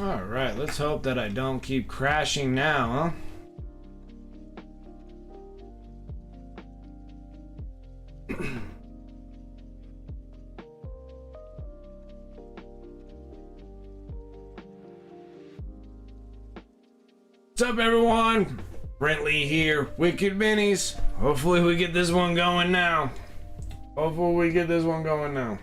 All right, let's hope that I don't keep crashing now, huh? What's up, everyone? Brentley here, Wicked Minis. Hopefully we get this one going now. Hopefully we get this one going now.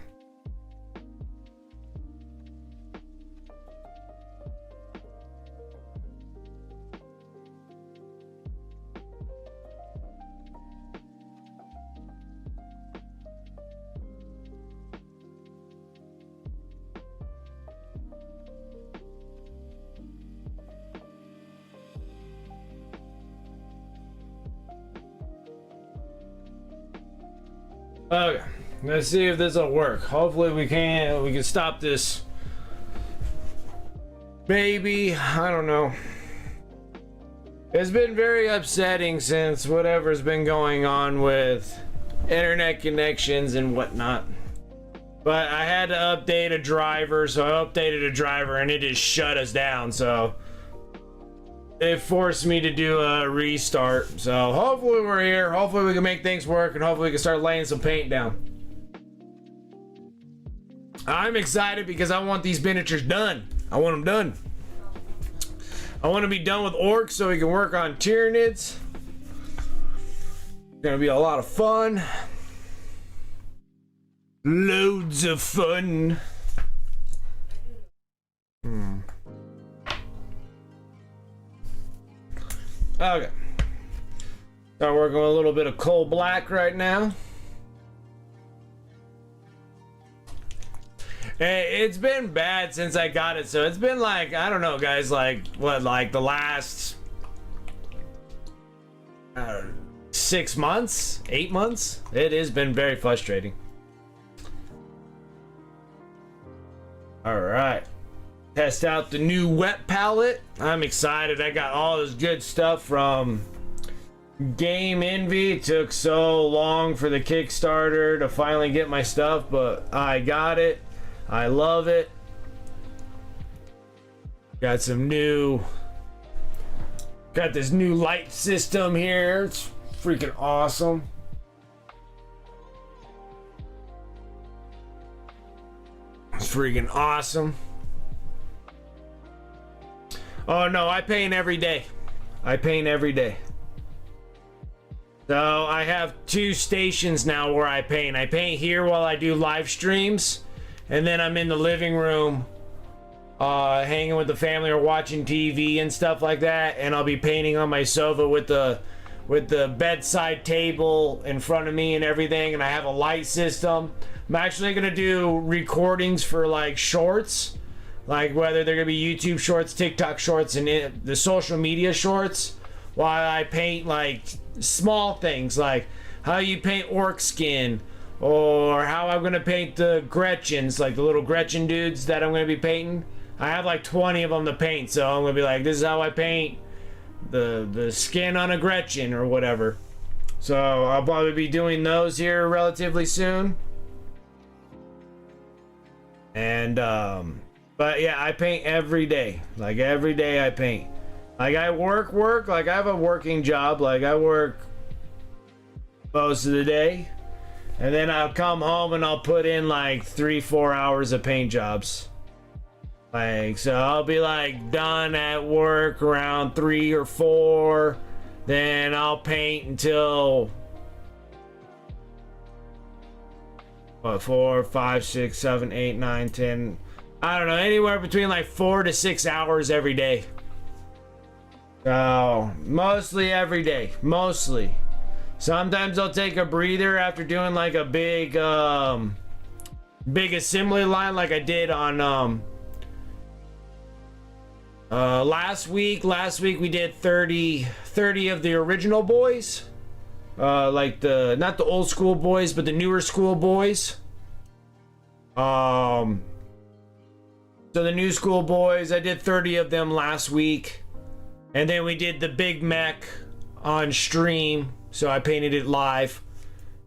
Okay, let's see if this will work. Hopefully we can stop this. Maybe, I don't know. It's been very upsetting since whatever's been going on with internet connections and whatnot. But I had to update a driver, so I updated a driver and it just shut us down, so it forced me to do a restart. So hopefully we're here. Hopefully we can make things work, and hopefully we can start laying some paint down. I'm excited because I want these miniatures done. I want them done. I want to be done with ORKS so we can work on Tyranids. Gonna be a lot of fun. Loads of fun. Okay. Start working with a little bit of coal black right now. It's been bad since I got it, so it's been like, I don't know, guys, like, what, like the last 6 months? 8 months? It has been very frustrating. Alright. Test out the new wet palette. I'm excited. I got all this good stuff from Game Envy. It took so long for the Kickstarter to finally get my stuff, but I got it. I love it. Got some new... Got this new light system here. It's freaking awesome. It's freaking awesome. Oh no, I paint every day. I paint every day. So I have 2 stations now where I paint. I paint here while I do live streams, and then I'm in the living room hanging with the family or watching TV and stuff like that, and I'll be painting on my sofa with the bedside table in front of me and everything, and I have a light system. I'm actually gonna do recordings for like shorts, like whether they're gonna be YouTube shorts, TikTok shorts, and the social media shorts, while I paint like small things like how you paint orc skin, or how I'm gonna paint the Gretchens, like the little Gretchen dudes that I'm gonna be painting. I have like 20 of them to paint, so I'm gonna be like, this is how I paint the skin on a Gretchen or whatever. So I'll probably be doing those here relatively soon. And but yeah, I paint every day. Like every day I paint. Like I work, like I have a working job. Like I work most of the day, and then I'll come home and I'll put in like 3-4 hours of paint jobs. Like, so I'll be like done at work around 3 or 4. Then I'll paint until what, 4, 5, 6, 7, 8, 9, 10. I don't know, anywhere between like 4 to 6 hours every day. So mostly every day, mostly. Sometimes I'll take a breather after doing like a big assembly line, like I did on last week we did 30 of the original Boyz, like not the old school Boyz but the newer school Boyz. So the new school Boyz, I did 30 of them last week, and then we did the Big Mech on stream, so I painted it live,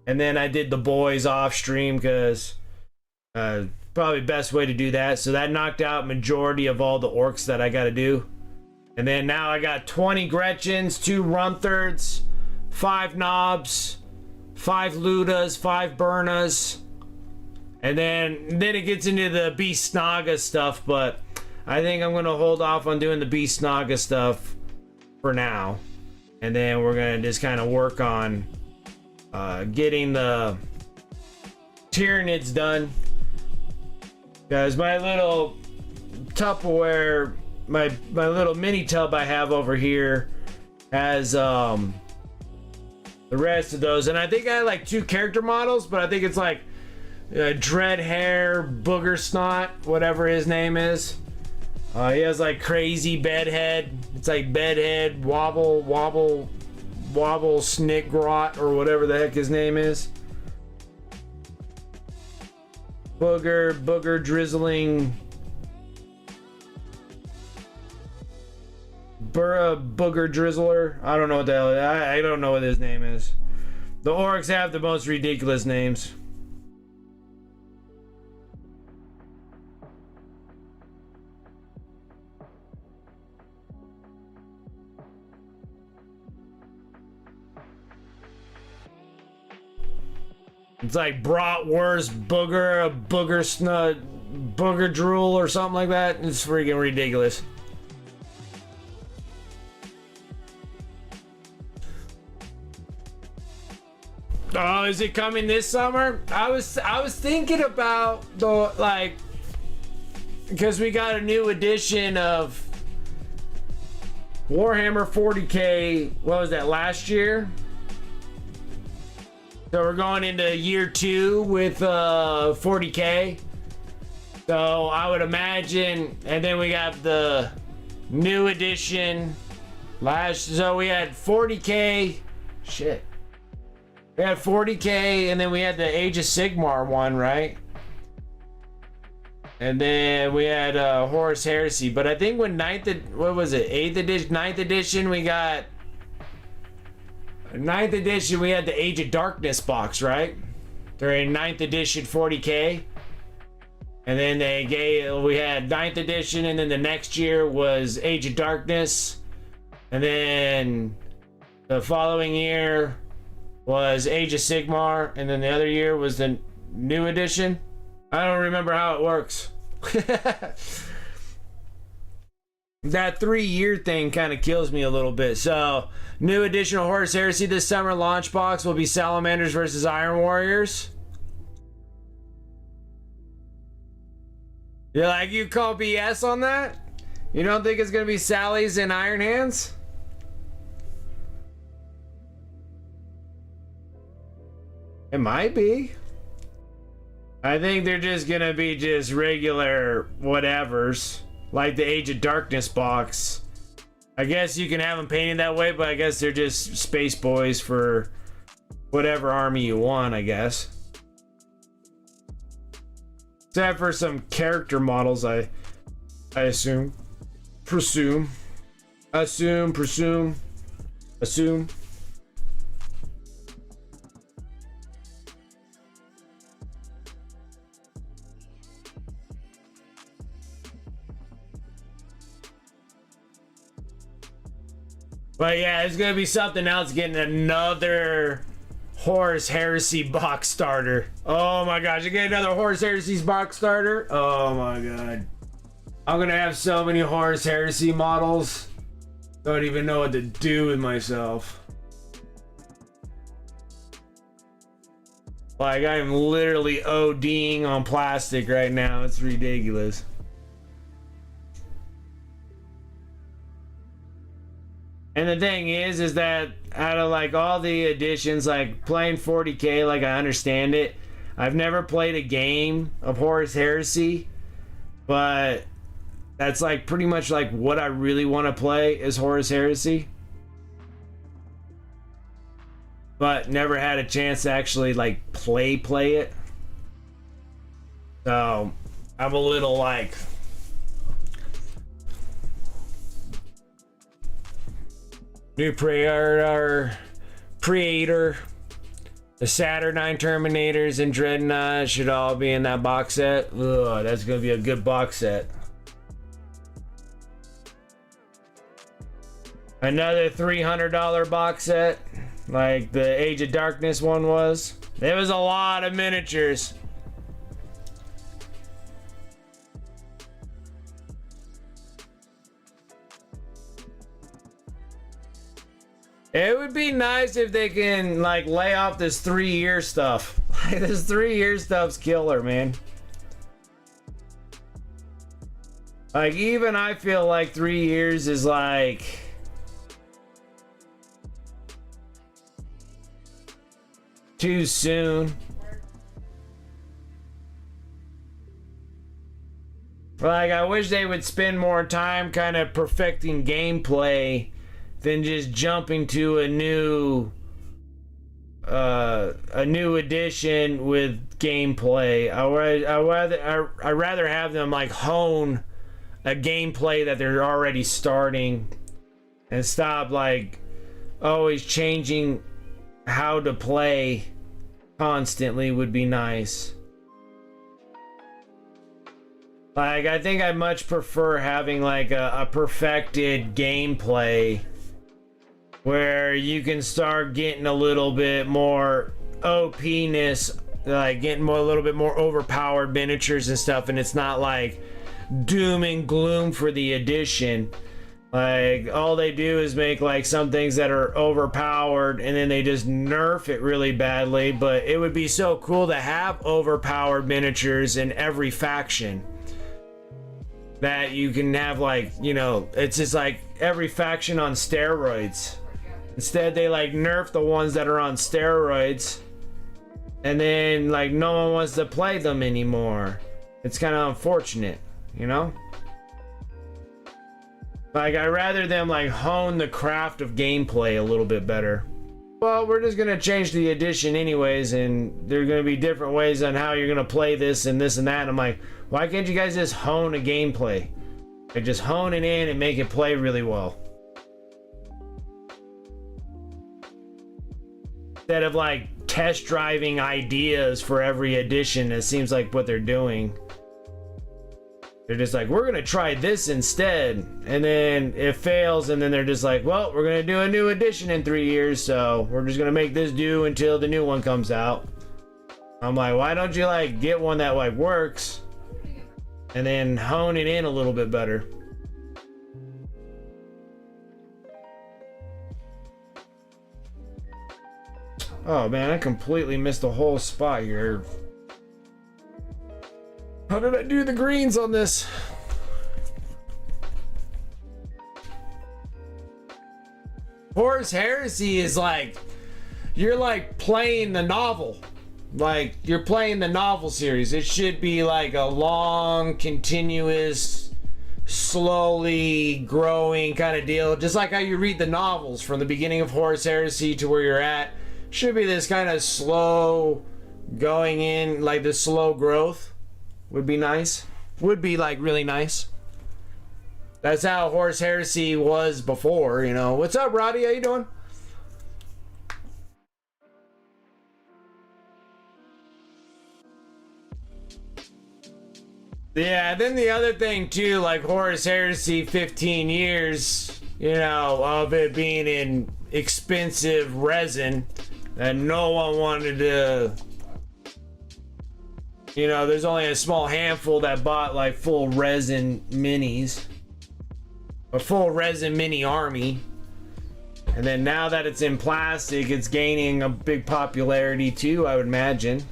and then I did the Boyz off stream because probably best way to do that. So that knocked out majority of all the orcs that I got to do. And then now I got 20 Gretchens, 2 Runthards, 5 Knobs, 5 Ludas, 5 Burnas. And then it gets into the Beast Naga stuff, but I think I'm going to hold off on doing the Beast Naga stuff for now. And then we're going to just kind of work on getting the Tyranids done. Because my little Tupperware, my little mini tub I have over here has the rest of those. And I think I have like 2 character models, but I think it's like Dread Hair, Booger Snot, whatever his name is. He has like crazy bedhead. It's like bedhead, wobble, Snigrot, or whatever the heck his name is. Booger drizzling. Booger Drizzler. I don't know what the hell. I don't know what his name is. The orcs have the most ridiculous names. It's like Bratwurst, Booger Snud, Booger Drool, or something like that. It's freaking ridiculous. Oh, is it coming this summer? I was thinking about the, like, because we got a new edition of Warhammer 40K. What was that, last year? So we're going into year 2 with 40K. So I would imagine, and then we got the new edition so we had 40K. Shit. We had 40K, and then we had the Age of Sigmar one, right? And then we had Horus Heresy. But I think when 8th edition, 9th edition, we got 9th edition, we had the Age of Darkness box, right? During 9th edition 40K. And then we had 9th edition, and then the next year was Age of Darkness. And then the following year was Age of Sigmar, and then the other year was the new edition. I don't remember how it works. That 3-year thing kind of kills me a little bit. So, new edition of Horus Heresy this summer launch box will be Salamanders versus Iron Warriors. You're like, you call BS on that? You don't think it's going to be Sally's and Iron Hands? It might be. I think they're just going to be just regular whatevers. Like the Age of Darkness box. I guess you can have them painted that way, but I guess they're just space boys for whatever army you want, I guess. Except for some character models, I assume. Presume. But yeah, it's gonna be something else getting another Horus Heresy box starter. Oh my gosh, I get another Horus Heresy box starter. Oh my god. I'm gonna have so many Horus Heresy models. Don't even know what to do with myself. Like, I'm literally ODing on plastic right now. It's ridiculous. And the thing is that out of like all the editions, like playing 40K, like I understand it. I've never played a game of Horus Heresy, but that's like pretty much like what I really want to play is Horus Heresy. But never had a chance to actually like play it. So I'm a little like, new creator The Saturnine Terminators and Dreadnought should all be in that box set. Ugh, that's gonna be a good box set. Another $300 box set, like the Age of Darkness one was. There was a lot of miniatures. It would be nice if they can like lay off this 3-year stuff. Like this 3-year stuff's killer, man. Like even I feel like 3 years is like too soon. Like I wish they would spend more time kind of perfecting gameplay than just jumping to a new edition with gameplay. I rather have them like hone a gameplay that they're already starting and stop like always changing how to play constantly would be nice. Like I think I much prefer having like a perfected gameplay where you can start getting a little bit more OP-ness, like getting a little bit more overpowered miniatures and stuff, and it's not like doom and gloom for the edition. Like all they do is make like some things that are overpowered and then they just nerf it really badly. But it would be so cool to have overpowered miniatures in every faction, that you can have like, you know, it's just like every faction on steroids. Instead they like nerf the ones that are on steroids, and then like no one wants to play them anymore. It's kind of unfortunate, you know? Like I'd rather them like hone the craft of gameplay a little bit better. Well, we're just gonna change the edition anyways, and there's gonna be different ways on how you're gonna play this and this and that. And I'm like, why can't you guys just hone a gameplay? Like just hone it in and make it play really well. Instead of like test driving ideas for every edition, it seems like what they're doing. They're just like, we're gonna try this instead, and then it fails, and then they're just like, well, we're gonna do a new edition in 3 years, so we're just gonna make this do until the new one comes out. I'm like, why don't you like get one that like works and then hone it in a little bit better? Oh man, I completely missed a whole spot here. How did I do the greens on this? Horus Heresy is like, you're like playing the novel. Like you're playing the novel series. It should be like a long, continuous, slowly growing kind of deal. Just like how you read the novels from the beginning of Horus Heresy to where you're at. Should be this kind of slow going in, like the slow growth would be nice. Would be like really nice. That's how Horus Heresy was before, you know. What's up, Roddy? How you doing? Yeah, then the other thing too, like Horus Heresy 15 years, you know, of it being in expensive resin that no one wanted to, you know, there's only a small handful that bought like full resin minis, a full resin mini army. And then now that it's in plastic, it's gaining a big popularity too, I would imagine.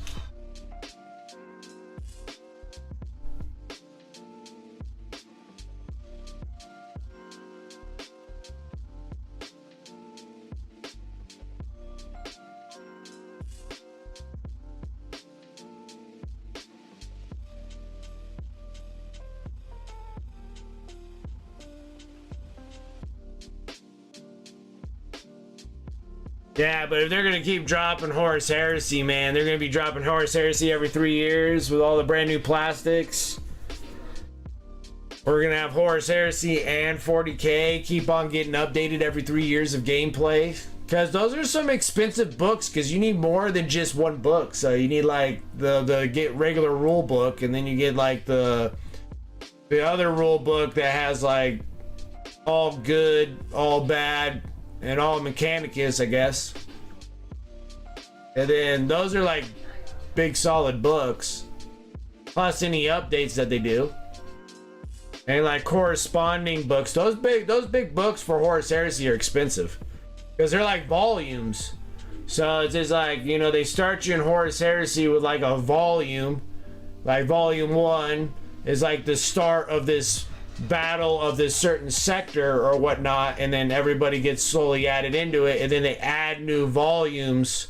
Yeah, but if they're gonna keep dropping Horus Heresy, man, they're gonna be dropping Horus Heresy every 3 years with all the brand new plastics. We're gonna have Horus Heresy and 40K keep on getting updated every 3 years of gameplay. Because those are some expensive books, because you need more than just one book. So you need like the get regular rule book, and then you get like the other rule book that has like all good, all bad, and all mechanicus, I guess. And then those are like big solid books, plus any updates that they do. And like corresponding books. Those big books for Horus Heresy are expensive. Because they're like volumes. So it's just like, you know, they start you in Horus Heresy with like a volume. Like volume 1 is like the start of this battle of this certain sector or whatnot. And then everybody gets slowly added into it. And then they add new volumes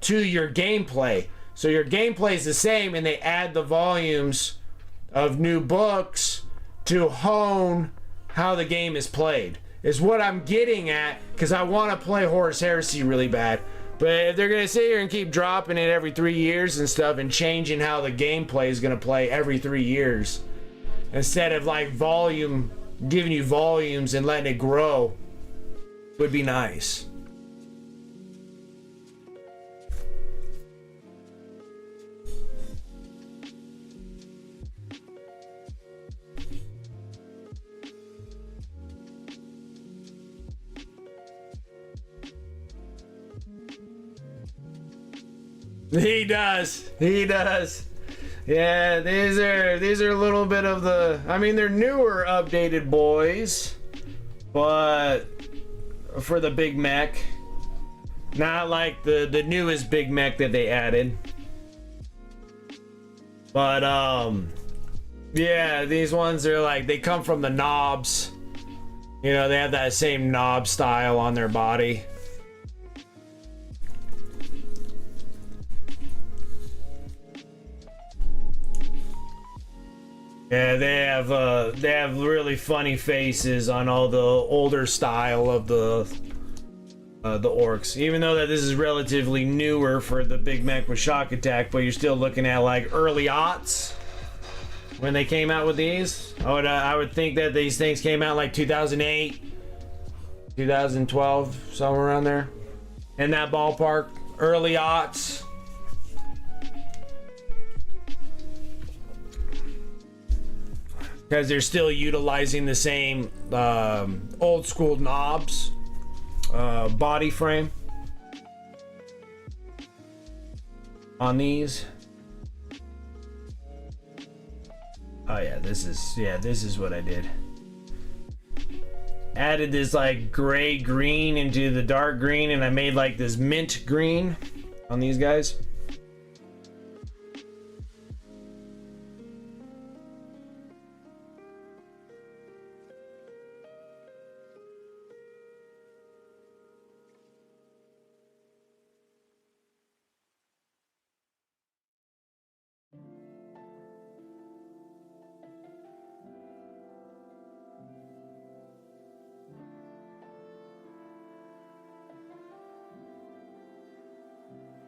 to your gameplay. So your gameplay is the same, and they add the volumes of new books to hone how the game is played. Is what I'm getting at, because I want to play Horus Heresy really bad. But if they're going to sit here and keep dropping it every 3 years and stuff, and changing how the gameplay is going to play every 3 years, instead of like volume, giving you volumes and letting it grow, would be nice. He does. Yeah, these are a little bit of the, I mean, they're newer updated boys, but for the Big Mech, not like the newest Big Mech that they added. But yeah, these ones are like, they come from the knobs. You know, they have that same knob style on their body. Yeah, they have really funny faces on all the older style of the orcs. Even though that this is relatively newer for the Big Mech with Shock Attack, but you're still looking at like early aughts when they came out with these. I would think that these things came out like 2008, 2012, somewhere around there, in that ballpark. Early aughts. Because they're still utilizing the same old school knobs, body frame on these. Oh yeah, this is what I did. Added this like gray green into the dark green, and I made like this mint green on these guys.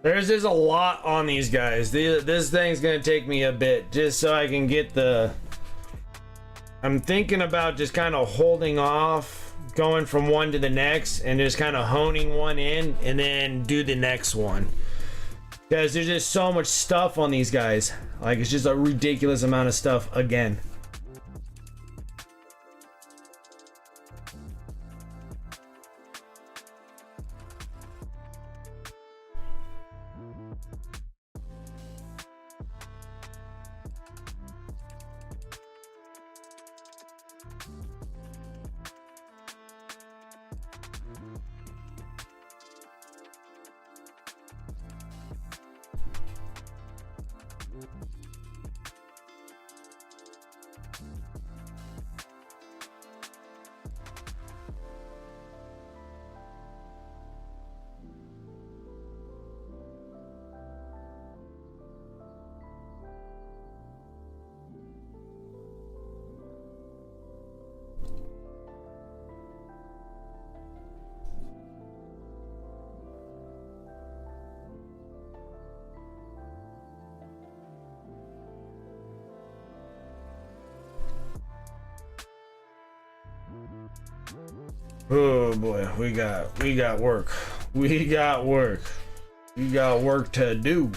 There's just a lot on these guys. This thing's gonna take me a bit just so I can get the... I'm thinking about just kind of holding off, going from one to the next, and just kind of honing one in and then do the next one. Because there's just so much stuff on these guys. Like, it's just a ridiculous amount of stuff again. Oh boy, we got work. We got work. We got work to do.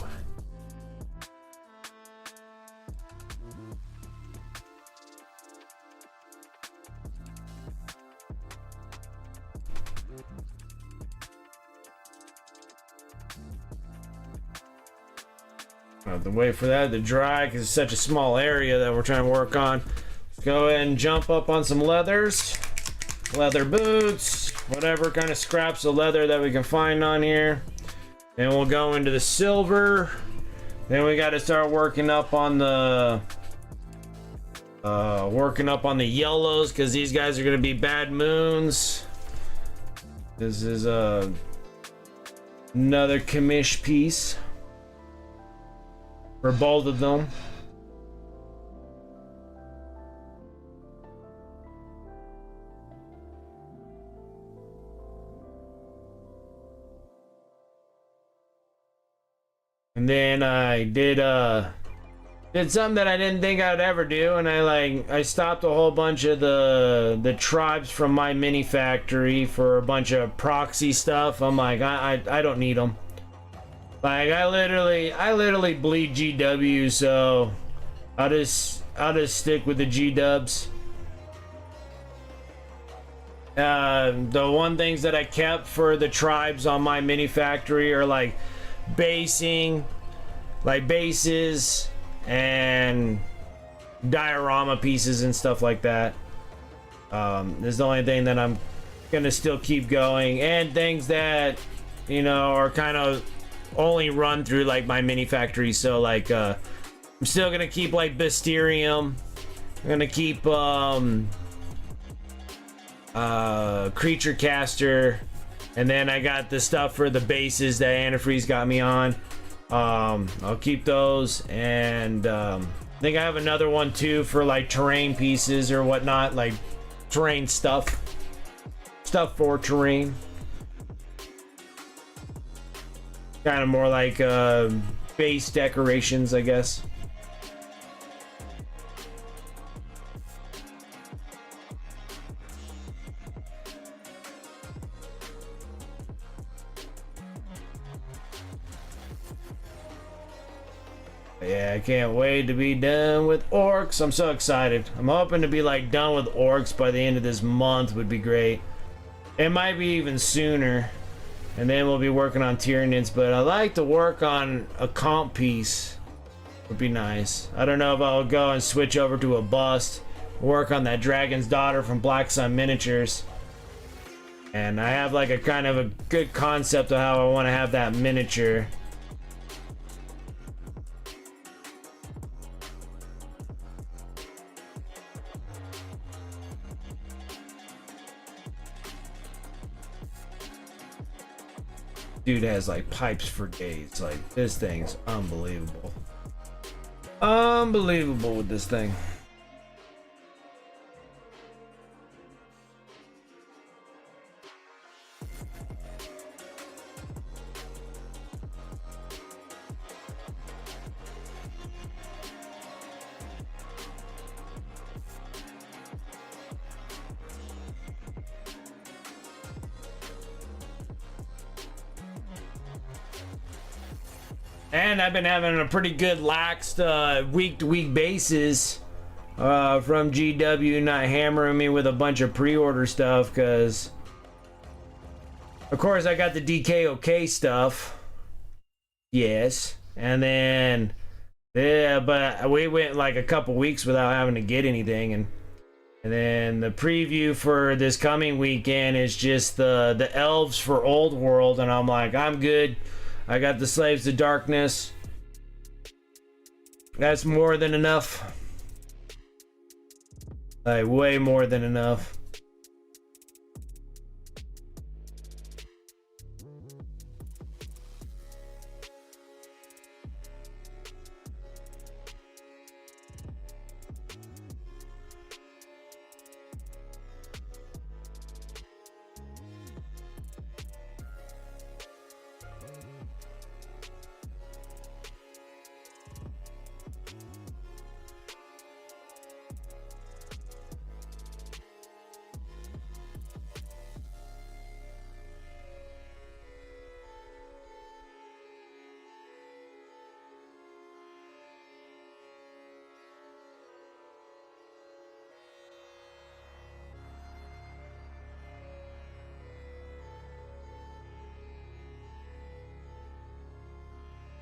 I have to wait for that to dry because it's such a small area that we're trying to work on. Let's go ahead and jump up on some leathers. Leather boots, whatever kind of scraps of leather that we can find on here. Then we'll go into the silver. Then we got to start working up on the yellows because these guys are going to be bad moons. This is another commish piece for both of them. And then I did something that I didn't think I'd ever do, and I stopped a whole bunch of the tribes from my mini factory for a bunch of proxy stuff. I'm like, I don't need them. Like I literally bleed GW, so I'll just stick with the G dubs. The one things that I kept for the tribes on my mini factory are like basing, like bases and diorama pieces and stuff like that. This is the only thing that I'm gonna still keep going, and things that, you know, are kind of only run through like my mini factory. So like I'm still gonna keep like Bysterium. I'm gonna keep Creature Caster, and then I got the stuff for the bases that Antifreeze got me on. I'll keep those, and I think I have another one too for like terrain pieces or whatnot, like terrain stuff for terrain. Kind of more like base decorations, I guess. Yeah, I can't wait to be done with ORKS. I'm so excited. I'm hoping to be like done with ORKS by the end of this month would be great. It might be even sooner. And then we'll be working on Tyranids, but I like to work on a comp piece. Would be nice. I don't know if I'll go and switch over to a bust, work on that Dragon's Daughter from Black Sun Miniatures. And I have like a kind of a good concept of how I want to have that miniature. Dude has like pipes for days. Like this thing's unbelievable. Unbelievable with this thing. And I've been having a pretty good laxed week-to-week basis from GW not hammering me with a bunch of pre-order stuff, because of course I got the DKOK stuff. Yes. And then yeah, but we went like a couple weeks without having to get anything, and then the preview for this coming weekend is just the elves for Old World, and I'm like, I'm good. I got the Slaves to Darkness. That's more than enough. Like, way more than enough.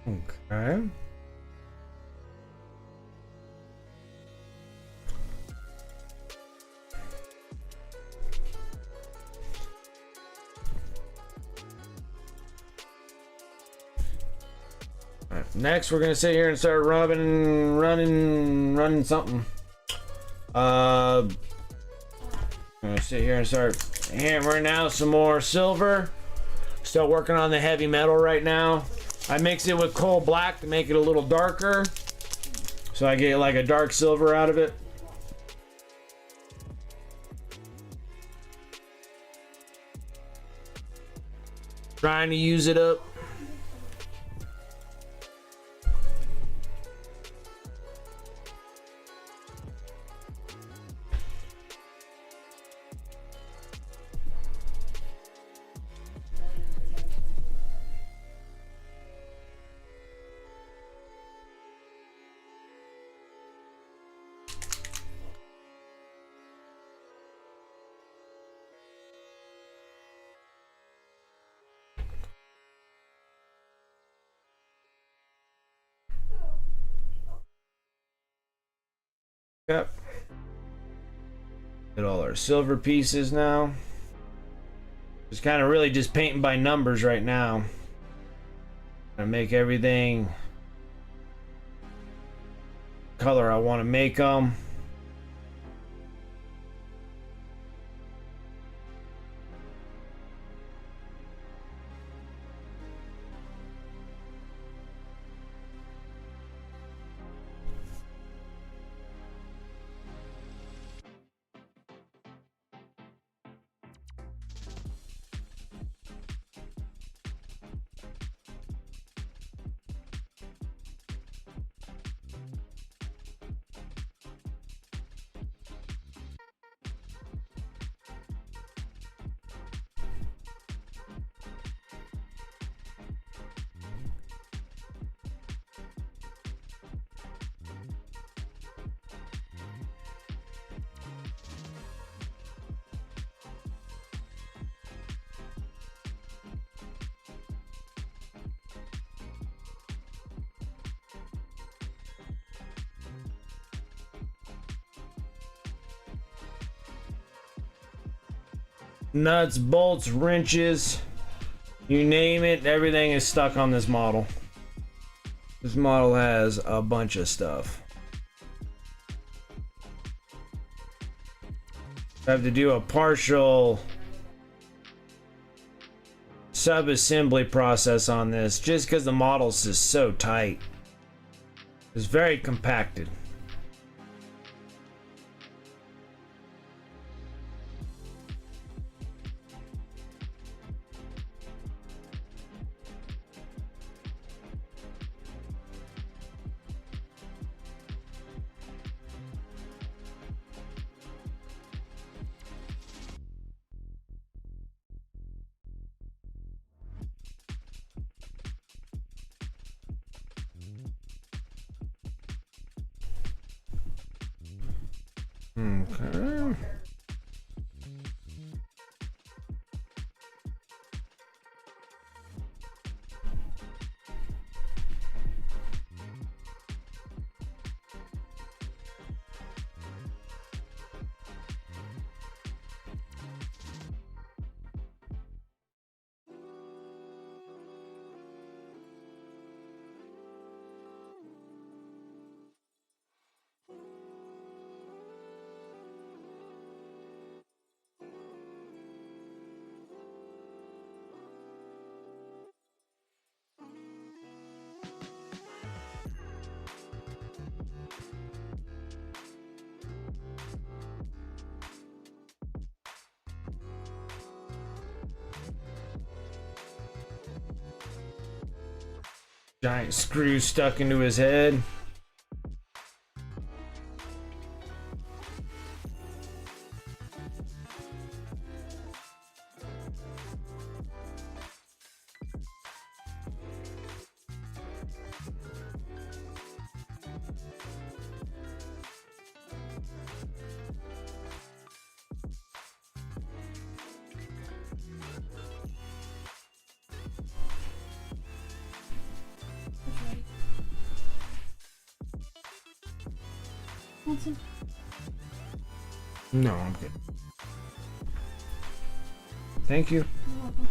Okay. Alright, next we're gonna sit here and start running something. I'm gonna sit here and start hammering out some more silver. Still working on the heavy metal right now. I mix it with coal black to make it a little darker, so I get like a dark silver out of it. Trying to use it up. Yep. Get all our silver pieces now. Just kind of really just painting by numbers right now. Gonna make everything color I want to make them. Nuts, bolts, wrenches, you name it, everything is stuck on this model. This model has a bunch of stuff. I have to do a partial sub-assembly process on this just because the model is just so tight. It's very compacted. Okay. Giant screw stuck into his head. No, I'm good. Thank you. You're welcome.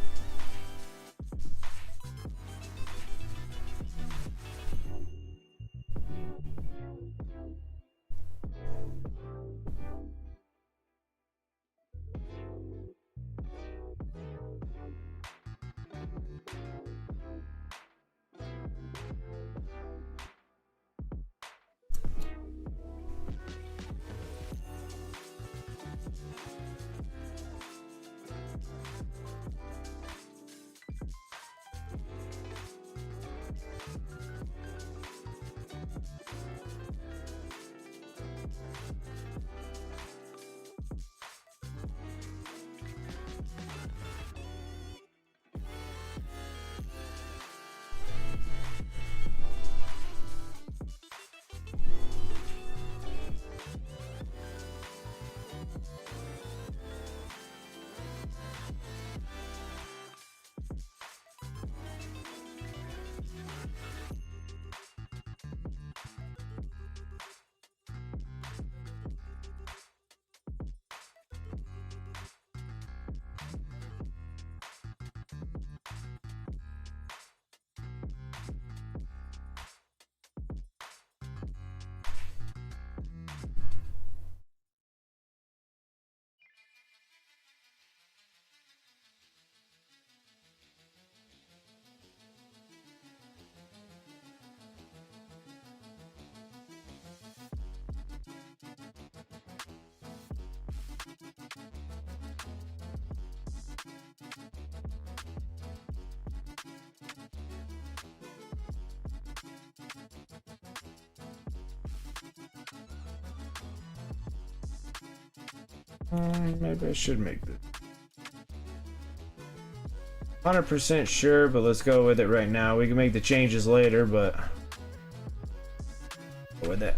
Maybe I should make this. 100% sure, but let's go with it right now. We can make the changes later, but go with it.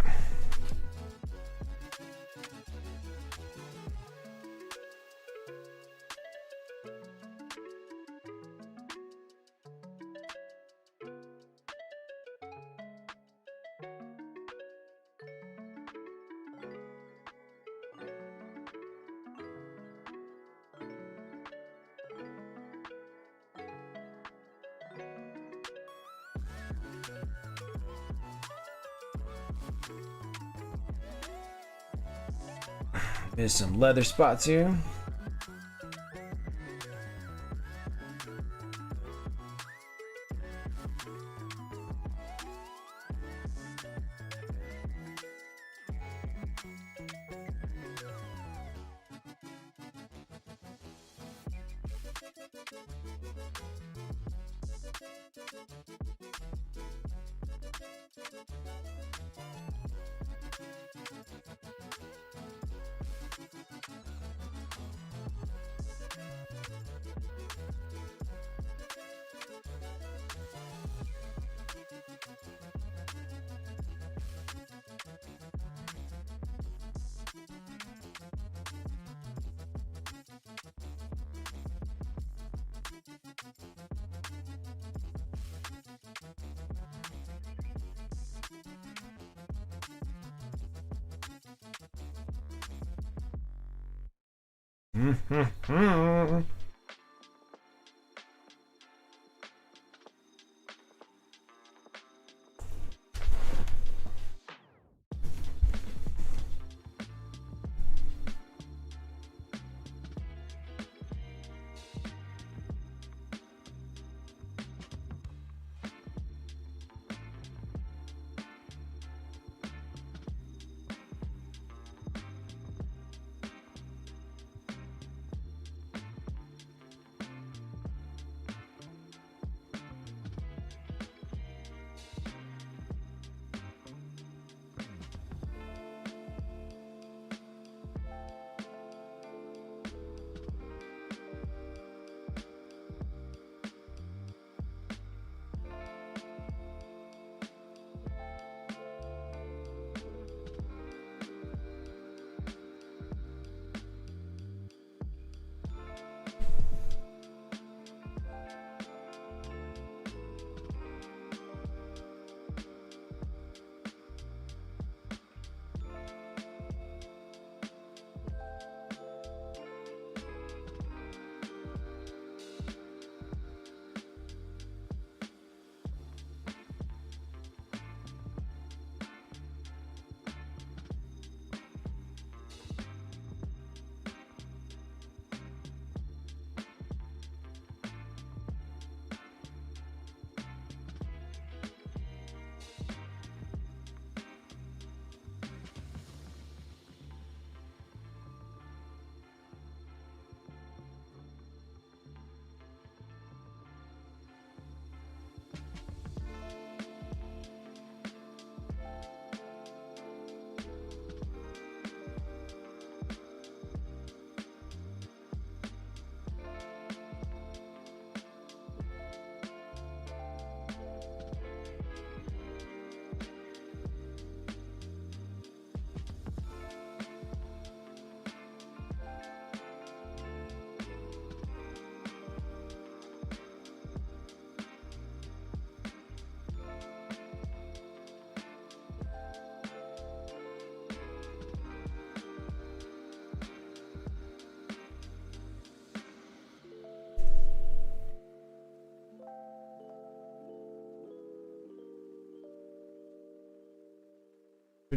There's some leather spots here.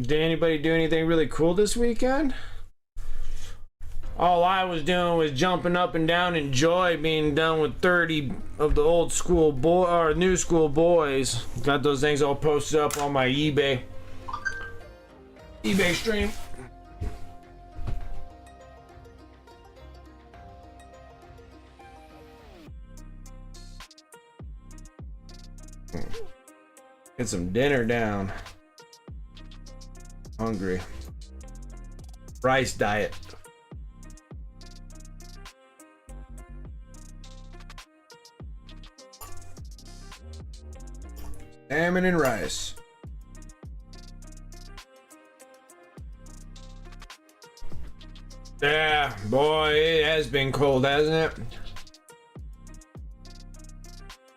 Did anybody do anything really cool this weekend? All I was doing was jumping up and down in joy being done with 30 of the old school or new school boys. Got those things all posted up on my eBay stream. Get some dinner down. Hungry. Rice diet. Salmon and rice. Yeah, boy, it has been cold, hasn't it?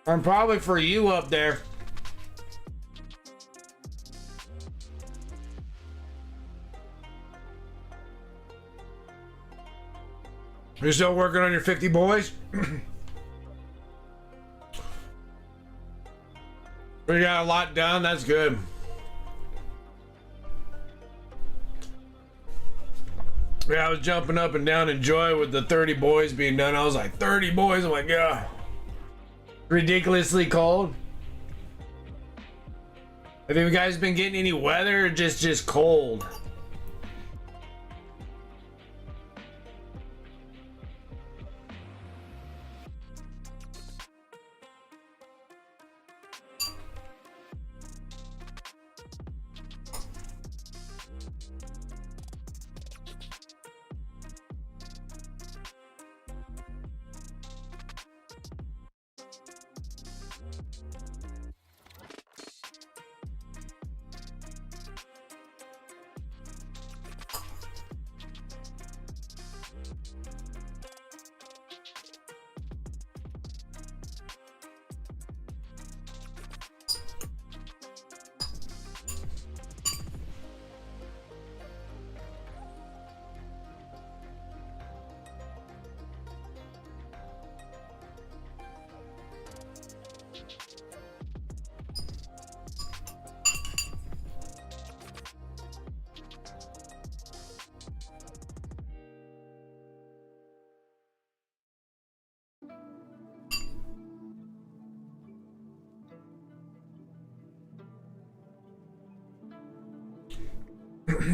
And probably for you up there. You're still working on your 50 boys? We got a lot done, that's good. Yeah, I was jumping up and down in joy with the 30 boys being done. I was like, 30 boys? I'm like, yeah. Ridiculously cold. Have you guys been getting any weather or just cold?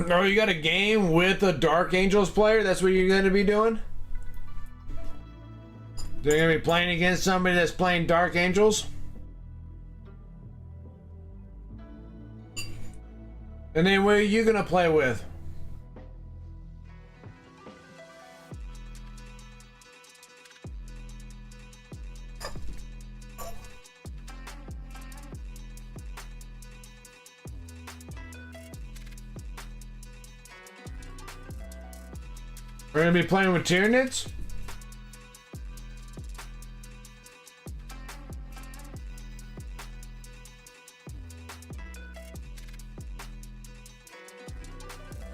Oh, you got a game with a Dark Angels player? That's what you're going to be doing? They're going to be playing against somebody that's playing Dark Angels? And then what are you going to play with? We're gonna be playing with Tyranids?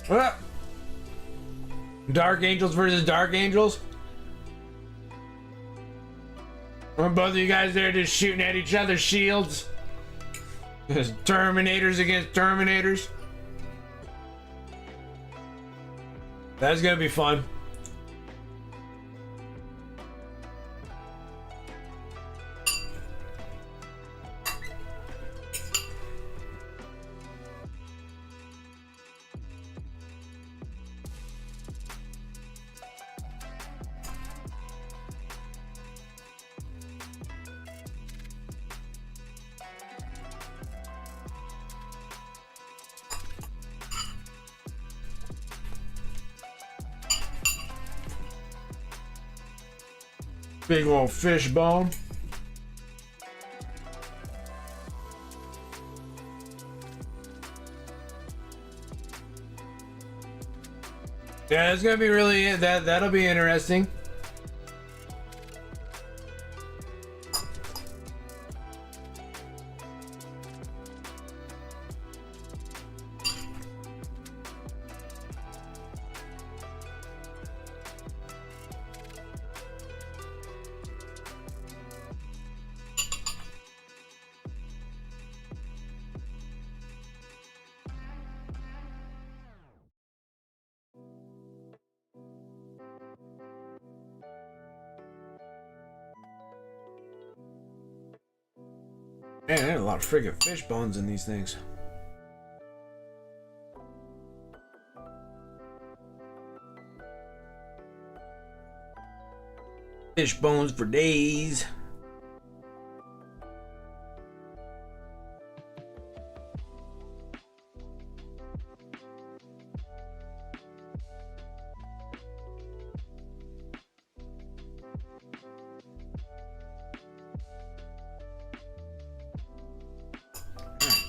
Ah! Dark Angels versus Dark Angels? Are both of you guys there just shooting at each other's shields? Just Terminators against Terminators? That's gonna be fun. Big old fish bone. Yeah, it's gonna be really that'll be interesting. Man, I had a lot of freaking fish bones in these things. Fish bones for days.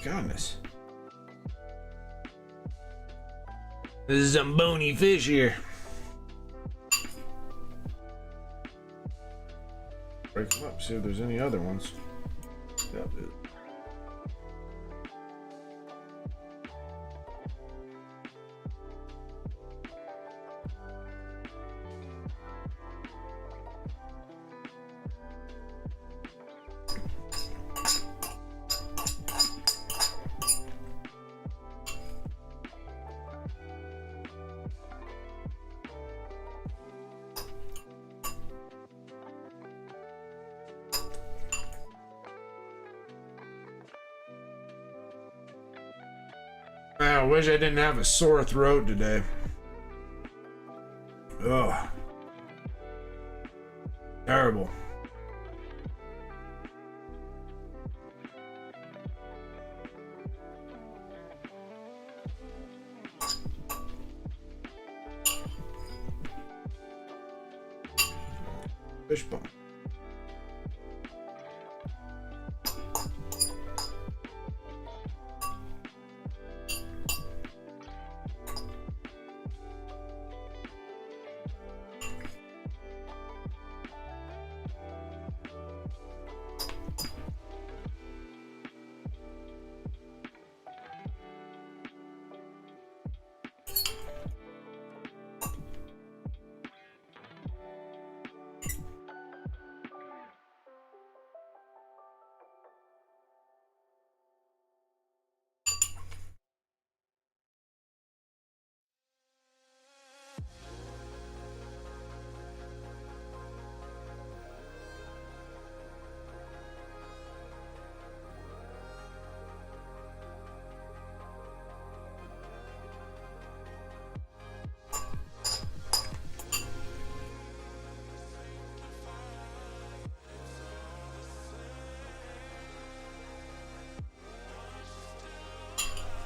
Goodness. This is some bony fish here. Break them up, see if there's any other ones. Yep. I wish I didn't have a sore throat today. Ugh. Terrible. Fishbone.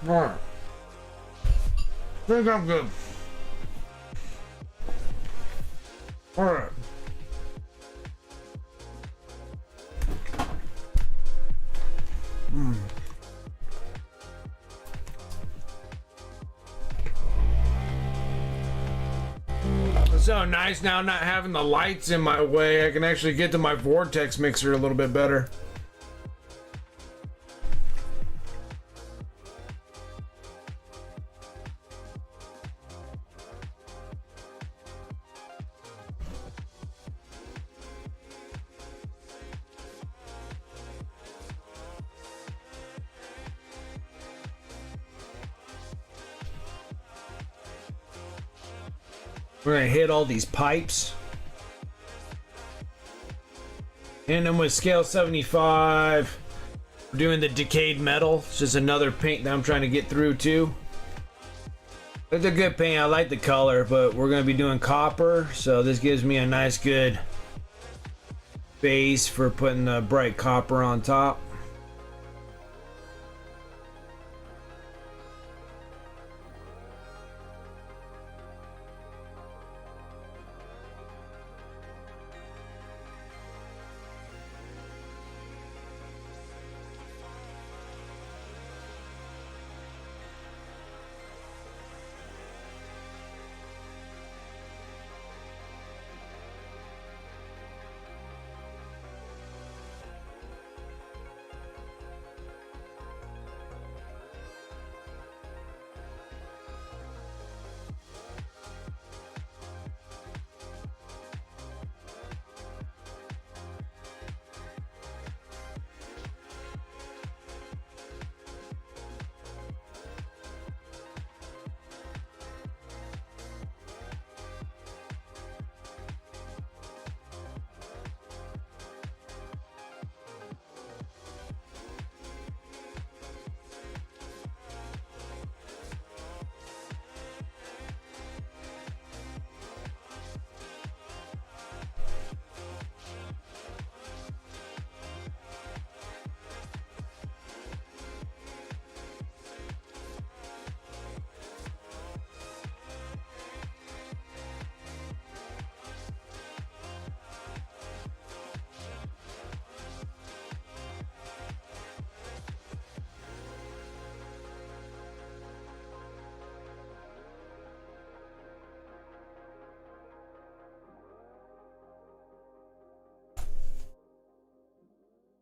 Alright. I think I'm good. Alright. It's so nice now not having the lights in my way. I can actually get to my vortex mixer a little bit better. We're gonna hit all these pipes. And then with scale 75, we're doing the decayed metal. It's just another paint that I'm trying to get through too. It's a good paint, I like the color, but we're gonna be doing copper, so this gives me a nice good base for putting the bright copper on top.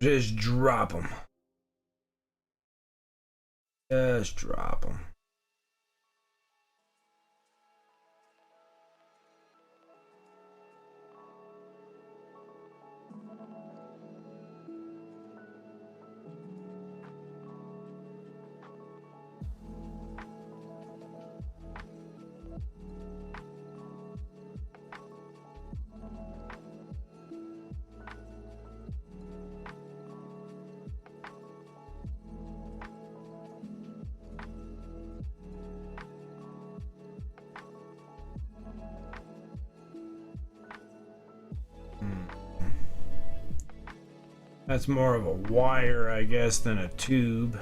Just drop them. Just drop them. That's more of a wire, I guess, than a tube.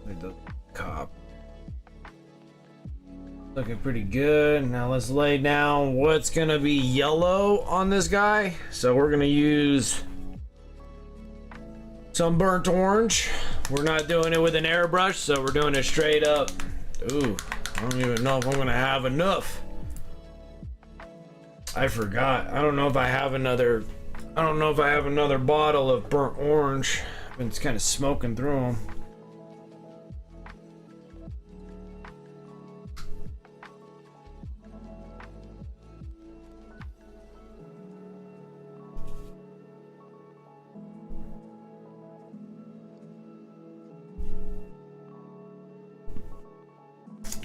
Like the cop. Looking pretty good. Now let's lay down what's gonna be yellow on this guy. So we're gonna use some burnt orange. We're not doing it with an airbrush, so we're doing it straight up. Ooh, I don't even know if I'm gonna have enough. I forgot. I don't know if I have another bottle of burnt orange. I've been kind of smoking through them.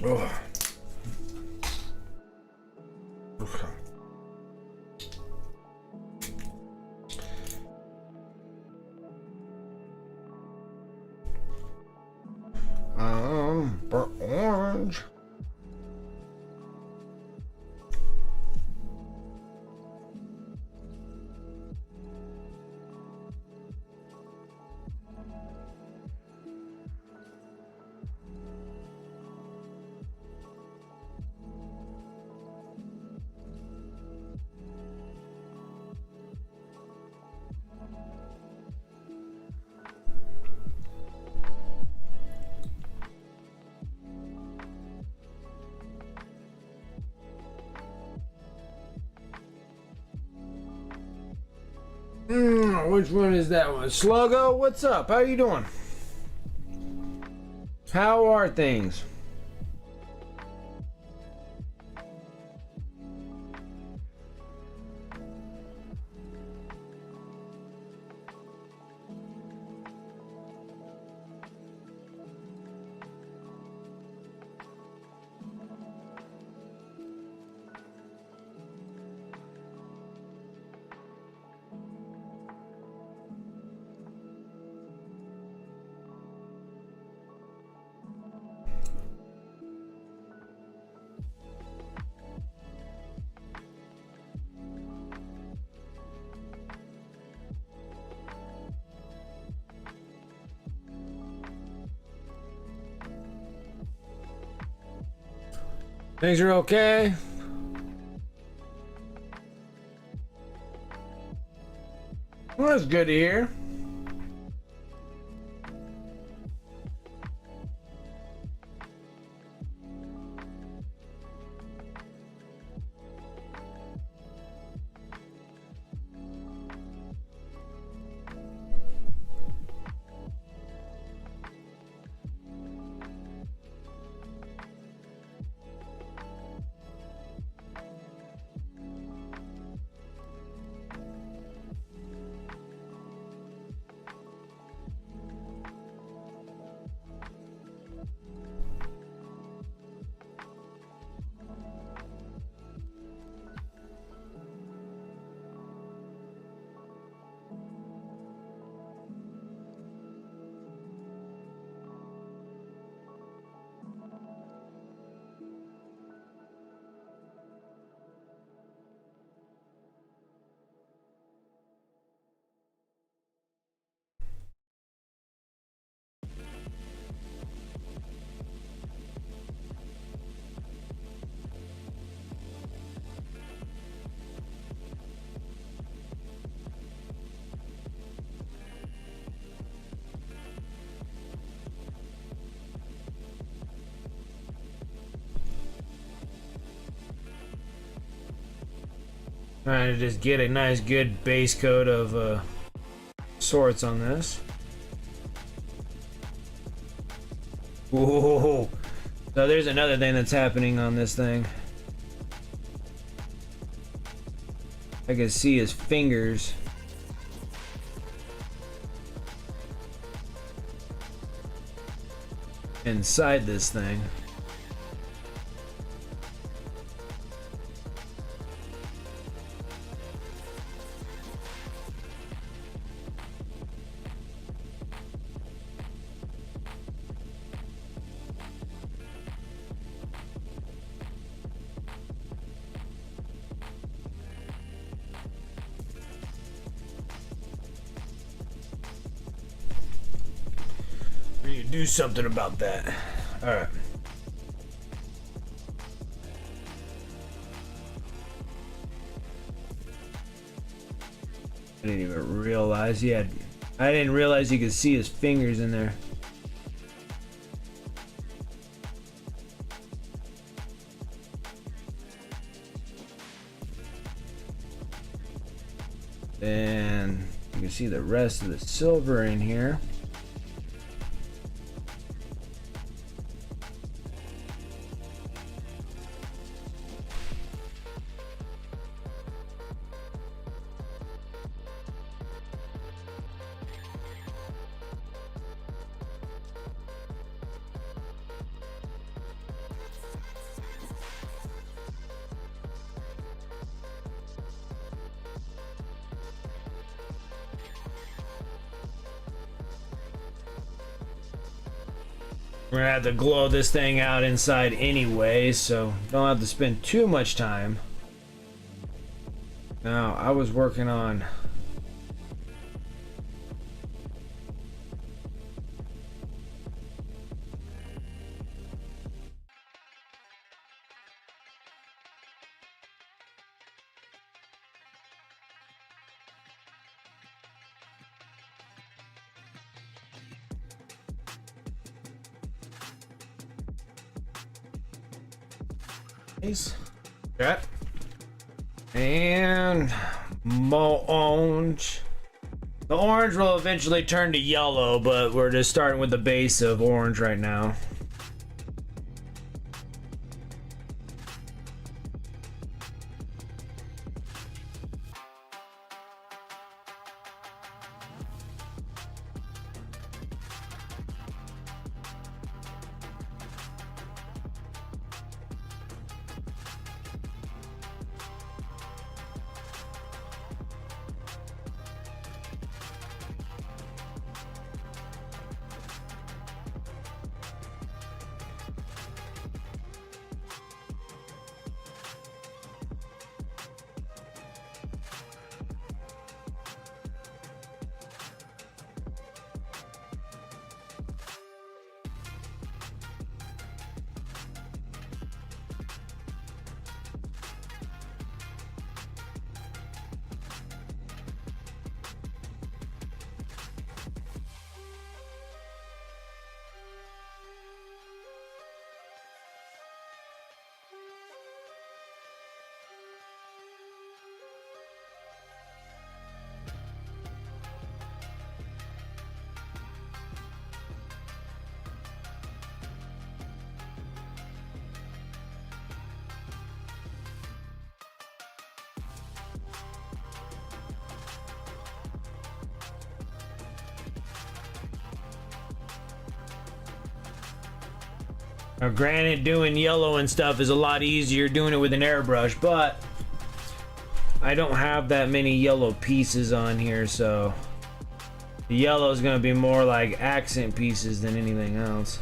Oh. Okay. Burnt orange. Which one is that one? Sluggo, what's up? How you doing? How are things? Things are okay. Well, that's good to hear. Trying to just get a nice good base coat of sorts on this. Whoa. So there's another thing that's happening on this thing. I can see his fingers. Inside this thing. We need to do something about that. All right. I didn't even realize he had. I didn't realize you could see his fingers in there. Then you can see the rest of the silver in here. We're gonna have to glow this thing out inside anyway, so don't have to spend too much time. Now, I was working on that and more orange. The orange will eventually turn to yellow, but we're just starting with the base of orange right now. Now, granted, doing yellow and stuff is a lot easier doing it with an airbrush, but I don't have that many yellow pieces on here, so the yellow is going to be more like accent pieces than anything else.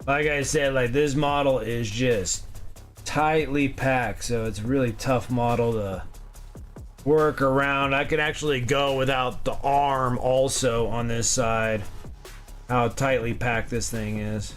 Like I said, like this model is just tightly packed, so it's a really tough model to work around. I could actually go without the arm also on this side. How tightly packed this thing is.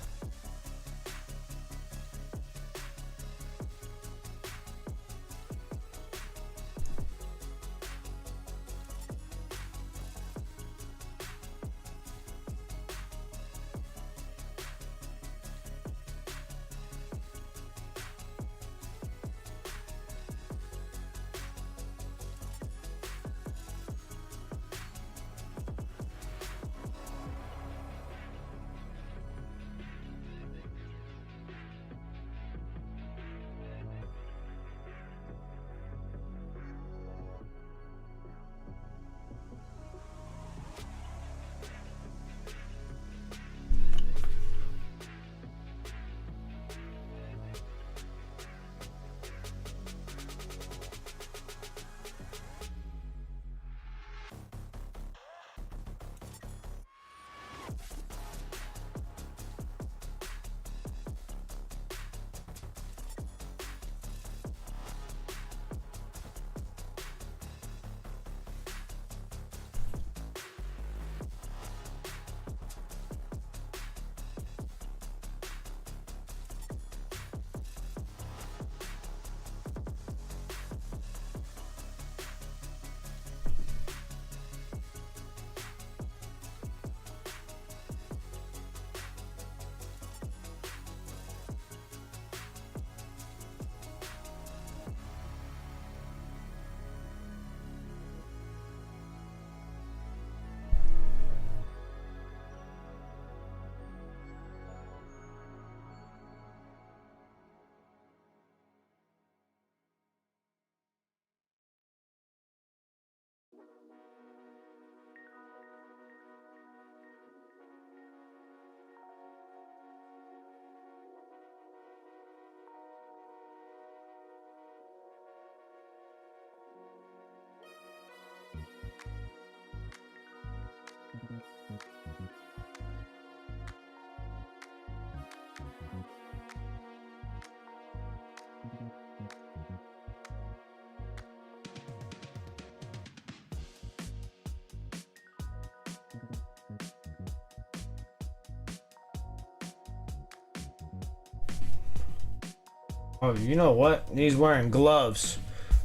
Oh, you know what? He's wearing gloves.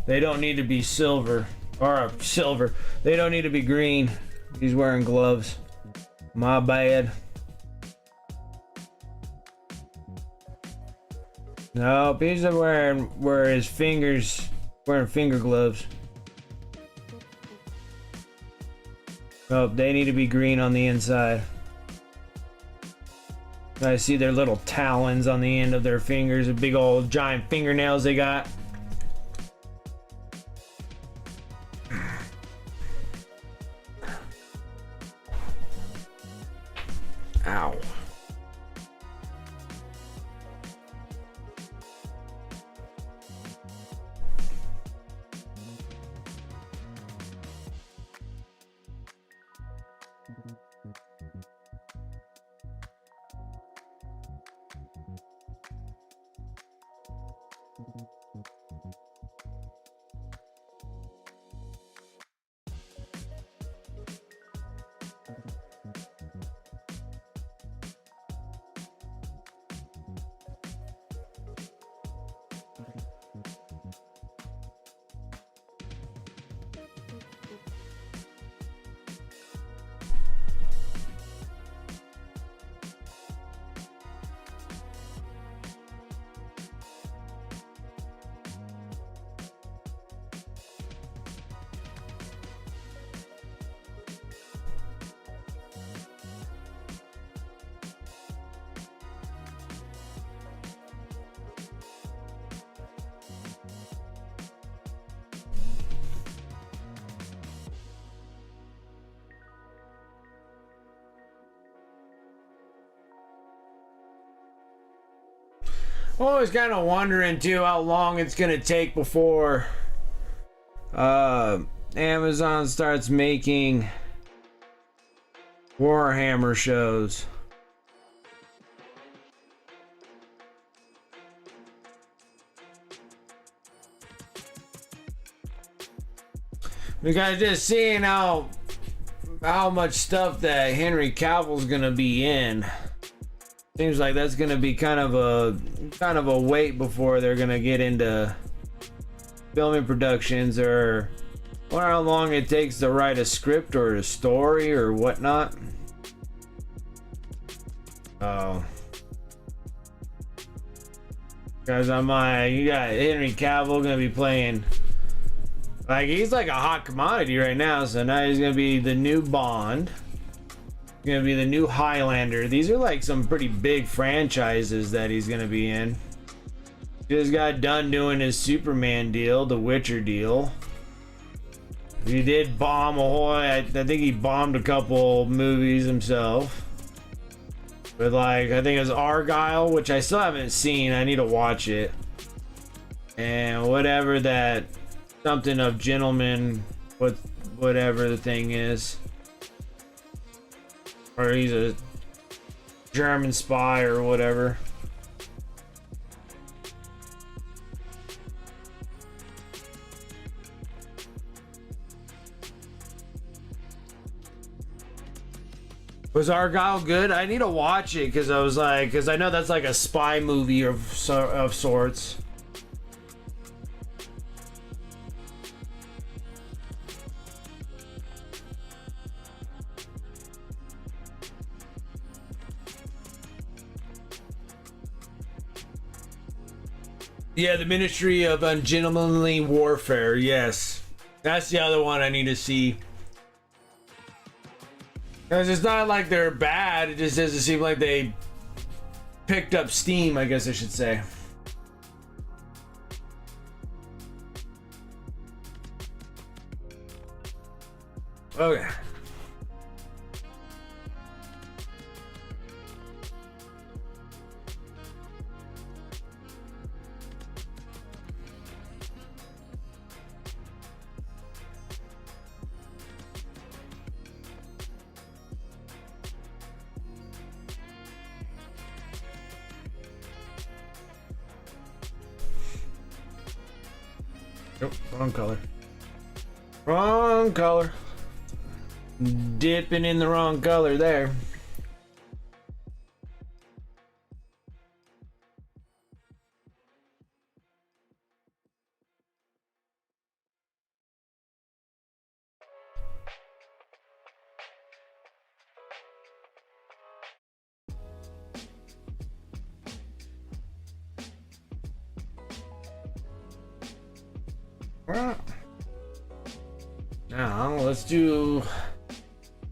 They don't need to be silver. Or silver. They don't need to be green. He's wearing gloves. My bad. Nope, he's wearing finger gloves. Oh, they need to be green on the inside. I see their little talons on the end of their fingers, the big old giant fingernails they got. Ow. I'm always kind of wondering too how long it's gonna take before Amazon starts making Warhammer shows. Because just seeing how much stuff that Henry Cavill's gonna be in, seems like that's gonna be kind of a wait before they're gonna get into filming productions, or wonder how long it takes to write a script or a story or whatnot. Oh. Because I'm like, you got Henry Cavill gonna be playing, like, he's like a hot commodity right now, so now he's gonna be the new Bond. He's gonna be the new Highlander. These are like some pretty big franchises that he's gonna be in. He just got done doing his Superman deal, the Witcher deal. He did bomb a whole, I think he bombed a couple movies himself. But like, I think it was Argyle, which I still haven't seen. I need to watch it. And whatever that, something of Gentleman, whatever the thing is. Or he's a German spy or whatever. Was Argyle good? I need to watch it because I was like, because I know that's like a spy movie of sorts. Yeah, the Ministry of Ungentlemanly Warfare. Yes, that's the other one I need to see. Because it's not like they're bad, it just doesn't seem like they picked up steam, I guess I should say. Okay. Nope, wrong color. Wrong color. Dipping in the wrong color there. Now let's do,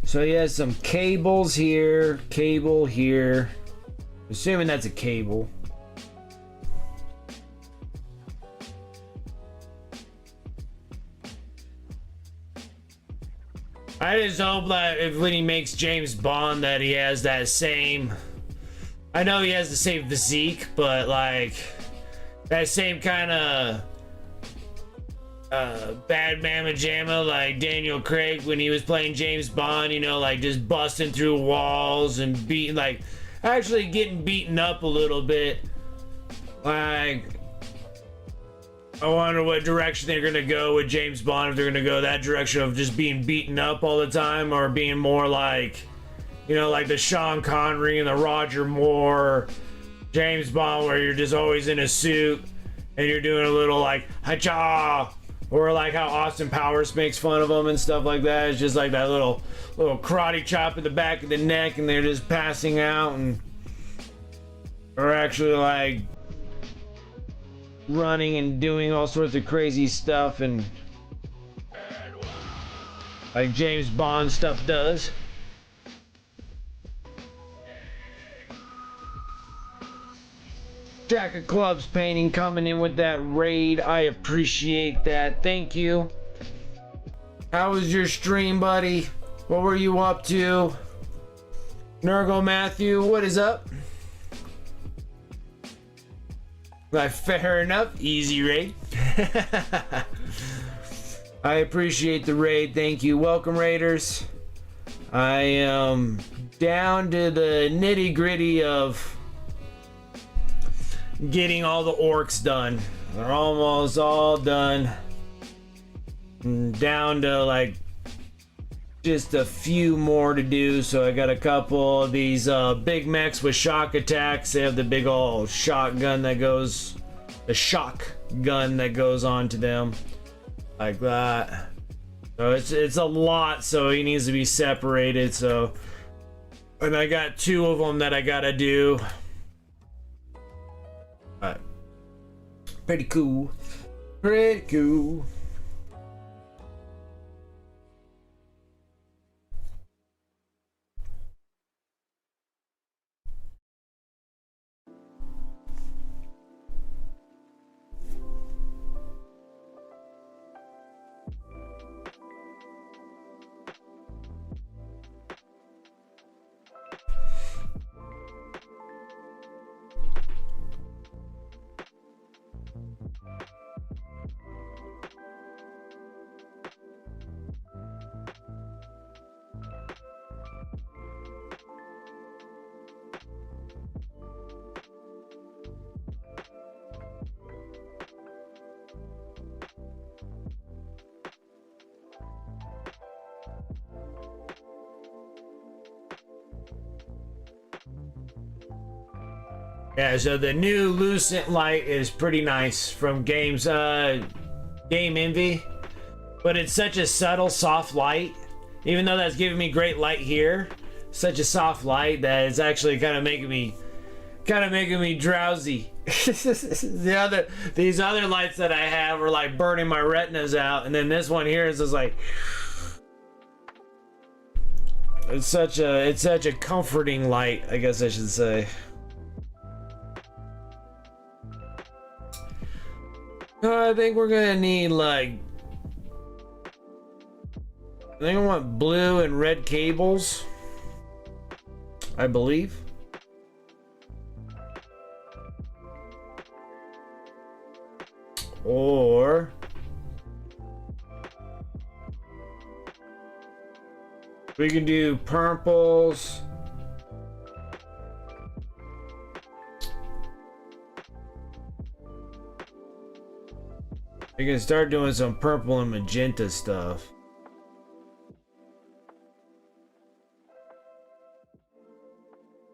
so he has some cables here, cable here, assuming that's a cable. I just hope that if when he makes James Bond that he has that same, I know he has the same physique, but like that same kind of bad mamma jamma like Daniel Craig when he was playing James Bond, you know, like just busting through walls and beating, like actually getting beaten up a little bit. Like, I wonder what direction they're gonna go with James Bond, if they're gonna go that direction of just being beaten up all the time, or being more like, you know, like the Sean Connery and the Roger Moore James Bond, where you're just always in a suit and you're doing a little like ha-cha. Or like how Austin Powers makes fun of them and stuff like that. It's just like that little karate chop in the back of the neck and they're just passing out, and or actually like running and doing all sorts of crazy stuff, and like James Bond stuff does. Jack of Clubs painting coming in with that raid. I appreciate that. Thank you. How was your stream, buddy? What were you up to? Nurgle Matthew, what is up? Like, fair enough. Easy raid. I appreciate the raid. Thank you. Welcome, raiders. I am down to the nitty gritty of getting all the orcs done. They're almost all done. down to like just a few more to do. So I got a couple of these big mechs with shock attacks. They have the big old shotgun that goes, the shock gun that goes onto them like that. So it's a lot, so he needs to be separated. So, and I got 2 of them that I gotta do. But pretty cool. Pretty cool. Yeah, so the new Lucent light is pretty nice from Game Envy, but it's such a subtle, soft light. Even though that's giving me great light here, such a soft light that it's actually kind of making me drowsy. These other lights that I have are like burning my retinas out, and then this one here is just like, it's such a comforting light, I guess I should say. I think we're gonna need like, I think I want blue and red cables, I believe. Or we can do purples. We can start doing some purple and magenta stuff.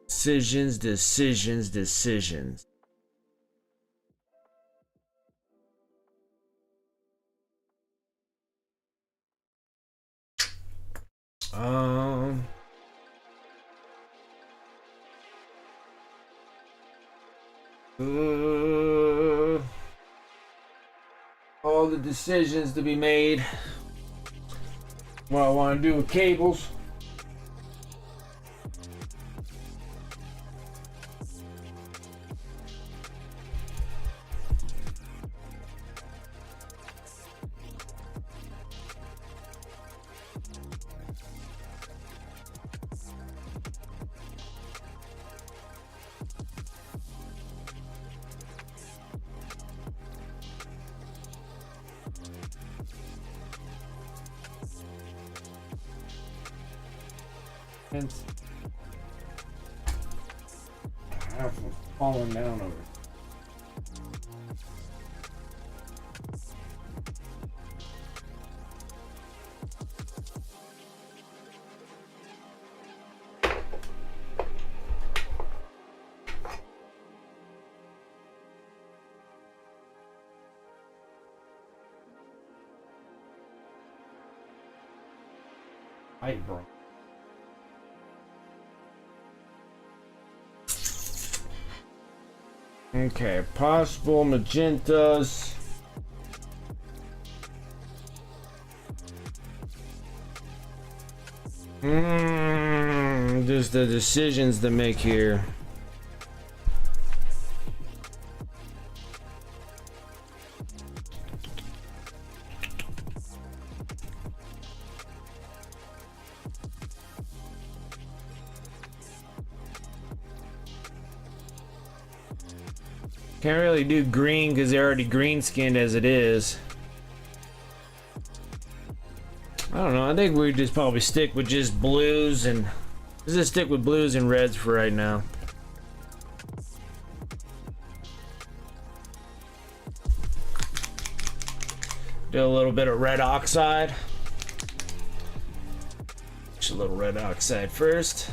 Decisions. All the decisions to be made. What I want to do with cables. I'm falling down over. Right, bro. Okay, possible magentas. Just the decisions to make here. Can't really do green because they're already green skinned as it is. I don't know. I think we just probably stick with just blues and let's just stick with blues and reds for right now. Do a little bit of red oxide. Just a little red oxide first.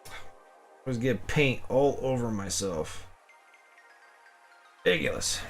I always get paint all over myself. Ridiculous.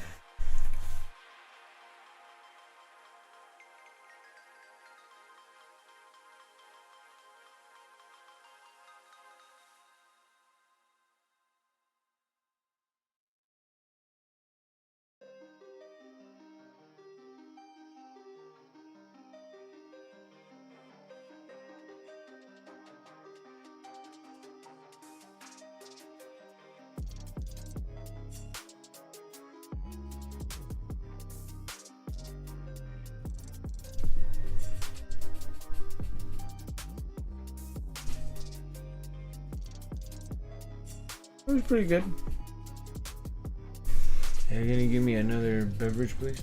That was pretty good. Are you gonna give me another beverage, please?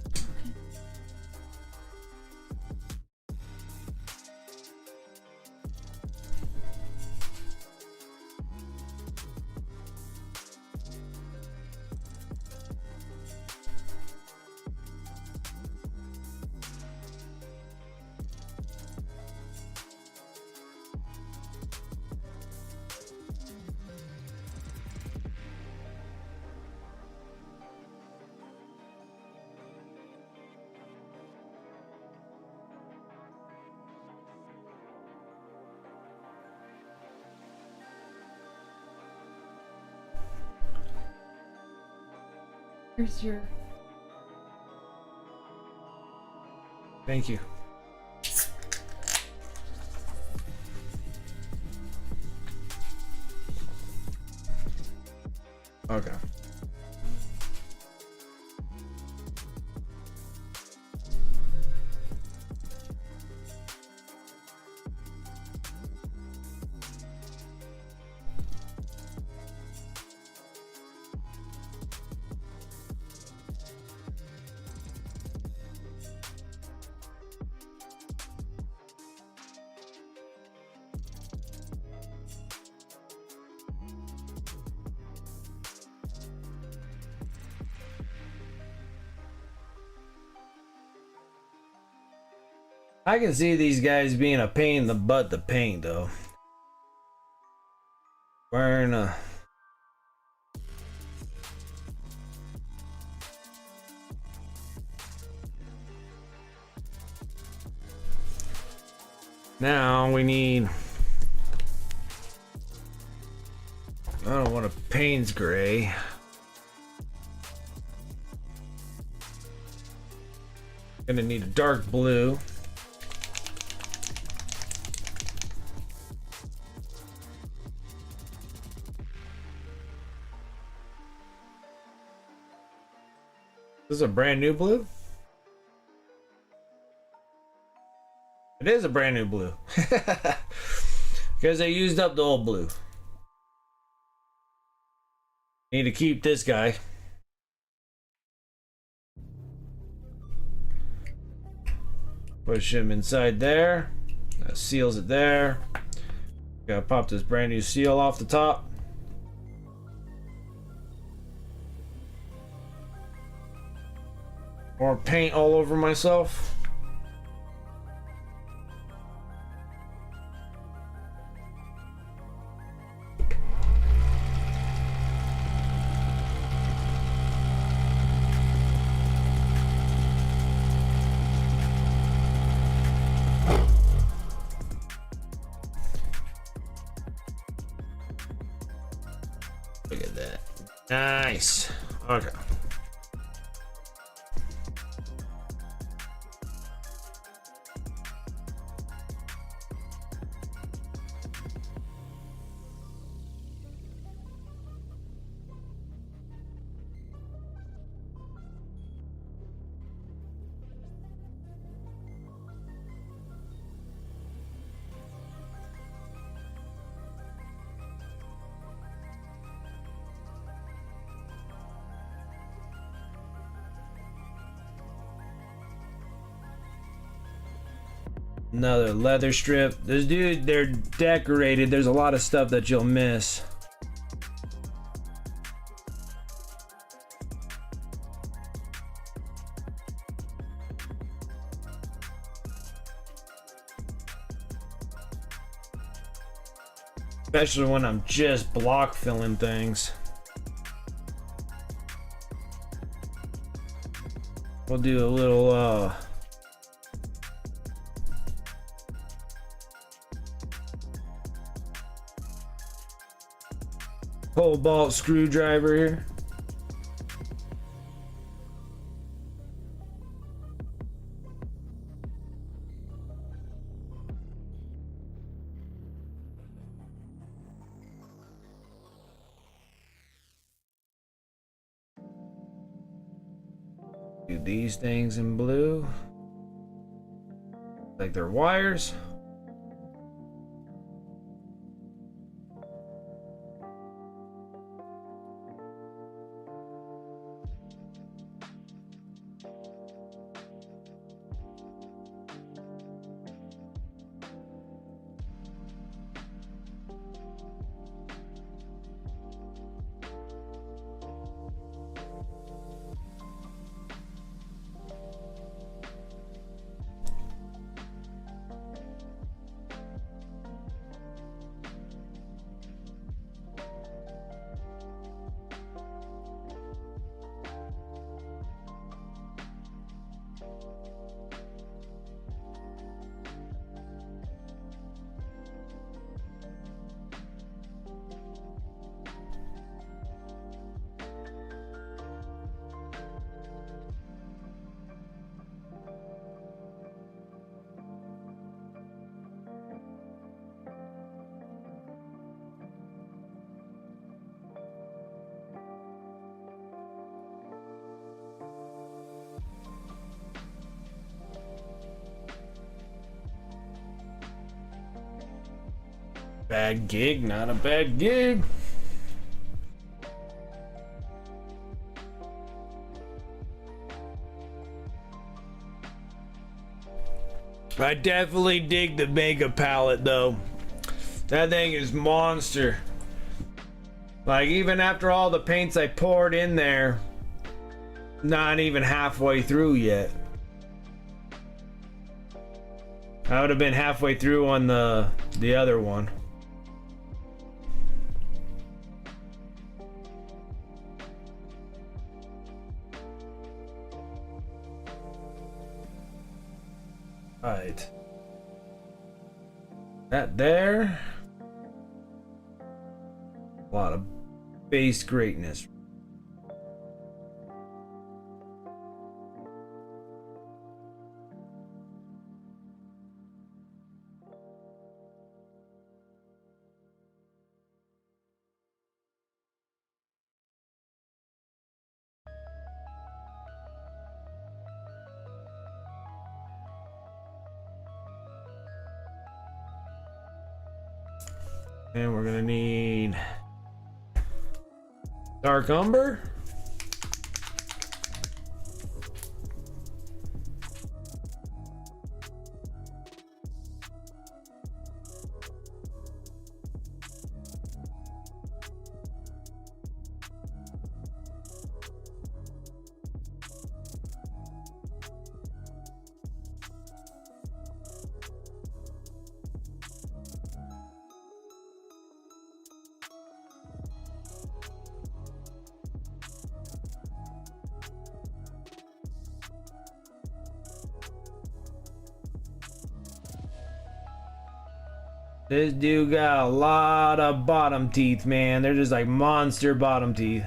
Here's your... Thank you. Okay. I can see these guys being a pain in the butt to paint, though. Wearing a... Now we need... I don't want a Payne's gray. Gonna need a dark blue. This is a brand new blue? It is a brand new blue. Because they used up the old blue. Need to keep this guy. Push him inside there. That seals it there. Gotta pop this brand new seal off the top. More paint all over myself. Look at that. Nice. Okay. Another leather strip. This dude, they're decorated. There's a lot of stuff that you'll miss. Especially when I'm just block filling things. We'll do a little cobalt screwdriver here. Do these things in blue. Like they're wires. Bad gig, not a bad gig. I definitely dig the mega palette though. That thing is monster. Like even after all the paints I poured in there, not even halfway through yet. I would have been halfway through on the other one. Right. That there. A lot of base greatness. And we're gonna need dark umber. This dude got a lot of bottom teeth, man. They're just like monster bottom teeth.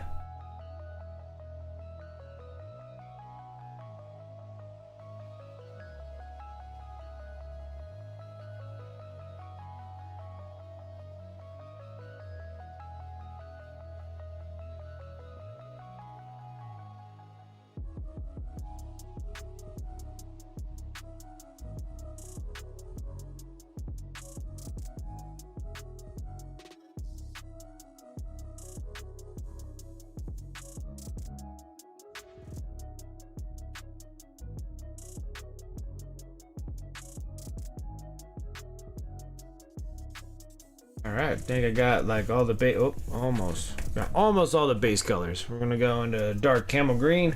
All right, I think I got like all the base. Oh, almost. Got almost all the base colors. We're gonna go into dark camel green.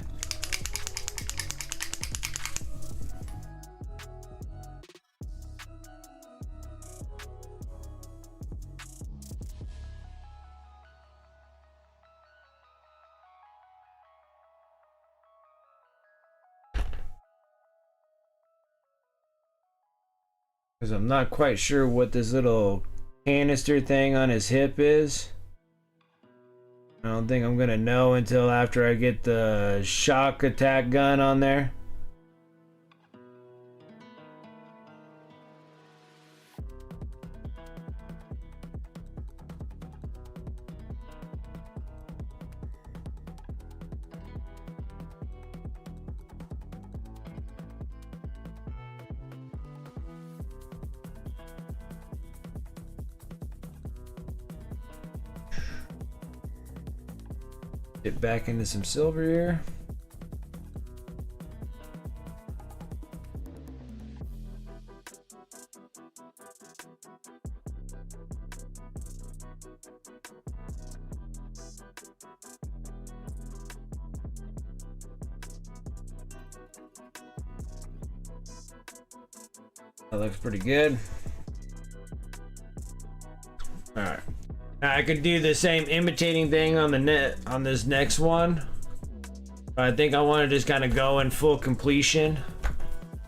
Because I'm not quite sure what this little canister thing on his hip is. I don't think I'm gonna know until after I get the shock attack gun on there. Get back into some silver here. That looks pretty good. All right. I could do the same imitating thing on the net on this next one. But I think I want to just kind of go in full completion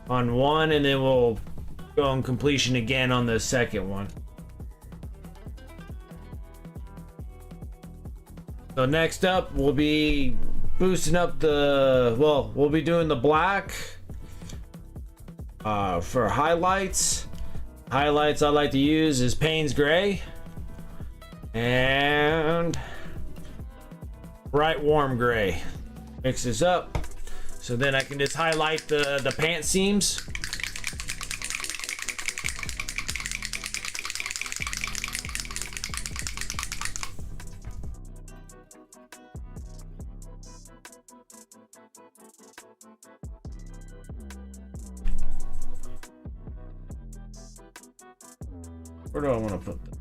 on one, and then we'll go in completion again on the second one. So next up, we'll be boosting up the, well, we'll be doing the black for highlights. Highlights I like to use is Payne's Gray and bright warm gray. Mix this up so then I can just highlight the pant seams. Where do I want to put them?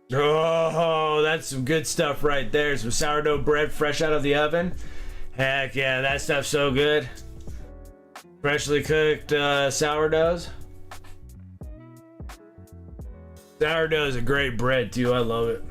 Oh, that's some good stuff right there. Some sourdough bread fresh out of the oven. Heck yeah, that stuff's so good. Freshly cooked sourdoughs. Sourdough is a great bread too. I love it.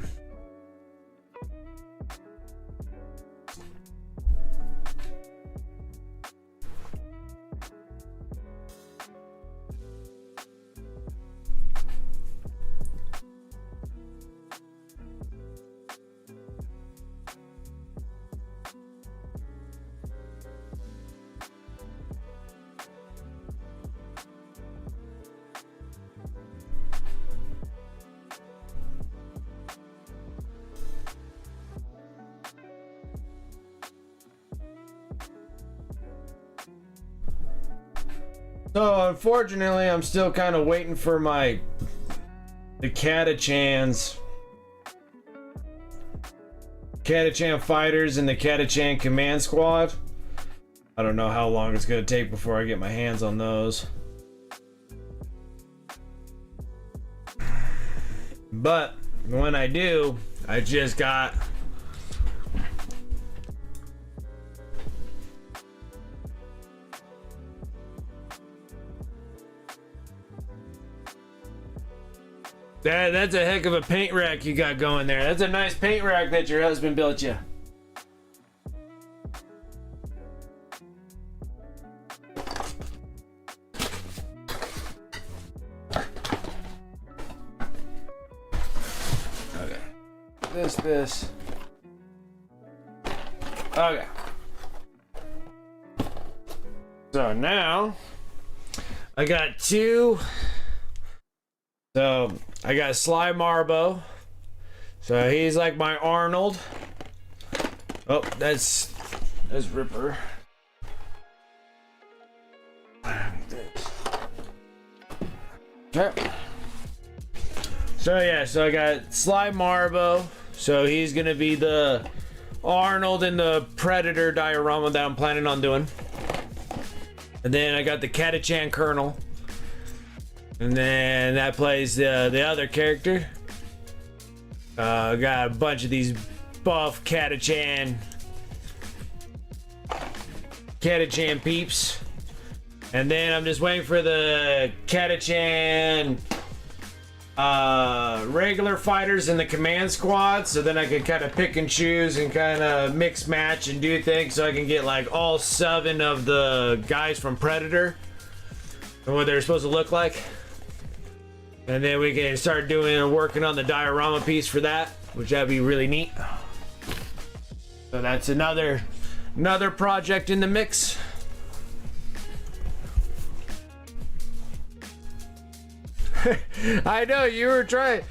So unfortunately, I'm still kind of waiting for the Catachans, Catachan fighters and the Catachan command squad. I don't know how long it's gonna take before I get my hands on those. But when I do, I just got that's a heck of a paint rack you got going there. That's a nice paint rack that your husband built you. Okay. This. Okay. So now I got two So I got Sly Marbo. So he's like my Arnold. Oh, that's Ripper. Okay. So yeah, so I got Sly Marbo. So he's gonna be the Arnold in the Predator diorama that I'm planning on doing. And then I got the Catachan Colonel. And then that plays the other character. Got a bunch of these buff Catachan peeps. And then I'm just waiting for the Catachan regular fighters in the command squad, so then I can kind of pick and choose and kind of mix match and do things, so I can get like all 7 of the guys from Predator and what they're supposed to look like. And then we can start working on the diorama piece for that, which that'd be really neat. So that's another project in the mix. I know you were trying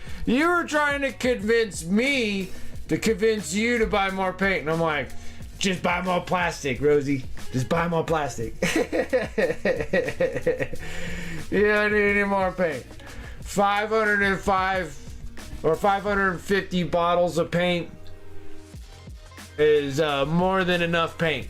to convince me to convince you to buy more paint, and I'm like, just buy more plastic, Rosie. Just buy more plastic. You don't need any more paint. 505 or 550 bottles of paint is more than enough paint.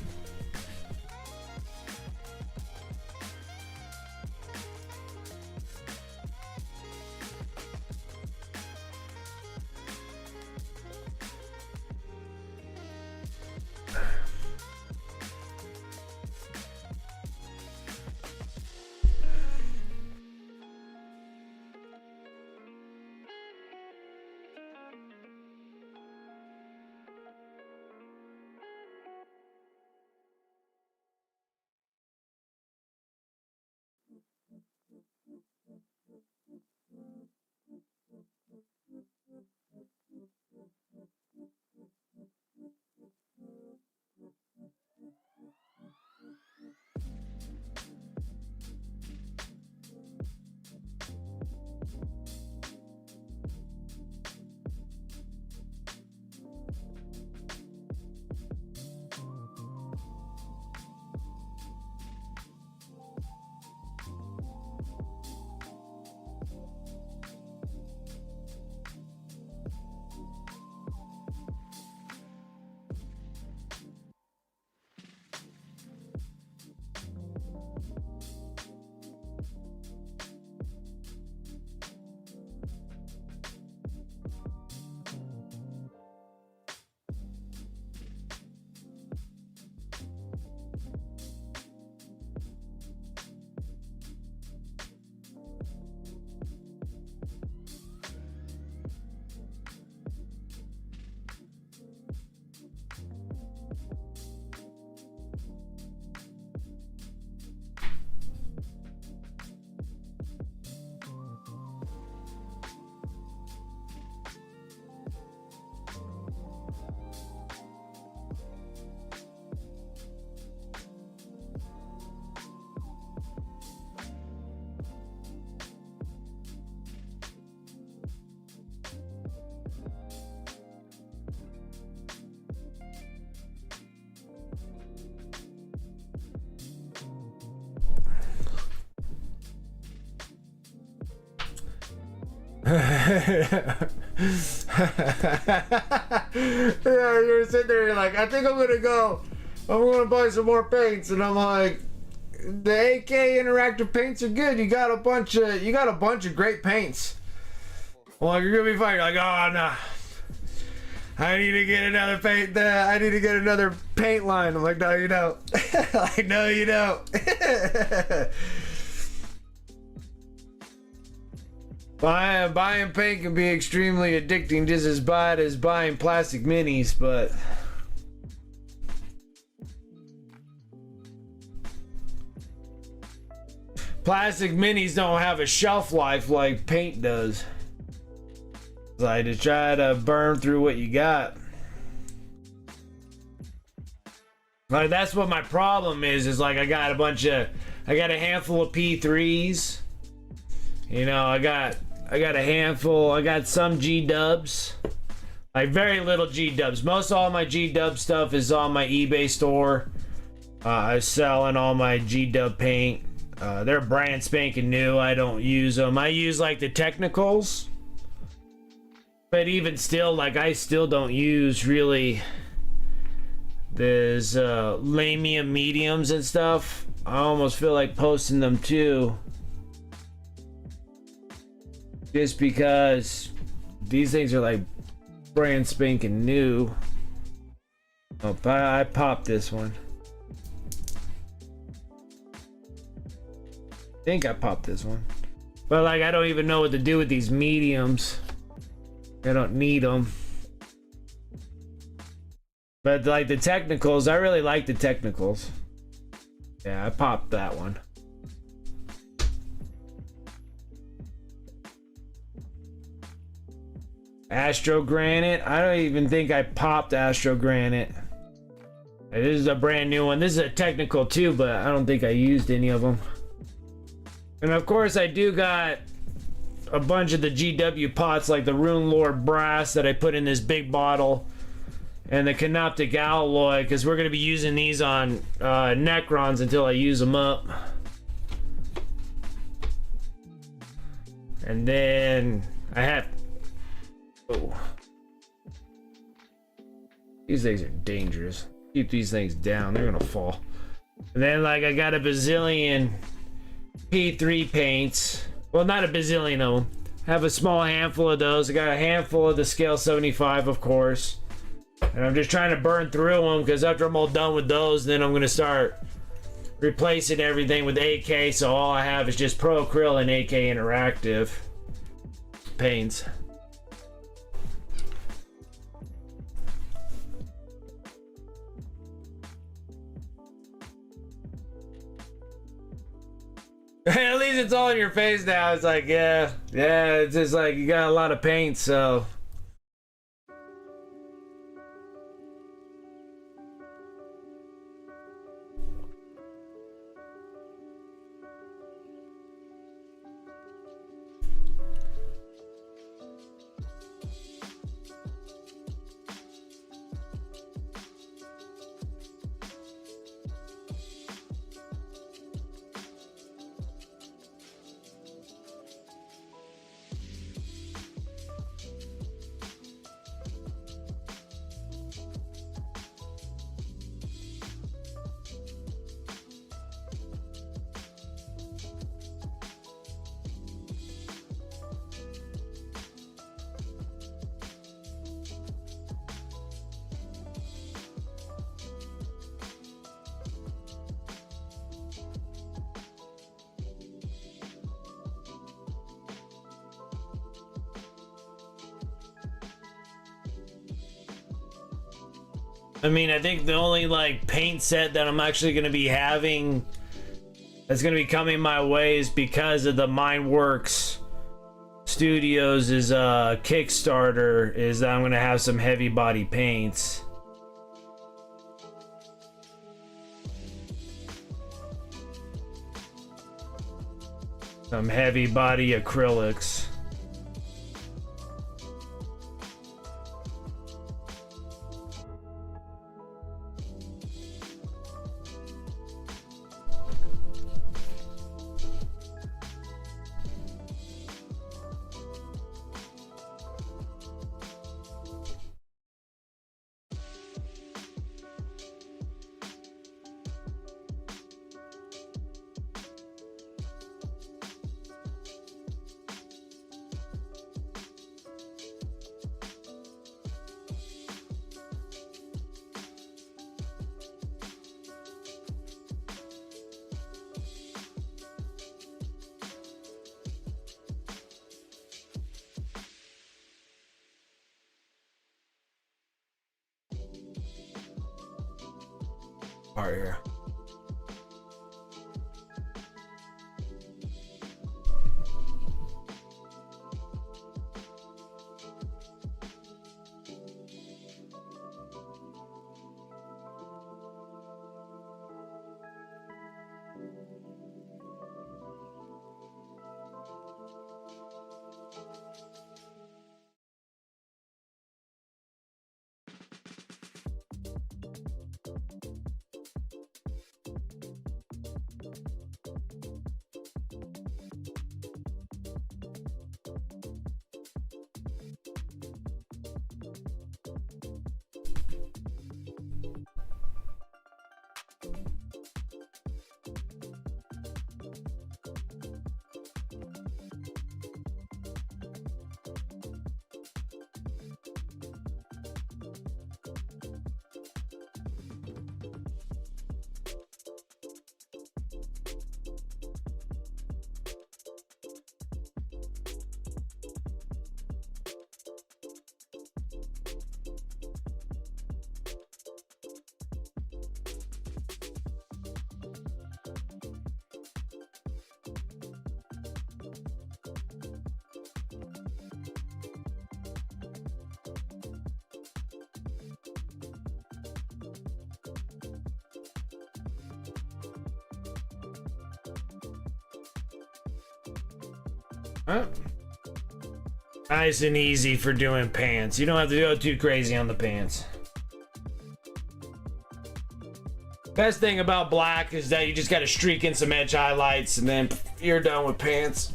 Yeah, you're sitting there, you're like, I think I'm gonna buy some more paints, and I'm like, the AK interactive paints are good. You got a bunch of great paints. I'm like, you're gonna be fine. You're like, oh no, I need to get another paint. I need to get another paint line. I'm like, no, you don't. Like, no, you don't. Buying paint can be extremely addicting, just as bad as buying plastic minis, but plastic minis don't have a shelf life like paint does. Like, to try to burn through what you got. Like, that's what my problem is like, I got a handful of P3s. You know, I got I got a handful. I got some G-dubs. Like very little G-dubs. Most all my G-dub stuff is on my eBay store. I selling all my G-dub paint. They're brand spanking new. I don't use them. I use like the technicals. But even still, like I still don't use really there's lamium mediums and stuff. I almost feel like posting them too. Just because these things are like brand spanking new. Oh, I popped this one. I think I popped this one. But like I don't even know what to do with these mediums. I don't need them. But like the technicals, I really like the technicals. Yeah, I popped that one. Astro Granite. I don't even think I popped Astro Granite. This is a brand new one. This is a technical too, but I don't think I used any of them. And of course I do got a bunch of the GW pots like the Rune Lord Brass that I put in this big bottle. And the Canoptic Alloy, because we're going to be using these on Necrons until I use them up. And then I have... Oh. These things are dangerous. Keep these things down, they're going to fall. And then like I got a bazillion P3 paints. Well, not a bazillion of them. I have a small handful of those. I got a handful of the scale 75, of course. And I'm just trying to burn through them because after I'm all done with those, then I'm going to start replacing everything with AK. So all I have is just Pro Acryl and AK Interactive paints. At least it's all in your face now. It's like, yeah, it's just like you got a lot of paint, so... I mean, I think the only like paint set that I'm actually going to be having that's going to be coming my way is because of the Mindworks Studios is Kickstarter is that I'm going to have some heavy body paints. Some heavy body acrylics. Part here. Huh? Nice and easy for doing pants. You don't have to go too crazy on the pants. Best thing about black is that you just got to streak in some edge highlights and then you're done with pants.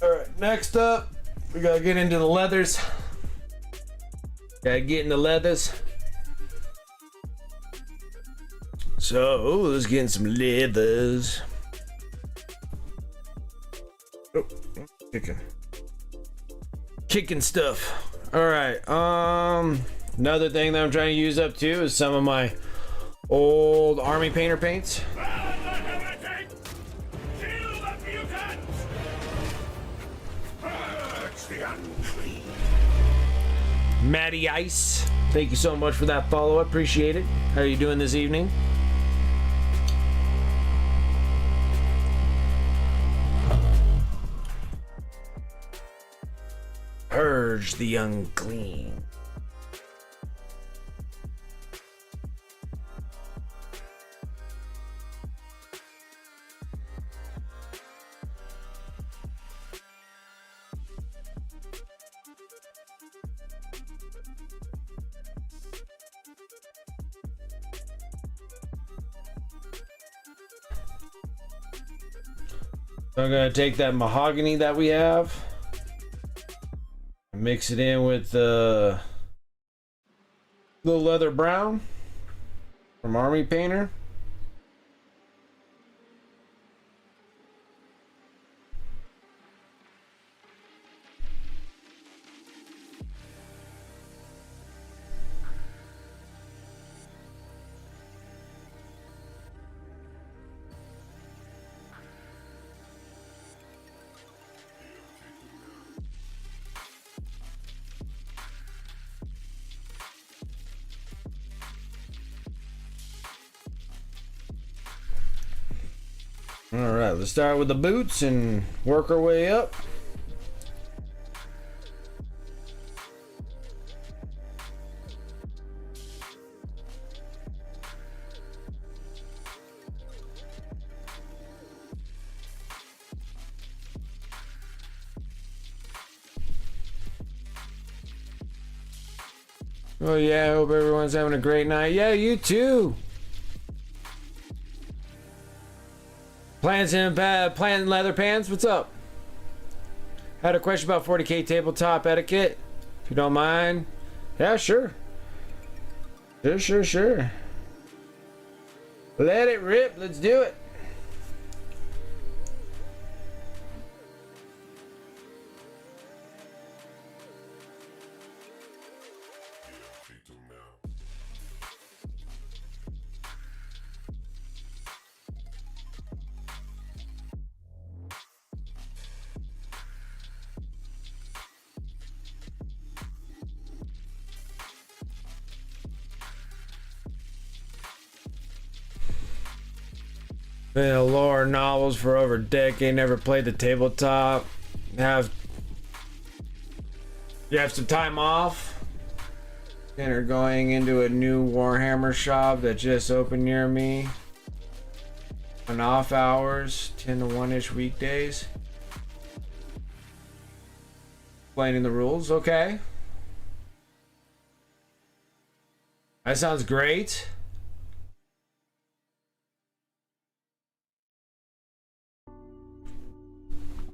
All right, next up, we gotta get into the leathers. Gotta get into leathers. So let's get in some leathers. Oh, kicking stuff. All right. Another thing that I'm trying to use up too is some of my old army painter paints. Matty Ice, thank you so much for that follow. Appreciate it. How are you doing this evening? Purge the unclean. I'm gonna take that mahogany that we have, mix it in with the leather brown from Army Painter. All right, let's start with the boots and work our way up. Oh yeah, I hope everyone's having a great night. Yeah, you too. Plans in plan leather pants. What's up? Had a question about 40K tabletop etiquette, if you don't mind. Yeah, sure. Sure. Let it rip. Let's do it. Been a lore novels for over a decade. Never played the tabletop. You have some time off and are going into a new Warhammer shop that just opened near me on off hours, 10 to 1-ish weekdays. Explaining the rules. Okay, that sounds great.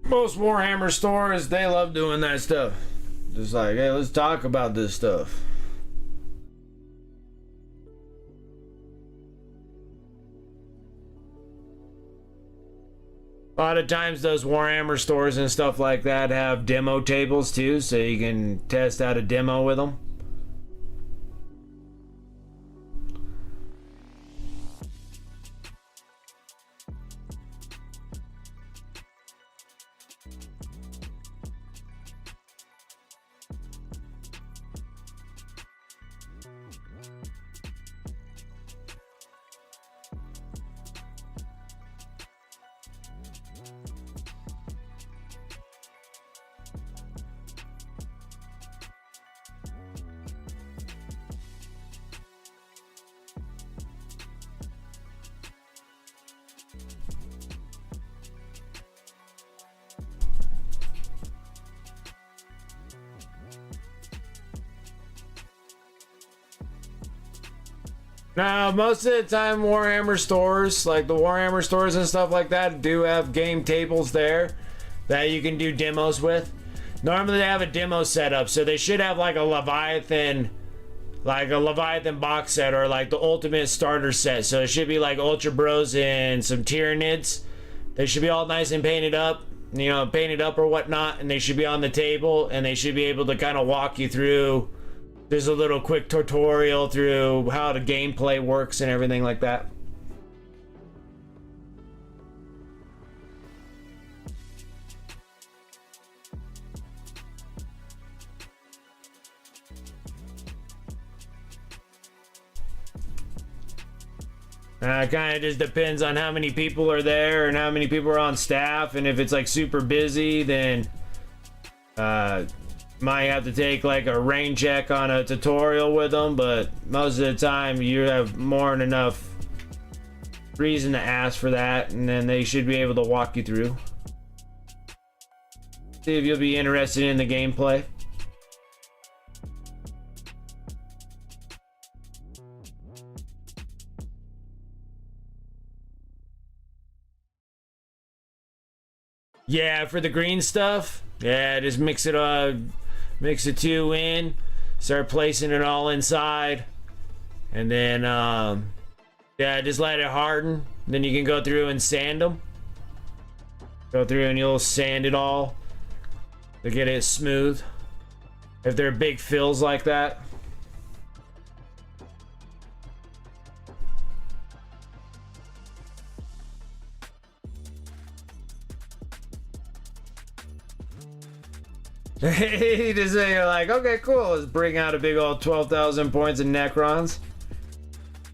Most Warhammer stores, they love doing that stuff. Just like, hey, let's talk about this stuff. A lot of times those Warhammer stores and stuff like that have demo tables too, so you can test out a demo with them. Now, most of the time, Warhammer stores, like the Warhammer stores and stuff like that, do have game tables there that you can do demos with. Normally, they have a demo setup, so they should have like a Leviathan box set, or like the Ultimate starter set. So it should be like Ultra Bros and some Tyranids. They should be all nice and painted up, you know, painted up or whatnot, and they should be on the table, and they should be able to kind of walk you through. There's a little quick tutorial through how the gameplay works and everything like that. Kind of just depends on how many people are there and how many people are on staff, and if it's like super busy, then might have to take like a rain check on a tutorial with them, but most of the time you have more than enough reason to ask for that, and then they should be able to walk you through. See if you'll be interested in the gameplay. Yeah, for the green stuff, yeah, just mix the two in, start placing it all inside, and then yeah, just let it harden. Then you can go through and sand them. Go through and you'll sand it all to get it smooth. If they're big fills like that. You just say, you're like, okay, cool, let's bring out a big old 12,000 points in Necrons.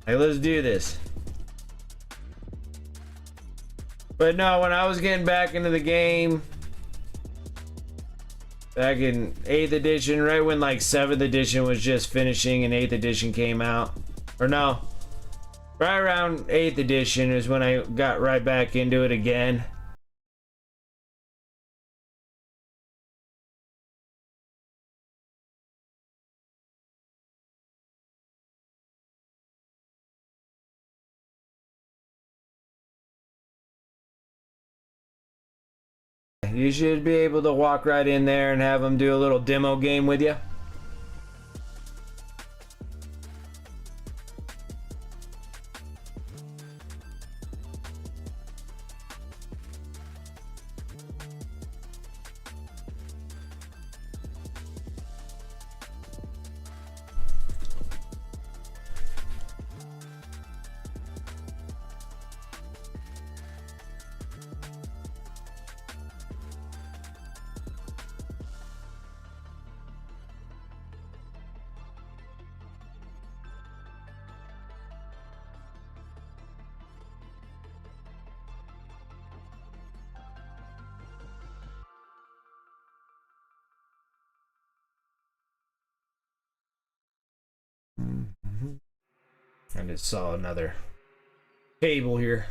Hey, let's do this. But no, when I was getting back into the game, back in 8th edition, right when like 7th edition was just finishing and 8th edition came out. Or no, right around 8th edition is when I got right back into it again. You should be able to walk right in there and have them do a little demo game with you. I just saw another table here.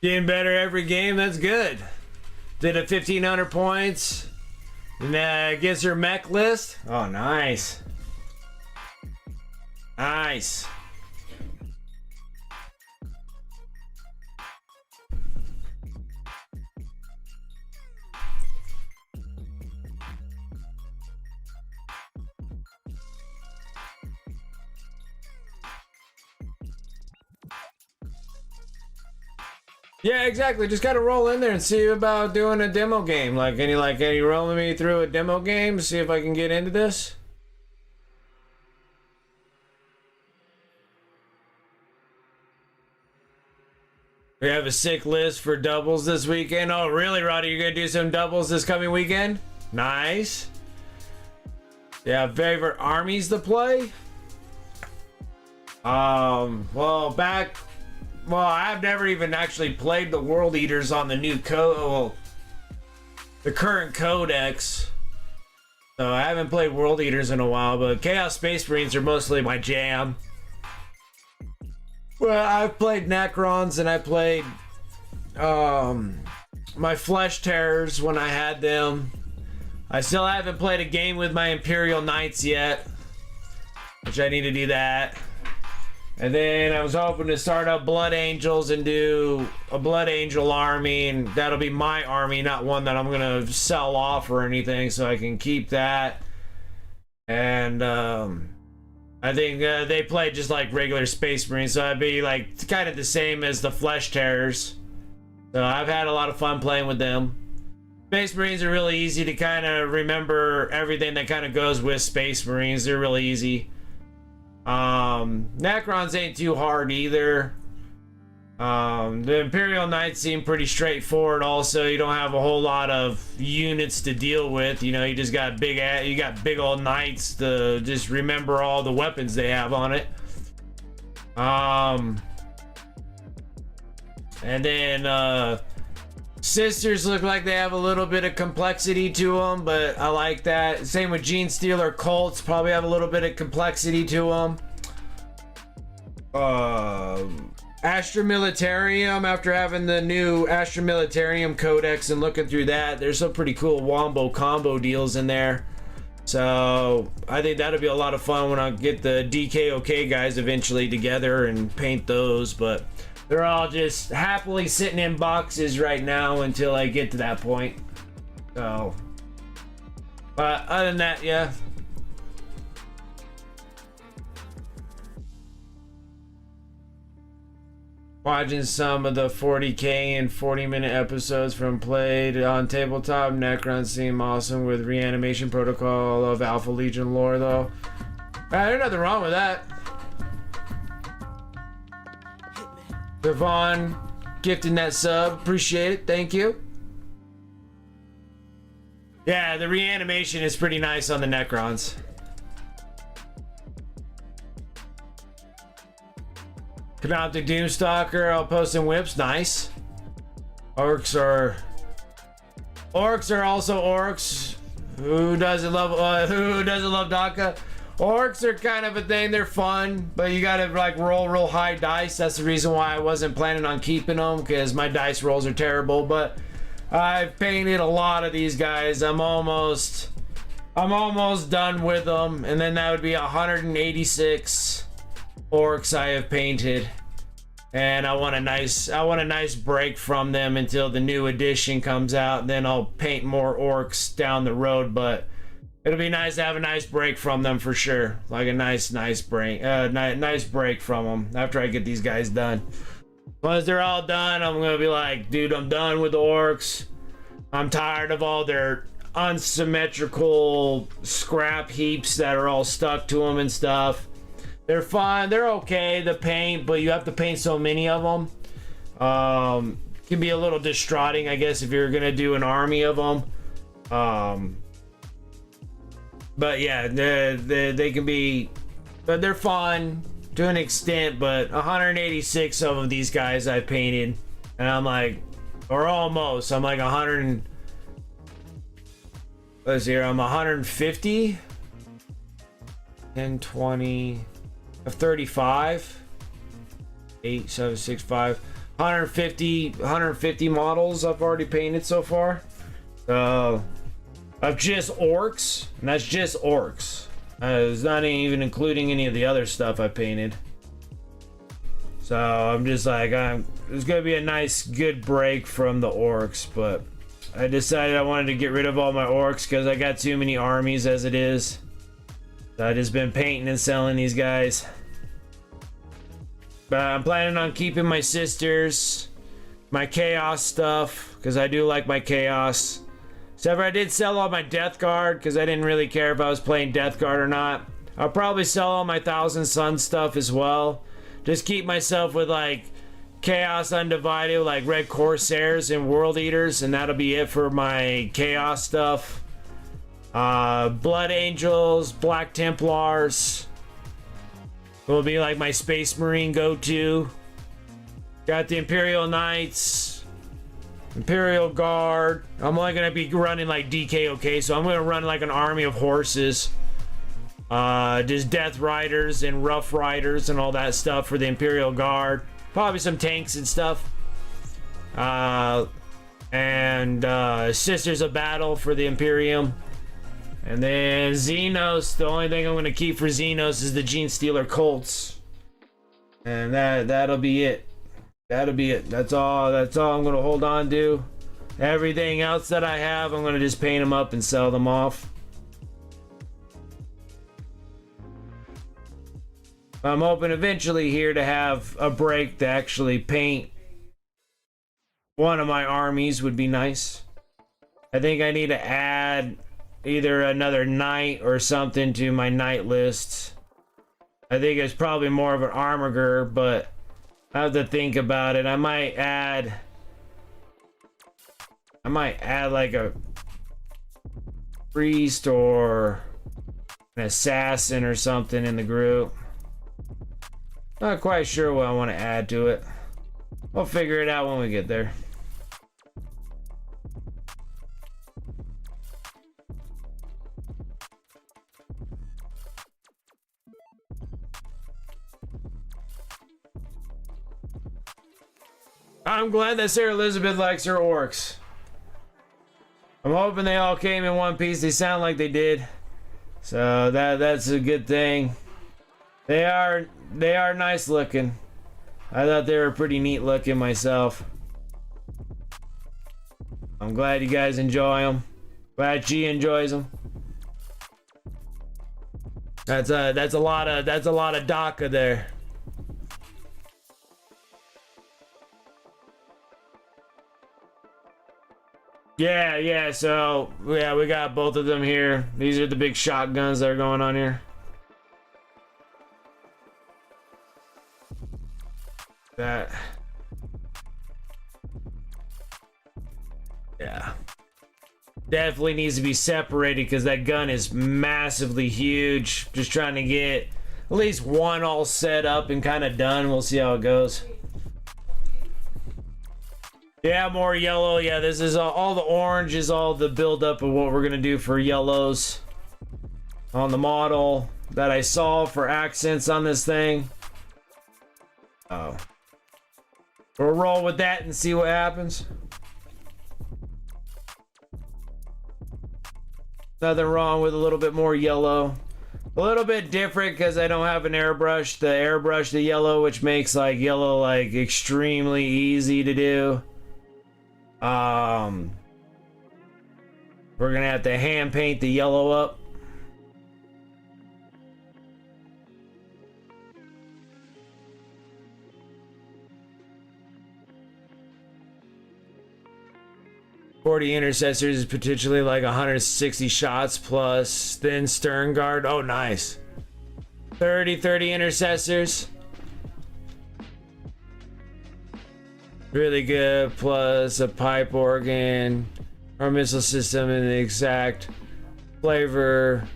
Getting better every game, that's good. Did a 1,500 points. And gets her mech list. Oh, nice. Nice. Yeah, exactly. Just gotta roll in there and see about doing a demo game. Can you rolling me through a demo game? See if I can get into this. We have a sick list for doubles this weekend. Oh, really, Roddy? You're gonna do some doubles this coming weekend? Nice. Yeah, favorite armies to play? Well, I've never even actually played the World Eaters on the new the current codex. So I haven't played World Eaters in a while, but Chaos Space Marines are mostly my jam. Well, I've played Necrons and I played my Flesh Terrors when I had them. I still haven't played a game with my Imperial Knights yet, which I need to do that. And then I was hoping to start up Blood Angels and do a Blood Angel army, and that'll be my army, not one that I'm gonna sell off or anything, so I can keep that. And I think they play just like regular Space Marines, so I'd be like kind of the same as the Flesh Terrors. So I've had a lot of fun playing with them. Space Marines are really easy to kind of remember everything that kind of goes with Space Marines. They're really easy. Necrons ain't too hard either. The Imperial Knights seem pretty straightforward also. You don't have a whole lot of units to deal with. You know, you just got big old knights to just remember all the weapons they have on it. And then, Sisters look like they have a little bit of complexity to them, but I like that. Same with Gene Stealer Cults, probably have a little bit of complexity to them. Astra Militarium, after having the new Astra Militarium Codex and looking through that, there's some pretty cool wombo combo deals in there. So I think that'll be a lot of fun when I get the DKOK guys eventually together and paint those, but they're all just happily sitting in boxes right now until I get to that point. So, but other than that, yeah. Watching some of the 40k and 40-minute episodes from Played on Tabletop. Necrons seem awesome with reanimation protocol of Alpha Legion lore, though. There's nothing wrong with that. Devon gifting that sub, appreciate it, thank you. Yeah, the reanimation is pretty nice on the Necrons. Canoptic Doomstalker, I'll post in whips, nice. Orcs are also orcs. Who doesn't love DAKKA? Orcs are kind of a thing, they're fun, but you gotta like roll real high dice. That's the reason why I wasn't planning on keeping them, because my dice rolls are terrible. But I've painted a lot of these guys. I'm almost done with them, and then that would be 186 orcs I have painted. And I want a nice break from them until the new edition comes out. Then I'll paint more orcs down the road, but it'll be nice to have a nice break from them for sure. Like a nice break, nice break from them after I get these guys done. Once they're all done, I'm gonna be like, dude, I'm done with the orcs. I'm tired of all their unsymmetrical scrap heaps that are all stuck to them and stuff. They're fine, they're okay to paint, but you have to paint so many of them. Can be a little distraughting, I guess, if you're gonna do an army of them. But yeah, they can be, but they're fun to an extent. But 186 of these guys I painted, and I'm like, or almost, I'm like 100. Let's see here, I'm 150, 10, 20, 35, 8, 7, 6, 5, 150 models I've already painted so far. So of just orcs, and that's just orcs. It's not even including any of the other stuff I painted. So I'm just like, it's gonna be a nice, good break from the orcs, but I decided I wanted to get rid of all my orcs because I got too many armies as it is. So I just been painting and selling these guys. But I'm planning on keeping my sisters, my chaos stuff, because I do like my chaos. Except I did sell all my Death Guard because I didn't really care if I was playing Death Guard or not. I'll probably sell all my Thousand Suns stuff as well. Just keep myself with like Chaos Undivided, like Red Corsairs and World Eaters, and that'll be it for my Chaos stuff. Blood Angels, Black Templars will be like my Space Marine go-to. Got the Imperial Knights. Imperial Guard. I'm only gonna be running like DKOK, so I'm gonna run like an army of horses. Just Death Riders and Rough Riders and all that stuff for the Imperial Guard. Probably some tanks and stuff. And Sisters of Battle for the Imperium. And then Xenos, the only thing I'm gonna keep for Xenos is the Gene Stealer Colts. And that'll be it. That'll be it. That's all I'm gonna hold on to. Everything else that I have, I'm gonna just paint them up and sell them off. I'm hoping eventually here to have a break to actually paint one of my armies would be nice. I think I need to add either another knight or something to my knight list. I think it's probably more of an armorer, but I have to think about it. I might add like a priest or an assassin or something in the group. Not quite sure what I want to add to it. We'll figure it out when we get there. I'm glad that Sarah Elizabeth likes her orcs. I'm hoping they all came in one piece. They sound like they did. So that's a good thing. They are nice looking. I thought they were pretty neat looking myself. I'm glad you guys enjoy them. Glad she enjoys them. That's a lot of DAKKA there. Yeah, so yeah, we got both of them here. These are the big shotguns that are going on here. That, yeah, definitely needs to be separated because that gun is massively huge. Just trying to get at least one all set up and kind of done. We'll see how it goes. Yeah, more yellow. Yeah, this is all the orange is all the buildup of what we're gonna do for yellows on the model that I saw for accents on this thing. Oh, we'll roll with that and see what happens. Nothing wrong with a little bit more yellow. A little bit different because I don't have an airbrush. The airbrush, the yellow, which makes like yellow like extremely easy to do. We're gonna have to hand paint the yellow up. "40 intercessors is potentially like 160 shots plus thin stern guard." Oh, nice. 30 intercessors. Really good, plus a pipe organ, our missile system, and the exact flavor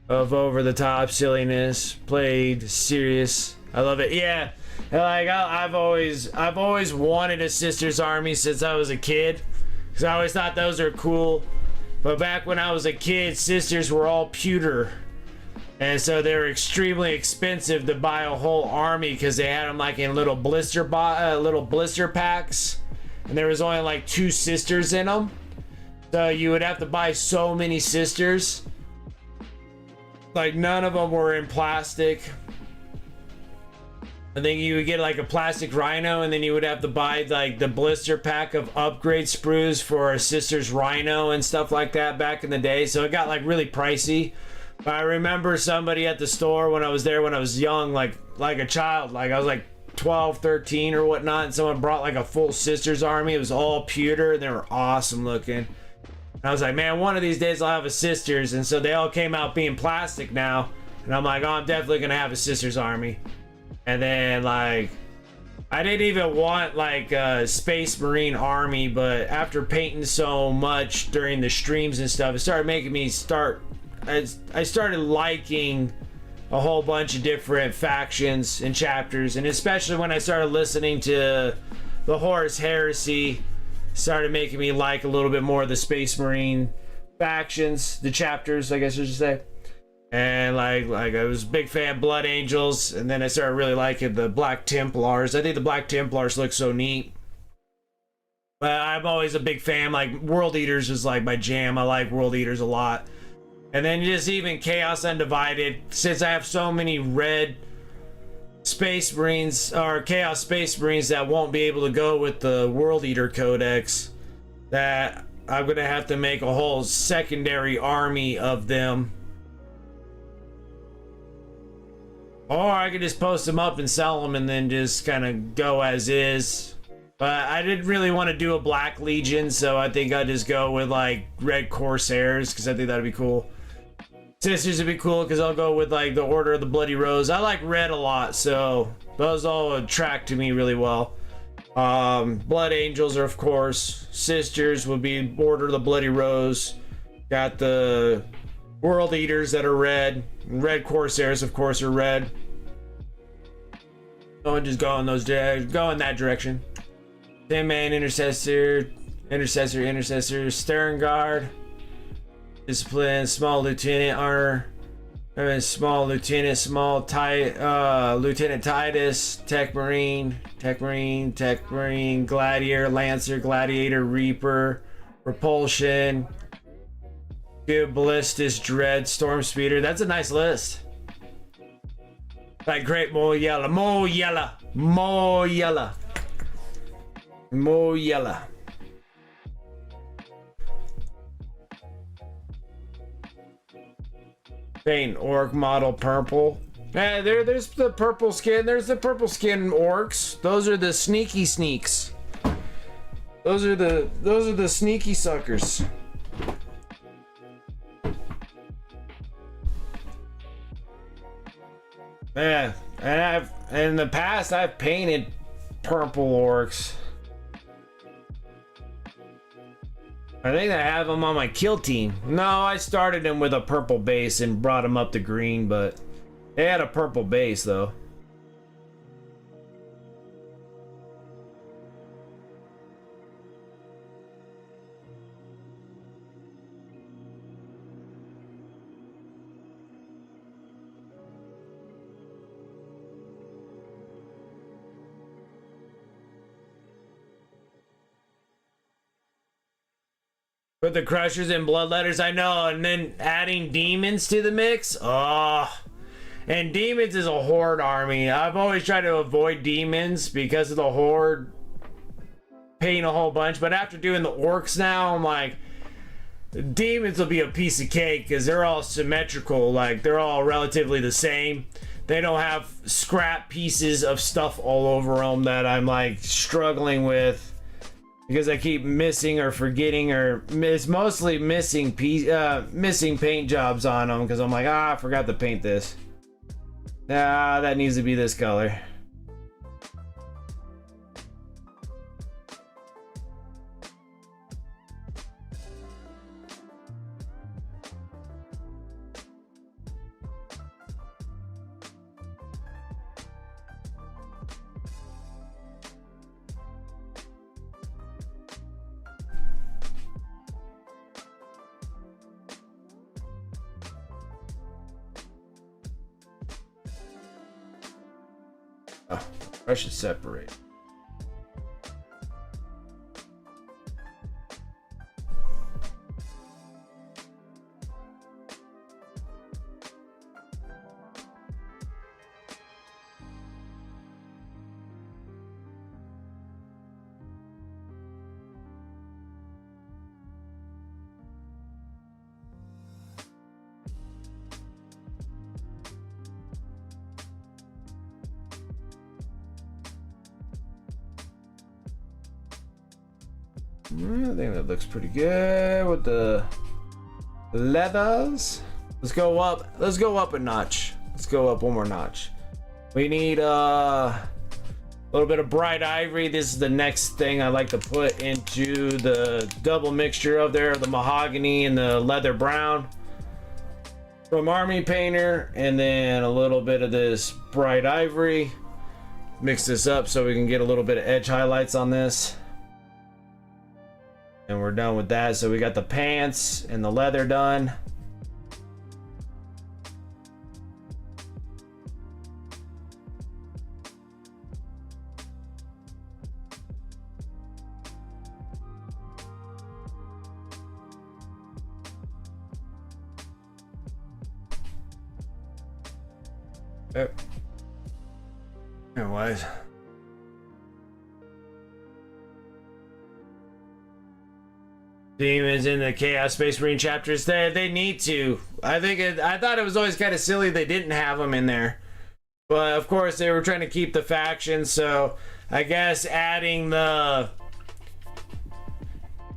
of over-the-top silliness. Played serious. I love it. Yeah, like I've always wanted a Sisters Army since I was a kid, because I always thought those are cool. But back when I was a kid, Sisters were all pewter. And so they were extremely expensive to buy a whole army because they had them like in little blister packs, and there was only like 2 sisters in them. So you would have to buy so many sisters. Like none of them were in plastic. I think you would get like a plastic rhino, and then you would have to buy like the blister pack of upgrade sprues for a sister's rhino and stuff like that back in the day. So it got like really pricey. But I remember somebody at the store when I was there when I was young, like a child, like I was like 12, 13 or whatnot, and someone brought like a full Sisters Army. It was all pewter and they were awesome looking. And I was like, man, one of these days I'll have a Sisters. And so they all came out being plastic now, and I'm like, oh, I'm definitely gonna have a Sisters Army. And then like I didn't even want like a Space Marine Army, but after painting so much during the streams and stuff, it started making me I started liking a whole bunch of different factions and chapters, and especially when I started listening to the Horus Heresy started making me like a little bit more of the Space Marine factions, the chapters, I guess I should say. And like I was a big fan of Blood Angels, and then I started really liking the Black Templars. I think the Black Templars look so neat. But I'm always a big fan. Like World Eaters is like my jam. I like World Eaters a lot. And then just even Chaos Undivided, since I have so many red Space Marines or Chaos Space Marines that won't be able to go with the World Eater Codex, that I'm gonna have to make a whole secondary army of them. Or I could just post them up and sell them and then just kind of go as is. But I didn't really want to do a Black Legion, so I think I'd just go with like Red Corsairs, because I think that'd be cool. Sisters would be cool, because I'll go with like the Order of the Bloody Rose. I like red a lot, so those all attract to me really well. Blood Angels are, of course. Sisters would be Order of the Bloody Rose. Got the World Eaters that are red. Red Corsairs, of course, are red. Don't just go in those go in that direction. 10-man Intercessor, Stern Guard, Discipline, Small Lieutenant Honor, Small Lieutenant, Lieutenant Titus, Tech Marine, Gladiator, Lancer, Gladiator, Reaper, Repulsion, Good Ballistus, Dread, Storm Speeder. That's a nice list. Like great Mo Yella. Paint orc model purple. Yeah, there's the purple skin. There's the purple skin orcs. Those are the sneaky sneaks. Those are the sneaky suckers. Yeah, and in the past I've painted purple orcs. I think I have them on my kill team. No, I started them with a purple base and brought them up to green, but they had a purple base though. Put the Crushers and Bloodletters, I know, and then adding Demons to the mix? Oh. And Demons is a Horde army. I've always tried to avoid Demons because of the Horde paying a whole bunch, but after doing the Orcs now, I'm like, Demons will be a piece of cake because they're all symmetrical, like they're all relatively the same. They don't have scrap pieces of stuff all over them that I'm like struggling with. Because I keep missing or forgetting, or it's mostly missing paint jobs on them. Because I'm like, I forgot to paint this. That needs to be this color. Oh, I should separate. I think that looks pretty good with the leathers. Let's go up a notch. Let's go up one more notch. We need a little bit of bright ivory. This is the next thing I like to put into the double mixture of there, the mahogany and the leather brown from Army Painter, and then a little bit of this bright ivory. Mix this up so we can get a little bit of edge highlights on this. And we're done with that. So we got the pants and the leather done. Anyways. Demons in the Chaos Space Marine chapters. They need to. I thought it was always kind of silly they didn't have them in there. But of course they were trying to keep the factions, so I guess adding the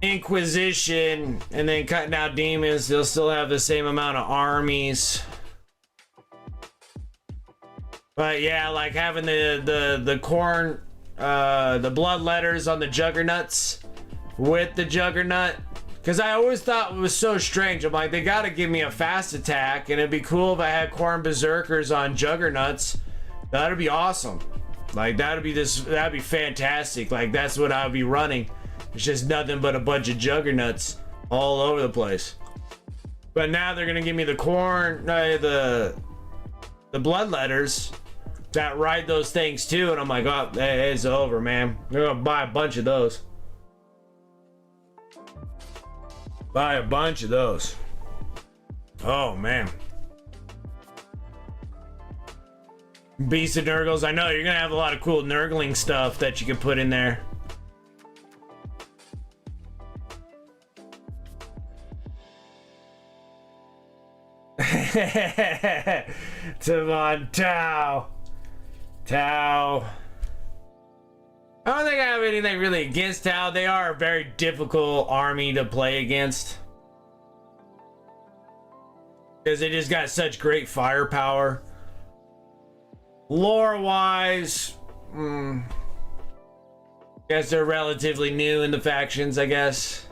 Inquisition and then cutting out demons, they'll still have the same amount of armies. But yeah, like having the corn, the blood letters on the juggernauts with the juggernaut, because I always thought it was so strange. I'm like, they gotta give me a fast attack, and it'd be cool if I had corn berserkers on juggernauts. That'd be awesome. Like that'd be fantastic. Like that's what I would be running. It's just nothing but a bunch of juggernauts all over the place. But now they're gonna give me the corn, the blood letters that ride those things too, and I'm like, oh, it's over, man. I'm gonna buy a bunch of those. Buy a bunch of those. Oh man. Beast of Nurgles. I know you're gonna have a lot of cool Nurgling stuff that you can put in there. Tavon Tau. Tau. I don't think I have anything really against Tau. They are a very difficult army to play against, because they just got such great firepower. Lore wise, guess they're relatively new in the factions, I guess.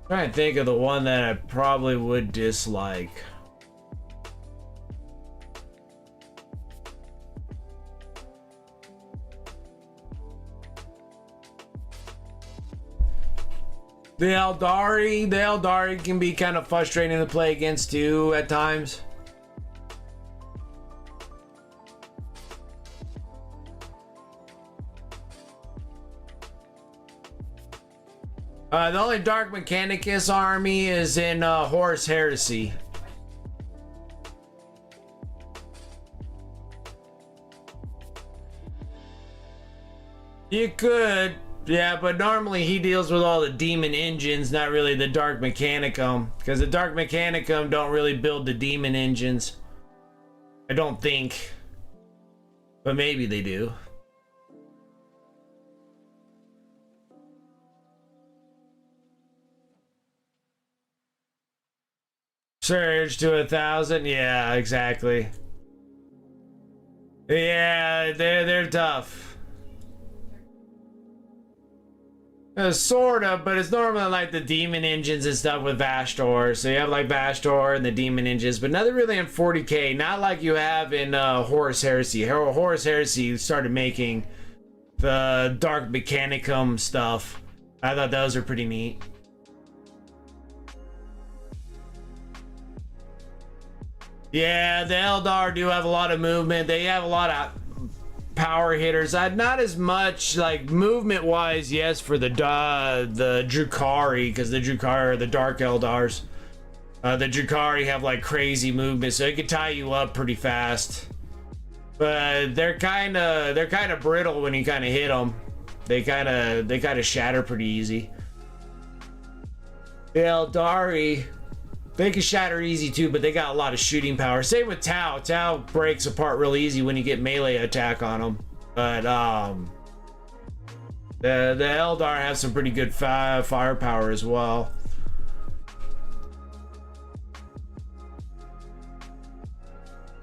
Trying to think of the one that I probably would dislike. The Eldari can be kind of frustrating to play against too at times. The only Dark Mechanicus army is in Horus Heresy. You could, yeah, but normally he deals with all the demon engines, not really the Dark Mechanicum, because the Dark Mechanicum don't really build the demon engines. I don't think, but maybe they do. Surge to 1,000, yeah, exactly. Yeah, they're tough. Sorta, but it's normally like the demon engines and stuff with Vastor. So you have like Vastor and the demon engines, but nothing really in 40k. Not like you have in Horus Heresy. Horus Heresy started making the Dark Mechanicum stuff. I thought those were pretty neat. Yeah, the Eldar do have a lot of movement. They have a lot of power hitters. Not as much like movement wise, yes, for the Drukhari, because the Drukhari are the Dark Eldars. The Drukhari have like crazy movement, so it can tie you up pretty fast. But they're kind of brittle when you kind of hit them. They kind of shatter pretty easy. The Eldari, they can shatter easy too, but they got a lot of shooting power. Same with Tau. Tau breaks apart real easy when you get melee attack on them. But the Eldar have some pretty good firepower as well.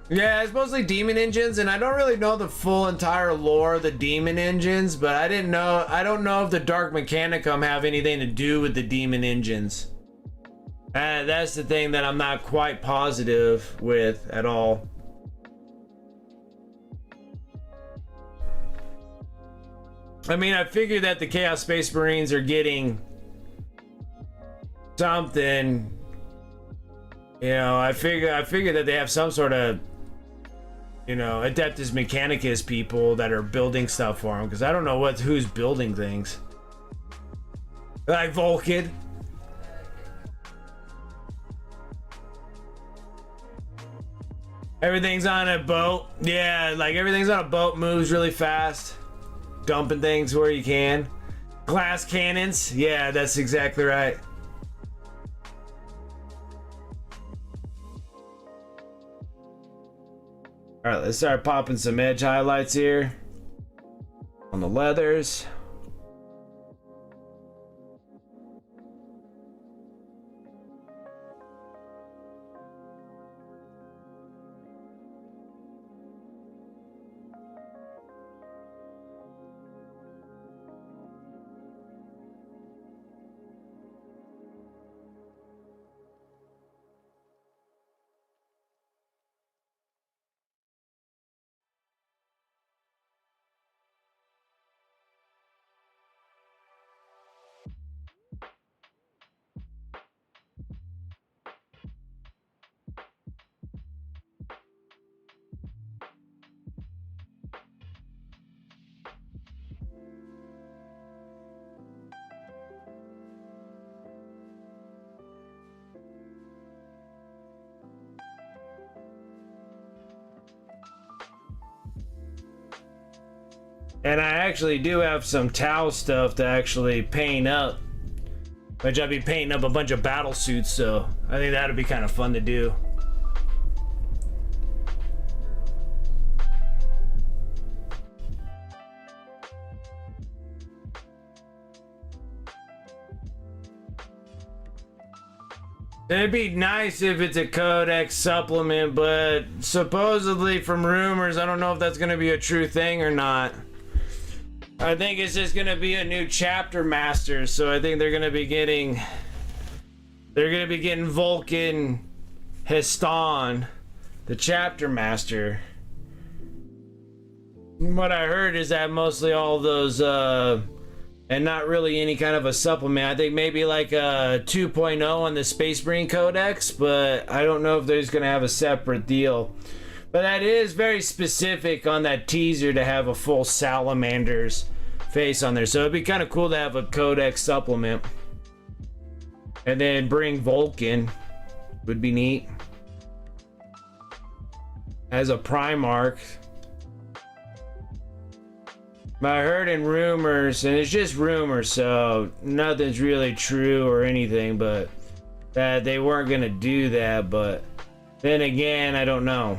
Yeah, it's mostly demon engines, and I don't really know the full entire lore of the demon engines, but I don't know if the Dark Mechanicum have anything to do with the demon engines. That's the thing that I'm not quite positive with at all. I mean, I figured that the Chaos Space Marines are getting something. You know, I figure that they have some sort of, you know, Adeptus Mechanicus people that are building stuff for them, because I don't know who's building things. Like Vulcan. Everything's on a boat. Yeah, like everything's on a boat, moves really fast. Dumping things where you can. Glass cannons. Yeah, that's exactly right. Alright, let's start popping some edge highlights here on the leathers. And I actually do have some Tau stuff to actually paint up, which I'll be painting up a bunch of battle suits, so I think that'll be kind of fun to do. It'd be nice if it's a Codex supplement, but supposedly from rumors, I don't know if that's going to be a true thing or not. I think it's just gonna be a new chapter master, so I think they're gonna be getting Vulcan Heston, the chapter master. What I heard is that mostly all those and not really any kind of a supplement. I think maybe like a 2.0 on the Space Marine Codex, but I don't know if they're just gonna have a separate deal. But that is very specific on that teaser to have a full Salamander's face on there. So it'd be kind of cool to have a Codex supplement. And then bring Vulcan. Would be neat. As a Primarch. But I heard in rumors, and it's just rumors, so nothing's really true or anything, but that they weren't going to do that. But then again, I don't know.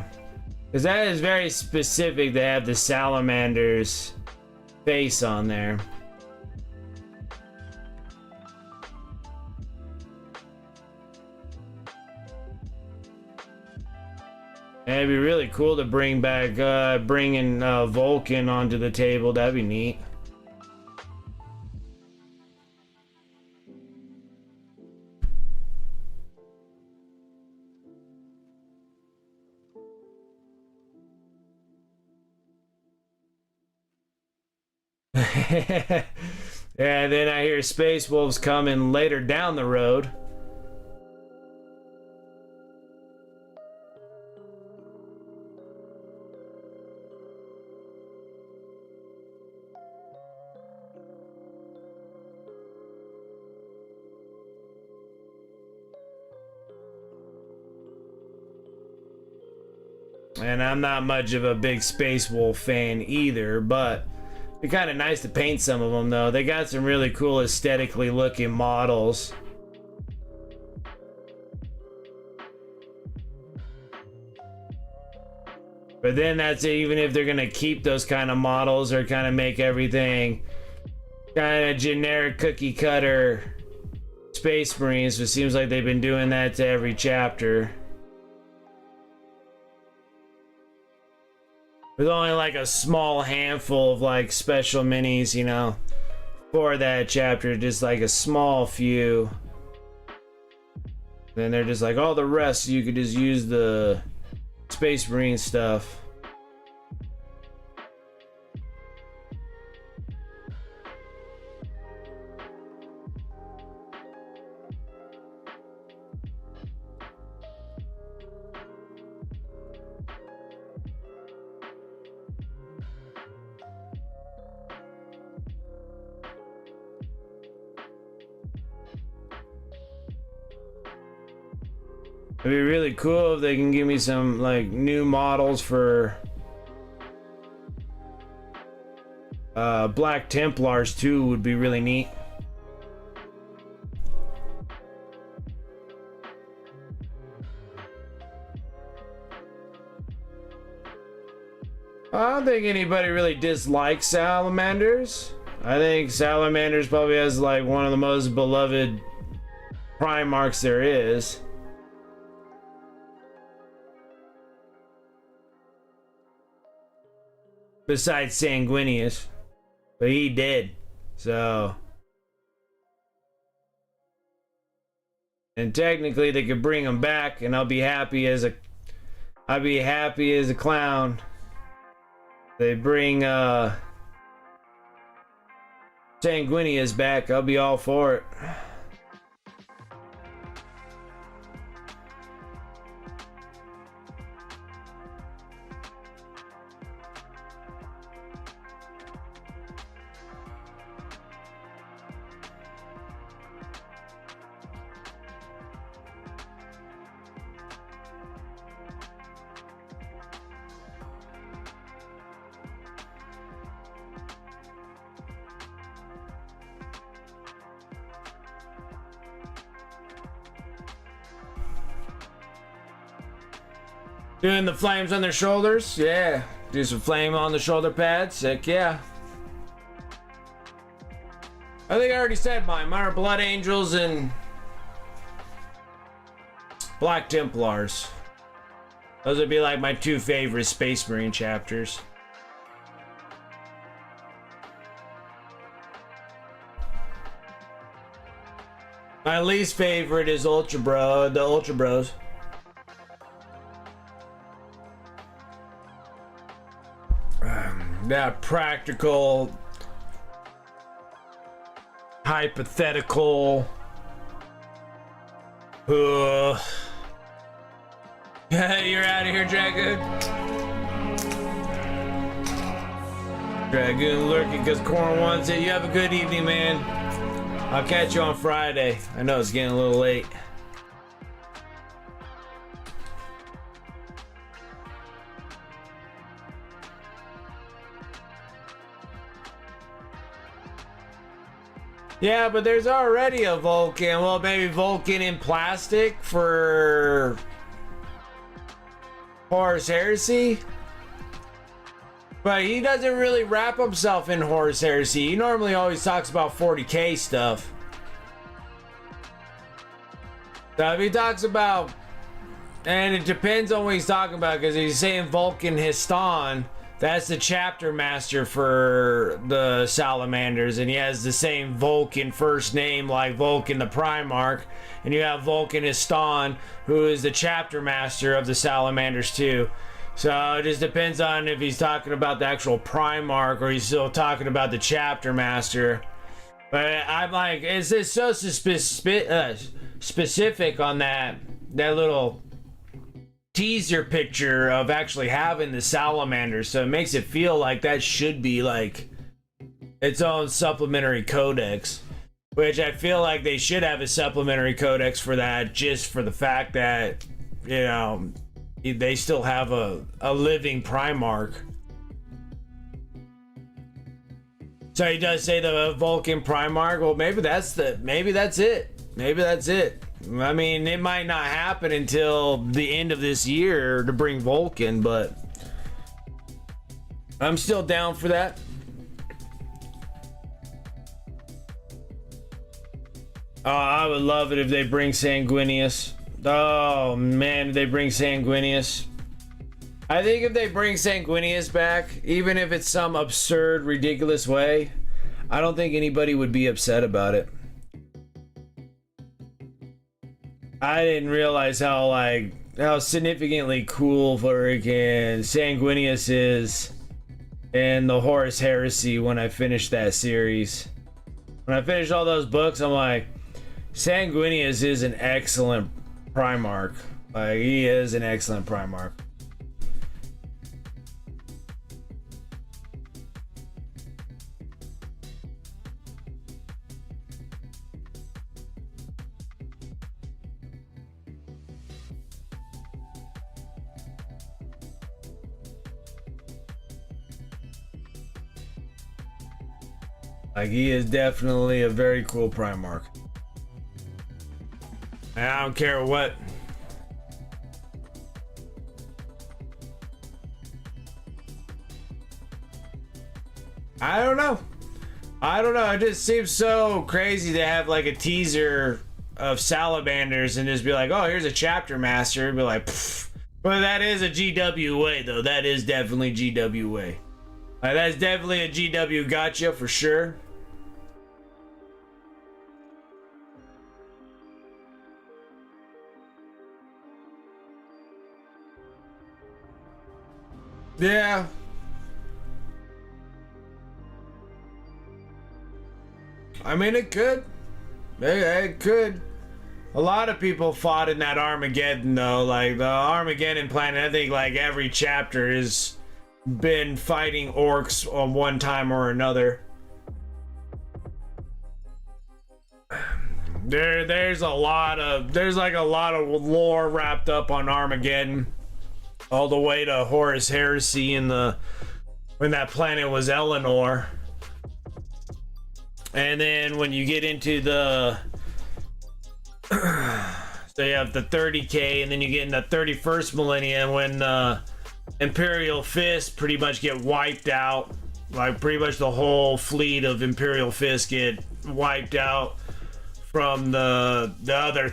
Because that is very specific to have the Salamander's face on there. And it'd be really cool to bring back, bringing Vulcan onto the table. That'd be neat. Yeah, then I hear Space Wolves coming later down the road. And I'm not much of a big Space Wolf fan either, but it's kind of nice to paint some of them, though. They got some really cool aesthetically looking models. But then that's even if they're gonna keep those kind of models or kind of make everything kind of generic cookie cutter Space Marines. It seems like they've been doing that to every chapter. With only like a small handful of like special minis, you know, for that chapter, just like a small few. Then they're just like, all the rest you could just use the Space Marine stuff. It'd be really cool if they can give me some like new models for Black Templars too. Would be really neat. I don't think anybody really dislikes salamanders. I think salamanders probably has like one of the most beloved Primarchs there is. Besides Sanguinius. But he did. So. And technically they could bring him back and I'll be happy as a clown. They bring Sanguinius back, I'll be all for it. Doing the flames on their shoulders? Yeah. Do some flame on the shoulder pads? Heck yeah. I think I already said mine. Mine are Blood Angels and Black Templars. Those would be like my two favorite Space Marine chapters. My least favorite is the Ultra Bros. That practical, hypothetical. You're out of here, Dragoon. Dragoon lurking because Corn wants it. You have a good evening, man. I'll catch you on Friday. I know it's getting a little late. Yeah, but there's already a Vulcan. Well, maybe Vulcan in plastic for Horus Heresy. But he doesn't really wrap himself in Horus Heresy. He normally always talks about 40k stuff. So if he talks about, and it depends on what he's talking about, because he's saying Vulcan Histon, that's the chapter master for the Salamanders, and he has the same Vulcan first name like Vulcan the Primarch, and you have Vulcan Histon, who is the chapter master of the Salamanders too. So it just depends on if he's talking about the actual Primarch or he's still talking about the chapter master. But I'm like, it's just so specific on that little teaser picture of actually having the Salamander, so it makes it feel like that should be like its own supplementary codex, which I feel like they should have a supplementary codex for that, just for the fact that, you know, they still have a living Primarch. So he does say the Vulcan Primarch. Well, maybe that's it. Maybe that's it. I mean, it might not happen until the end of this year to bring Vulcan, but I'm still down for that. Oh, I would love it if they bring Sanguinius. Oh man, if they bring Sanguinius. I think if they bring Sanguinius back, even if it's some absurd, ridiculous way, I don't think anybody would be upset about it. I didn't realize how significantly cool freaking Sanguinius is in the Horus Heresy when I finished that series. When I finished all those books, I'm like, Sanguinius is an excellent Primarch. Like, he is an excellent Primarch. Like, he is definitely a very cool Primarch. And I don't care what. I don't know. It just seems so crazy to have like a teaser of salamanders and just be like, oh, here's a chapter master. And be like, pfft. But that is a GW way, though. That is definitely GW way. That's definitely a GW gotcha for sure. Yeah. I mean, it could. It could. A lot of people fought in that Armageddon, though. Like, the Armageddon planet, I think, like, every chapter has been fighting orcs on one time or another. There's like a lot of lore wrapped up on Armageddon. All the way to Horus Heresy in when that planet was Eleanor. And then when you get into the so you have the 30k, and then you get in the 31st millennium when Imperial Fist pretty much get wiped out. Like, pretty much the whole fleet of Imperial Fist get wiped out from the other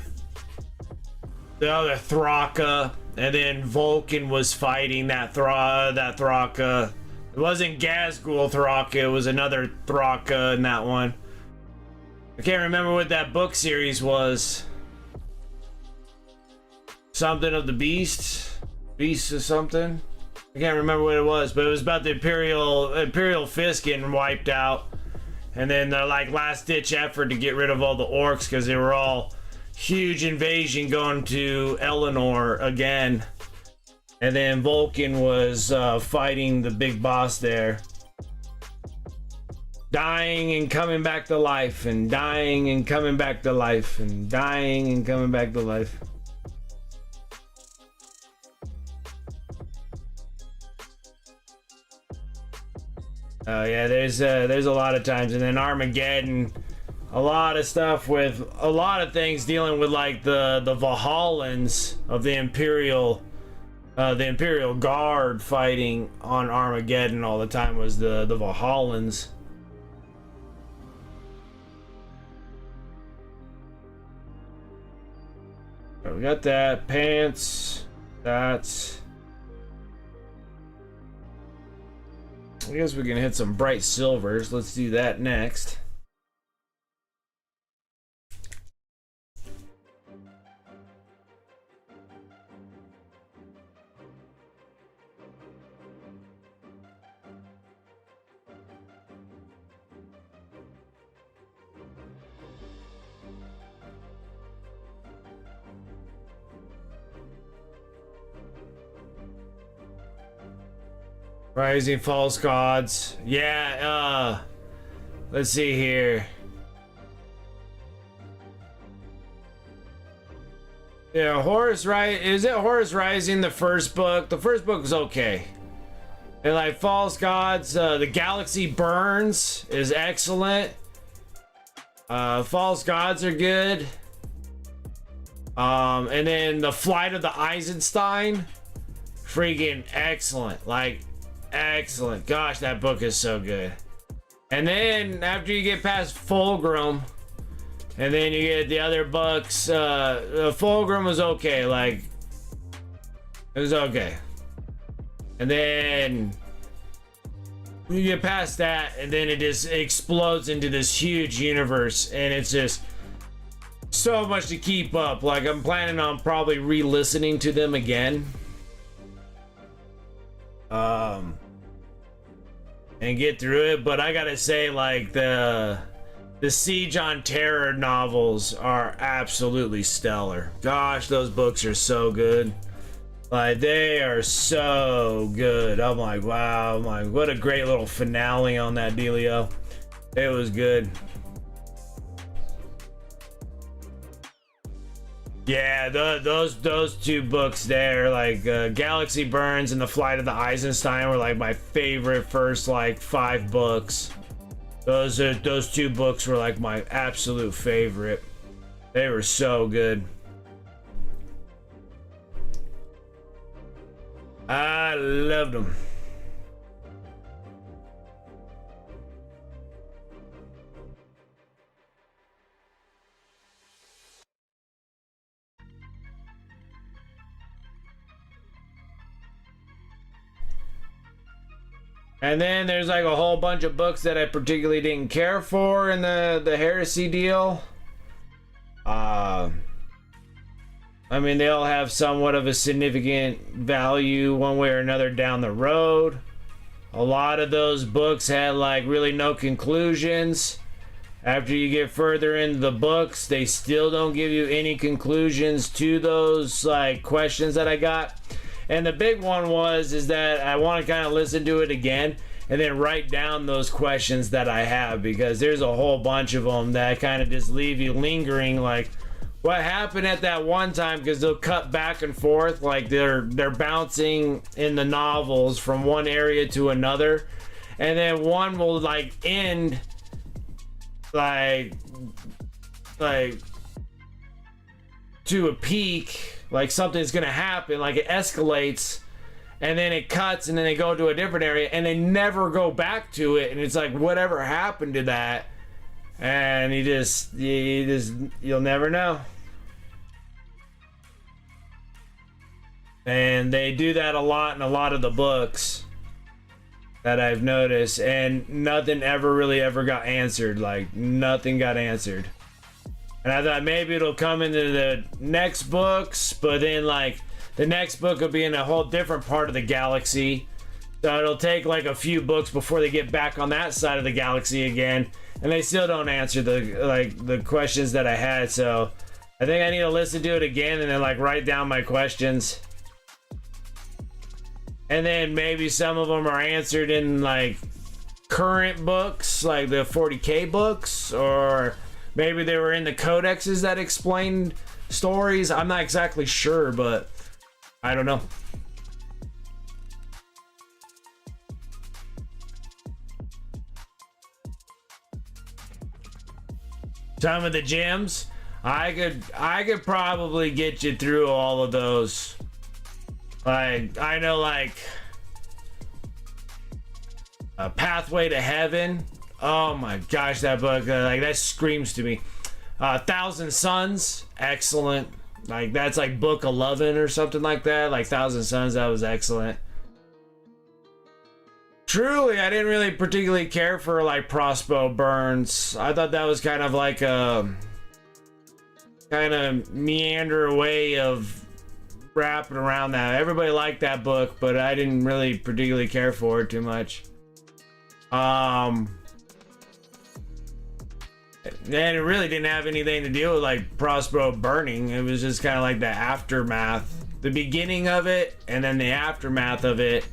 Thraka, and then Vulcan was fighting that Thraka. It wasn't Gazgul Thraka, it was another Thraka in that one. I can't remember what that book series was. Something of the Beast or something. I can't remember what it was, but it was about the Imperial Fist getting wiped out, and then the like last ditch effort to get rid of all the orcs because they were all huge invasion going to Eleanor again, and then Vulcan was fighting the big boss there, dying and coming back to life, and dying and coming back to life, and dying and coming back to life. Oh yeah, there's a lot of times, and then Armageddon, a lot of stuff with a lot of things dealing with like the Valhallans of the Imperial Guard fighting on Armageddon all the time was the Valhallans. We got that pants. That's. I guess we can hit some bright silvers. Let's do that next. Rising False Gods. Yeah, let's see here. Yeah, Horus is it Horus Rising, the first book? The first book was okay. And like False Gods, the Galaxy Burns is excellent. False Gods are good. And then the Flight of the Eisenstein, freaking excellent. Like, excellent. Gosh, that book is so good. And then after you get past Fulgrim, and then you get the other books, Fulgrim was okay. Like, it was okay. And then you get past that, and then it just explodes into this huge universe, and it's just so much to keep up. Like, I'm planning on probably re-listening to them again. And get through it, but I gotta say, like, the Siege on Terror novels are absolutely stellar. Gosh, those books are so good. Like, they are so good. I'm like, wow, I'm like, what a great little finale on that dealio. It was good. Yeah, those two books there, like Galaxy Burns and The Flight of the Eisenstein, were like my favorite first like 5 books. Those two books were like my absolute favorite. They were so good. I loved them. And then there's like a whole bunch of books that I particularly didn't care for in the heresy deal. I mean, they all have somewhat of a significant value one way or another down the road. A lot of those books had like really no conclusions. After you get further into the books, they still don't give you any conclusions to those like questions that I got. And the big one is that I want to kind of listen to it again and then write down those questions that I have, because there's a whole bunch of them that kind of just leave you lingering, like what happened at that one time, because they'll cut back and forth, like they're bouncing in the novels from one area to another, and then one will like end like to a peak, like something's gonna happen, like it escalates, and then it cuts, and then they go to a different area, and they never go back to it, and it's like whatever happened to that, and you'll never know. And they do that a lot in a lot of the books that I've noticed, and nothing ever got answered. Like nothing got answered. And I thought maybe it'll come into the next books, but then like the next book will be in a whole different part of the galaxy. So it'll take like a few books before they get back on that side of the galaxy again, and they still don't answer the questions that I had. So I think I need to listen to it again and then like write down my questions. And then maybe some of them are answered in like current books, like the 40K books, or maybe they were in the codexes that explained stories. I'm not exactly sure, but I don't know. Some of the gems, I could probably get you through all of those. Like, I know, like, A Pathway to Heaven. Oh my gosh, that book, like, that screams to me. 1,000 Suns, excellent. Like, that's like book 11 or something like that. Like, 1,000 Suns, that was excellent. Truly, I didn't really particularly care for, like, Prospero Burns. I thought that was kind of like a kind of meander way of wrapping around that. Everybody liked that book, but I didn't really particularly care for it too much. And it really didn't have anything to do with like Prospero burning. It was just kind of like the aftermath, the beginning of it, and then the aftermath of it.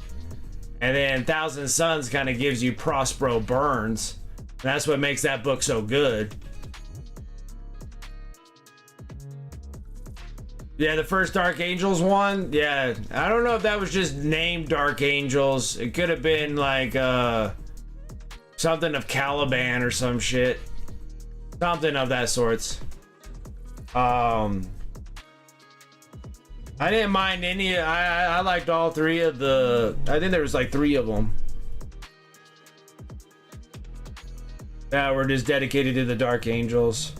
And then 1,000 Suns kind of gives you Prospero burns. And that's what makes that book so good. Yeah, the first Dark Angels one. Yeah, I don't know if that was just named Dark Angels. It could have been like something of Caliban or some shit. Something of that sorts. I didn't mind any. I liked all three of the. I think there was like 3 of them that were just dedicated to the Dark Angels.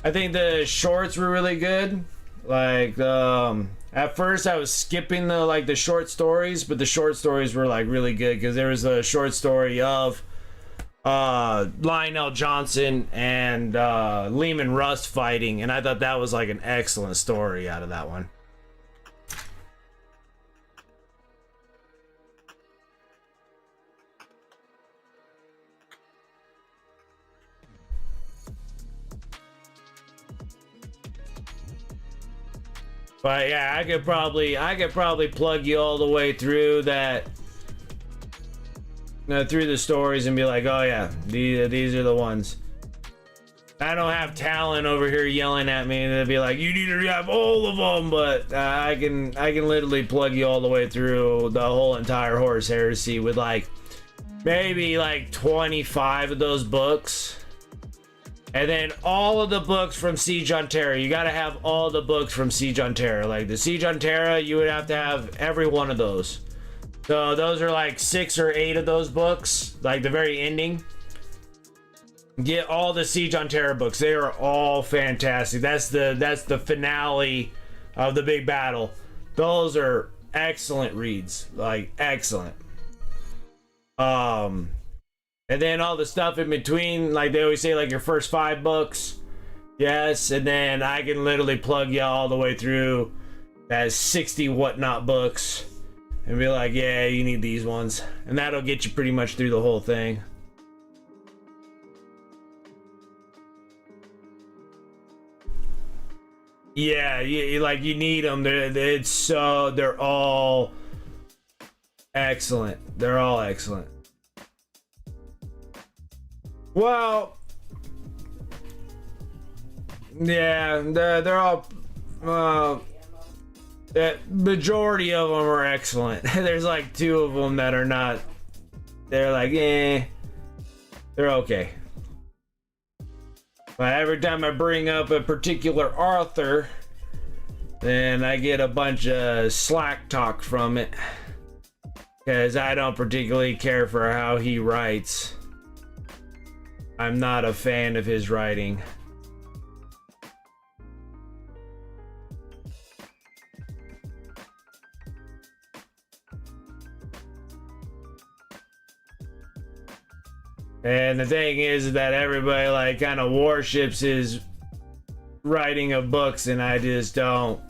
I think the shorts were really good. Like, at first I was skipping the short stories, but the short stories were like really good, because there was a short story of Lionel Johnson and Lehman Russ fighting, and I thought that was like an excellent story out of that one. But yeah, I could probably plug you all the way through that, through the stories, and be like, oh yeah, these are the ones. I don't have talent over here yelling at me and they'll be like, you need to have all of them, but I can literally plug you all the way through the whole entire Horus Heresy with like maybe like 25 of those books. And then all of the books from Siege on Terra. You gotta have all the books from Siege on Terra. Like the Siege on Terra, you would have to have every one of those. So those are like 6 or 8 of those books, like the very ending. Get all the Siege on Terra books. They are all fantastic. That's the finale of the big battle. Those are excellent reads. Like excellent. And then all the stuff in between, like they always say, like your first 5 books. Yes, and then I can literally plug you all the way through that 60 whatnot books and be like, yeah, you need these ones. And that'll get you pretty much through the whole thing. Yeah, you need them. They're all excellent. They're all excellent. Well, yeah, they're all. The majority of them are excellent. There's like 2 of them that are not. They're like, they're okay. But every time I bring up a particular author, then I get a bunch of slack talk from it. Because I don't particularly care for how he writes. I'm not a fan of his writing. And the thing is that everybody like kind of worships his writing of books, and I just don't.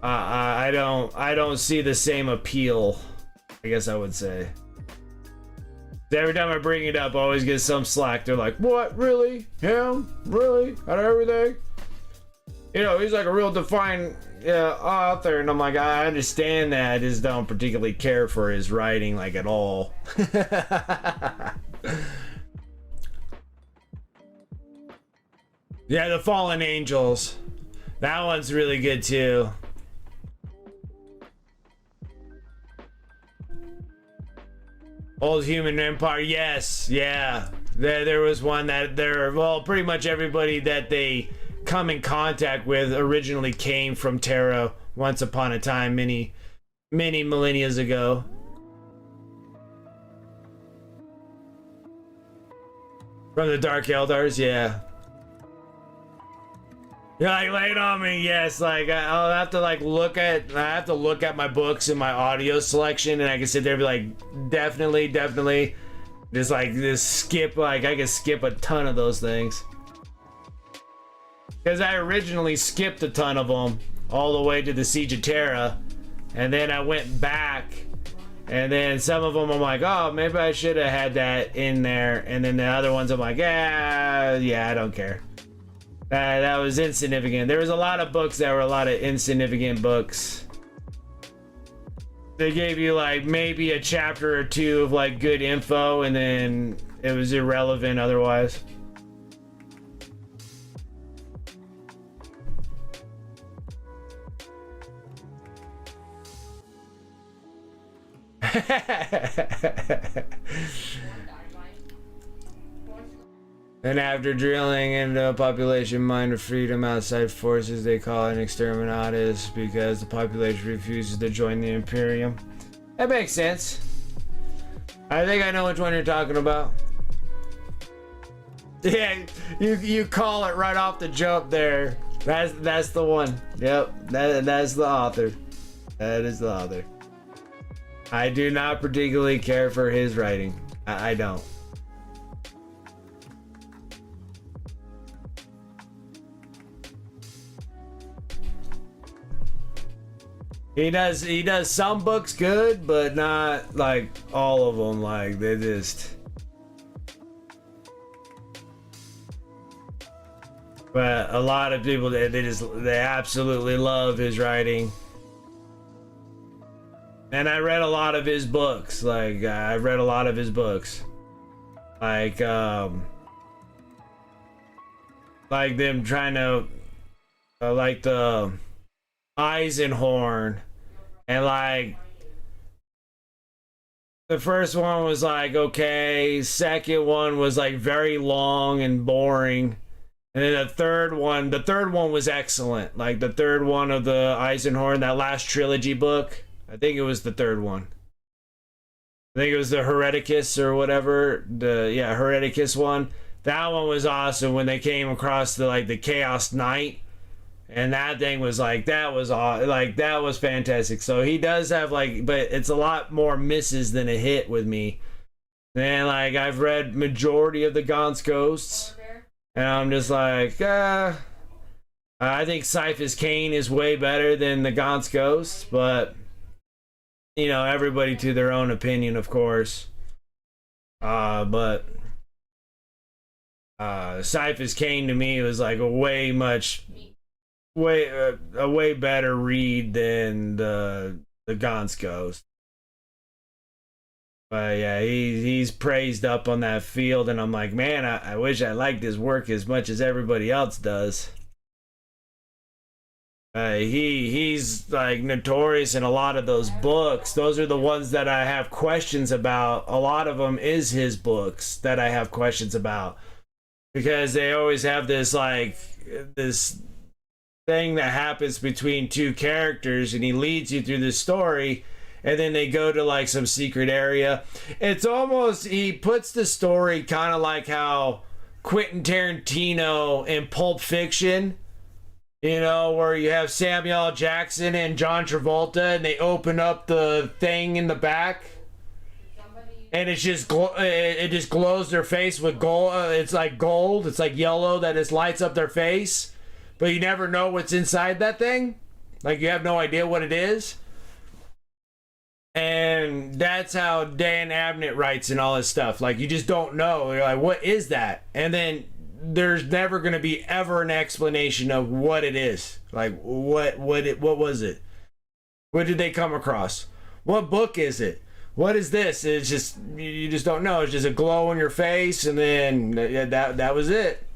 I don't see the same appeal, I guess I would say. Every time I bring it up, I always get some slack. They're like, "What? Really? Him? Really? Out of everything? You know, he's like a real defined author." And I'm like, I understand that. I just don't particularly care for his writing, like at all. Yeah, the Fallen Angels. That one's really good too. Old Human Empire, yes, yeah. There was one that pretty much everybody that they come in contact with originally came from Terra once upon a time, many millennia ago. From the Dark Eldars, yeah. You're like, lay it on me, yes. Like I'll have to look at my books and my audio selection, and I can sit there and be like, definitely. Just skip, like I can skip a ton of those things. Because I originally skipped a ton of them all the way to the Siege of Terra, and then I went back, and then some of them I'm like, oh, maybe I should have had that in there, and then the other ones I'm like, yeah, I don't care. That was insignificant. There was a lot of books that were a lot of insignificant books. They gave you like maybe a chapter or 2 of like good info, and then it was irrelevant otherwise. And after drilling into a population mind of freedom outside forces, they call it an exterminatus because the population refuses to join the Imperium. That makes sense. I think I know which one you're talking about. Yeah, you call it right off the jump there. That's the one. Yep, that's the author. That is the author. I do not particularly care for his writing. I don't. He does some books good, but not like all of them. Like they just. But a lot of people they absolutely love his writing. And I read a lot of his books. Like I read a lot of his books. Like like them trying to like the Eisenhorn, and like the first one was like okay, second one was like very long and boring, and then the third one was excellent. Like the third one of the Eisenhorn, that last trilogy book, I think it was the third one. I think it was the Hereticus or whatever. Hereticus one. That one was awesome when they came across the Chaos Knight, and that thing was like that was fantastic. So he does have like, but it's a lot more misses than a hit with me. And like I've read majority of the Gaunt's Ghosts, and I'm just like, I think Cyphus Cain is way better than the Gaunt's Ghosts, but you know, everybody to their own opinion, of course. But Cyphus Cain to me was like a way better read than the Gaunt's Ghost. But yeah, he's praised up on that field, and I'm like, man, I wish I liked his work as much as everybody else does. He's like notorious in a lot of those books. Those are the ones that I have questions about. A lot of them is his books that I have questions about, because they always have this like this thing that happens between two characters, and he leads you through the story, and then they go to like some secret area. It's almost, he puts the story kind of like how Quentin Tarantino in Pulp Fiction, you know, where you have Samuel L. Jackson and John Travolta, and they open up the thing in the back, and it's just it just glows their face with gold. It's like gold. It's like yellow that just lights up their face, but you never know what's inside that thing. Like you have no idea what it is. And that's how Dan Abnett writes and all this stuff. Like you just don't know. You're like, what is that? And then there's never going to be ever an explanation of what it is. Like what was it? What did they come across? What book is it? What is this? It's just, you just don't know. It's just a glow on your face, and then that was it.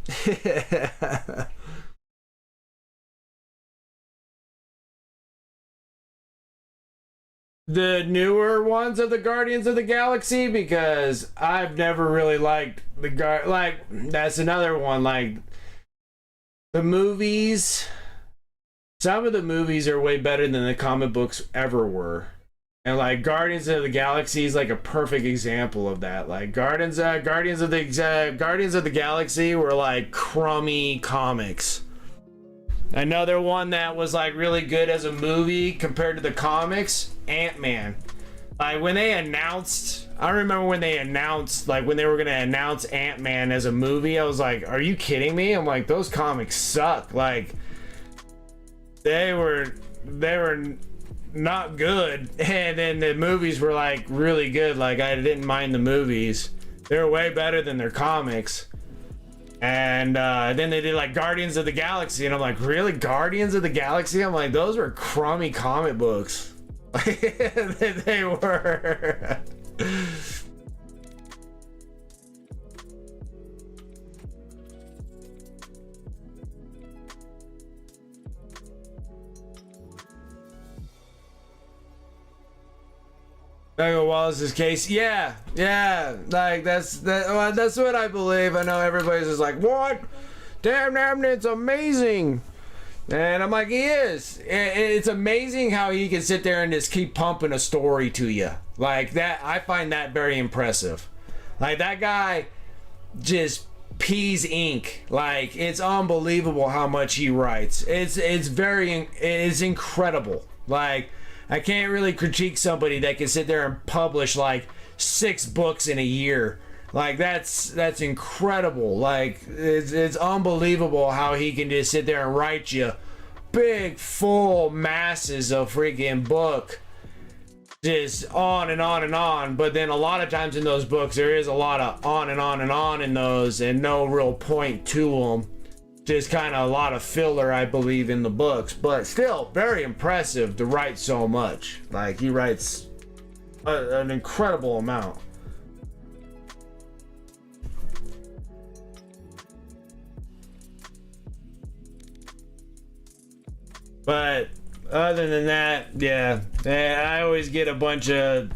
The newer ones of the Guardians of the Galaxy, because I've never really liked like that's another one. Like the movies, some of the movies are way better than the comic books ever were, and like Guardians of the Galaxy is like a perfect example of that. Like Guardians of the Galaxy were like crummy comics. Another one that was like really good as a movie compared to the comics, Ant-Man. Like when they announced, I remember when they announced, like when they were gonna announce Ant-Man as a movie, I was like, are you kidding me? I'm like, those comics suck. Like they were not good, and then the movies were like really good. Like I didn't mind the movies. They were way better than their comics. And then they did like Guardians of the Galaxy, and I'm like, really? Guardians of the Galaxy? I'm like, those were crummy comic books. They were. Michael Wallace's case, yeah, like that's what I believe. I know everybody's just like, what? Damn, it's amazing. And I'm like, he is. It's amazing how he can sit there and just keep pumping a story to you like that. I find that very impressive. Like that guy just peas ink. Like it's unbelievable how much he writes. It's incredible. Like I can't really critique somebody that can sit there and publish like 6 books in a year. Like that's incredible. Like it's unbelievable how he can just sit there and write you big full masses of freaking book, just on and on and on. But then a lot of times in those books there is a lot of on and on and on in those, and no real point to them. Just kind of a lot of filler, I believe, in the books, but still very impressive to write so much. Like he writes an incredible amount. But other than that, yeah, I always get a bunch of.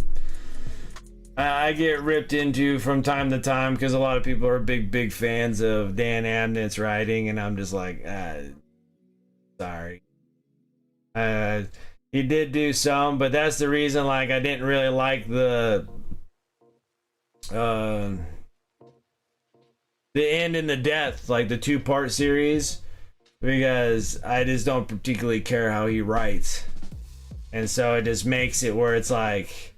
I get ripped into from time to time because a lot of people are big fans of Dan Abnett's writing, and I'm just like, sorry. He did do some, but that's the reason. Like, I didn't really like the End and the Death, like the 2-part series, because I just don't particularly care how he writes, and so it just makes it where it's like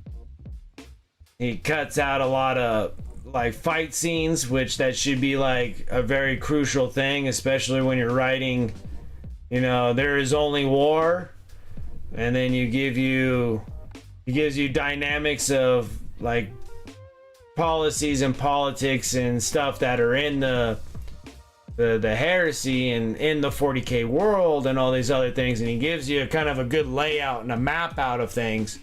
he cuts out a lot of like fight scenes, which that should be like a very crucial thing, especially when you're writing, you know, there is only war, and then he gives you dynamics of like policies and politics and stuff that are in the heresy and in the 40k world and all these other things, and he gives you kind of a good layout and a map out of things.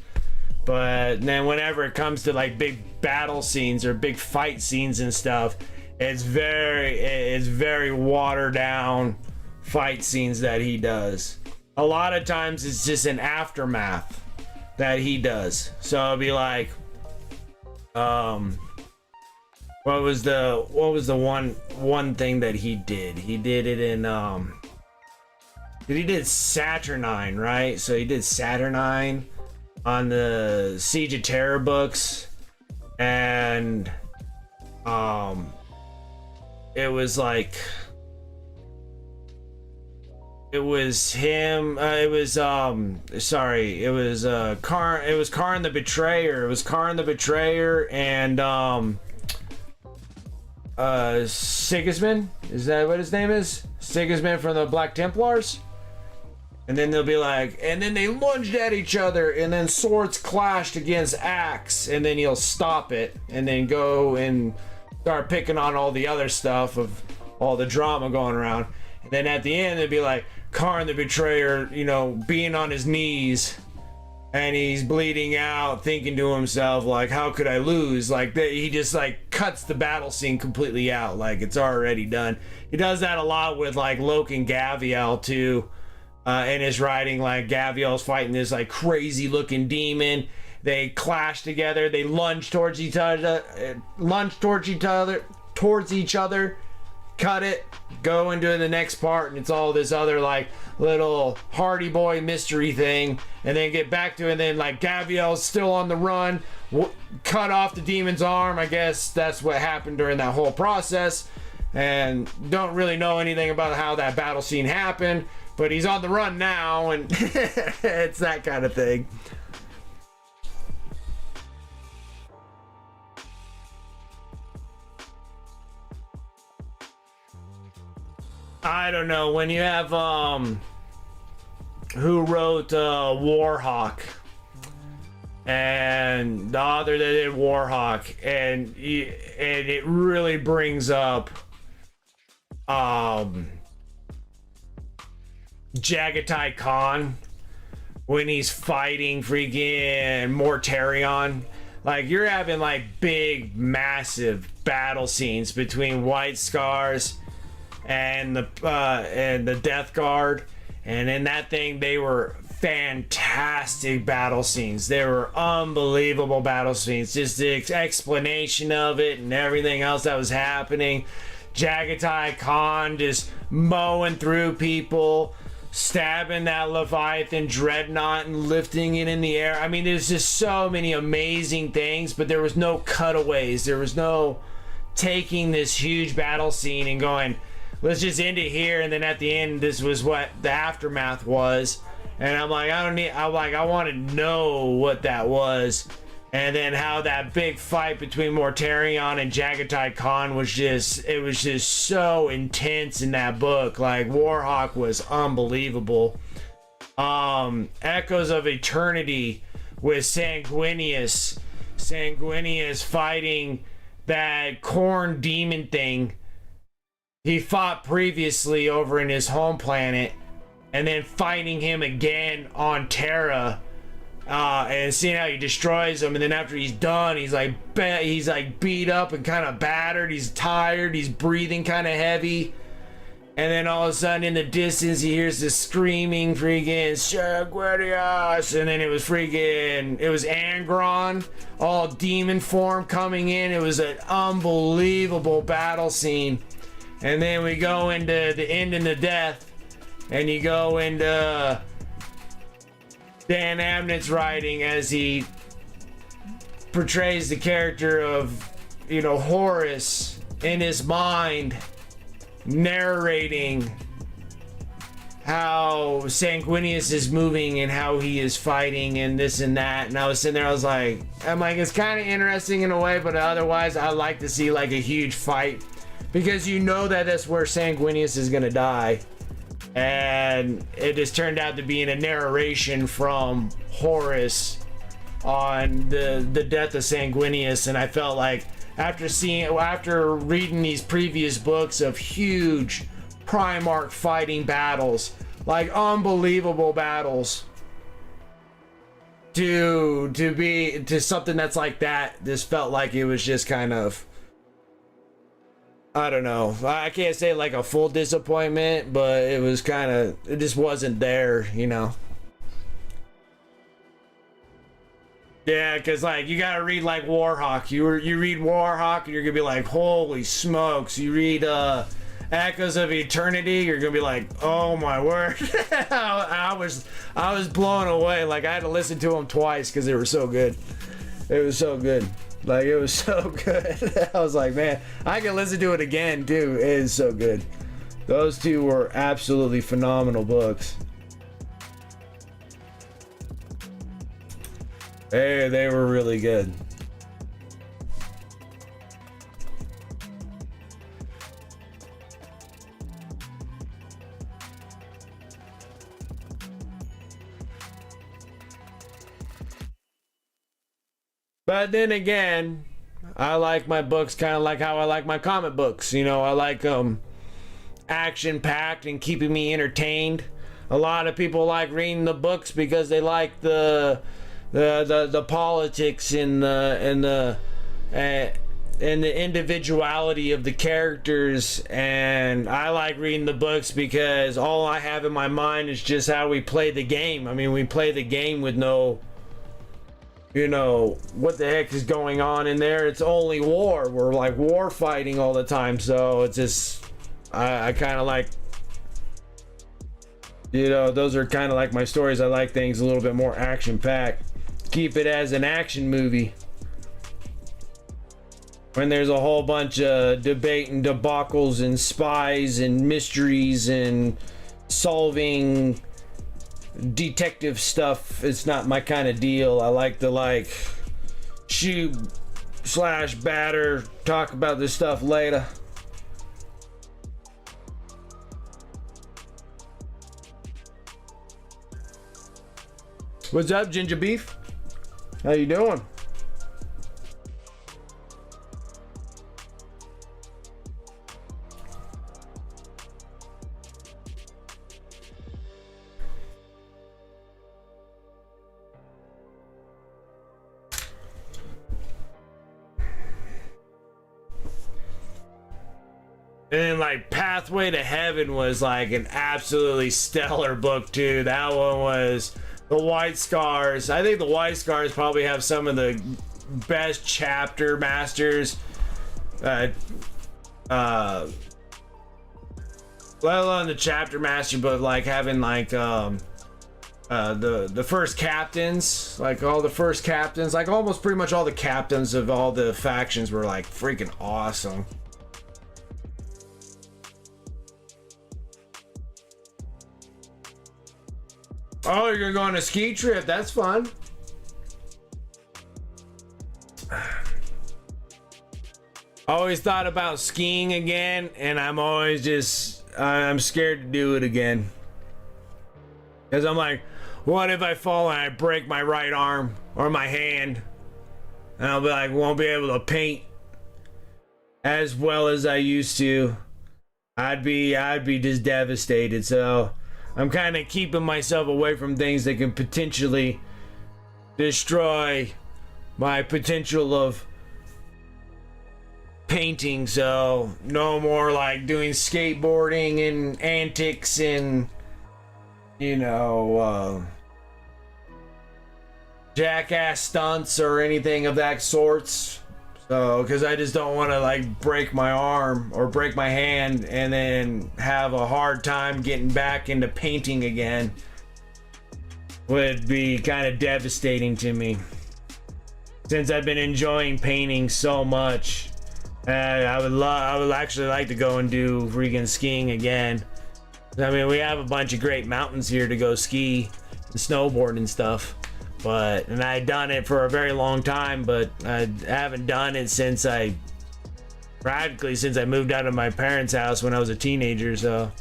But then whenever it comes to like big battle scenes or big fight scenes and stuff, it's very watered down fight scenes that he does. A lot of times it's just an aftermath that he does. So it'll be like, what was the one thing that he did? He did it in he did Saturnine, right? So he did Saturnine on the Siege of Terror books, and it was like it was him it was Karn the Betrayer. It was Karn the Betrayer and Sigismund, is that what his name is? Sigismund from the Black Templars. And then they'll be like, and then they lunged at each other, and then swords clashed against axe, and then he'll stop it, and then go and start picking on all the other stuff of all the drama going around. And then at the end, they'd be like, Karn the Betrayer, you know, being on his knees, and he's bleeding out, thinking to himself, like, how could I lose? Like, he just, like, cuts the battle scene completely out, like, it's already done. He does that a lot with, like, Loke and Gaviel, too. In his writing, like Gaviel's fighting this like crazy looking demon. They clash together. They lunge towards each other. Cut it. Go into the next part, and it's all this other like little Hardy Boy mystery thing. And then get back to it. And then like Gaviel's still on the run. Cut off the demon's arm. I guess that's what happened during that whole process. And don't really know anything about how that battle scene happened. But he's on the run now, and it's that kind of thing. I don't know, when you have who wrote Warhawk, and the author that did Warhawk, and it really brings up Jagatai Khan when he's fighting freaking Mortarion. Like, you're having like big massive battle scenes between White Scars and the Death Guard, and in that thing they were fantastic battle scenes. They were unbelievable battle scenes, just the explanation of it and everything else that was happening. Jagatai Khan just mowing through people, stabbing that Leviathan dreadnought and lifting it in the air. I mean, there's just so many amazing things, but there was no cutaways. There was no taking this huge battle scene and going, let's just end it here, and then at the end this was what the aftermath was. And I'm like, I want to know what that was. And then how that big fight between Mortarion and Jagatai Khan was just so intense in that book. Like, Warhawk was unbelievable. Echoes of Eternity with Sanguinius fighting that Khorne demon thing he fought previously over in his home planet, and then fighting him again on Terra. And seeing how he destroys him, and then after he's done, he's like beat up and kind of battered. He's tired. He's breathing kind of heavy, And then all of a sudden in the distance he hears this screaming freaking Sanguinius, and then it was Angron, all demon form coming in. It was an unbelievable battle scene. And then we go into the end and the death, and you go into Dan Abnett's writing as he portrays the character of, you know, Horus in his mind, narrating how Sanguinius is moving and how he is fighting and this and that. And I was sitting there, I'm like, it's kind of interesting in a way, but otherwise I like to see like a huge fight, because you know that that's where Sanguinius is gonna die. And it just turned out to be in a narration from Horus on the death of Sanguinius. And I felt like after reading these previous books of huge Primarch fighting battles, like unbelievable battles, to something that's like that, this felt like it was just kind of, I don't know, I can't say like a full disappointment, but it was kind of, it just wasn't there, you know. Yeah, because like you gotta read like Warhawk. You read Warhawk and you're gonna be like, holy smokes. You read Echoes of Eternity, you're gonna be like, oh my word. I was blown away. Like I had to listen to them twice because they were so good. It was so good. Like it was so good. I was like, man, I can listen to it again too. It is so good. Those two were absolutely phenomenal books. Hey, they were really good. But then again, I like my books kind of like how I like my comic books. You know, I like action-packed and keeping me entertained. A lot of people like reading the books because they like the politics and the individuality of the characters, and I like reading the books because all I have in my mind is just how we play the game. I mean, we play the game with no, you know, what the heck is going on in there. It's only war. We're like war fighting all the time, so it's just I kind of like, you know, those are kind of like my stories. I like things a little bit more action packed. Keep it as an action movie. When there's a whole bunch of debate and debacles and spies and mysteries and solving detective stuff, it's not my kind of deal. I like to shoot slash batter, talk about this stuff later. What's up, Ginger Beef? How you doing? And then like Pathway to Heaven was like an absolutely stellar book too. That one was the White Scars. I think the White Scars probably have some of the best chapter masters. Let alone the chapter master, but like having like the first captains, like all the first captains, like almost pretty much all the captains of all the factions were like freaking awesome. Oh, you're gonna go on a ski trip. That's fun. Always thought about skiing again, and I'm always just, I'm scared to do it again. Because I'm like, what if I fall and I break my right arm or my hand? And I'll be like, won't be able to paint as well as I used to. I'd be just devastated. So I'm kind of keeping myself away from things that can potentially destroy my potential of painting, so no more like doing skateboarding and antics and, you know, jackass stunts or anything of that sorts. So, because I just don't want to like break my arm or break my hand and then have a hard time getting back into painting again. Would be kind of devastating to me. Since I've been enjoying painting so much, I would actually like to go and do freaking skiing again. I mean, we have a bunch of great mountains here to go ski and snowboard and stuff. And I'd done it for a very long time, but I haven't done it since practically since I moved out of my parents' house when I was a teenager, so.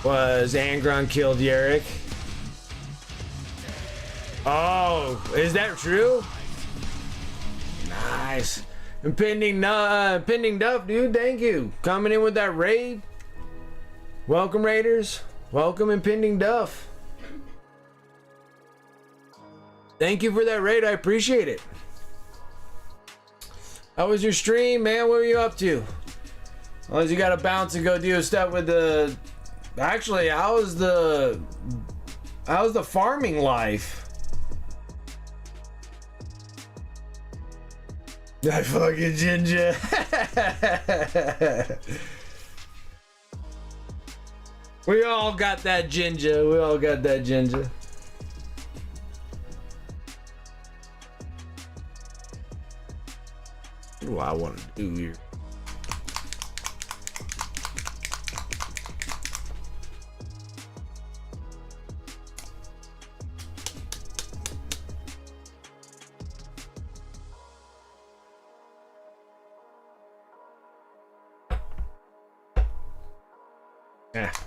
Was Angron killed Yerrick? Oh, is that true? Nice. Impending Duff, dude, thank you. Coming in with that raid. Welcome, Raiders. Welcome, Impending Duff. Thank you for that raid. I appreciate it. How was your stream, man? What were you up to? Unless you got to bounce and go do stuff with the... Actually, how's the farming life? That fucking ginger. We all got that ginger. We all got that ginger. What do I want to do here?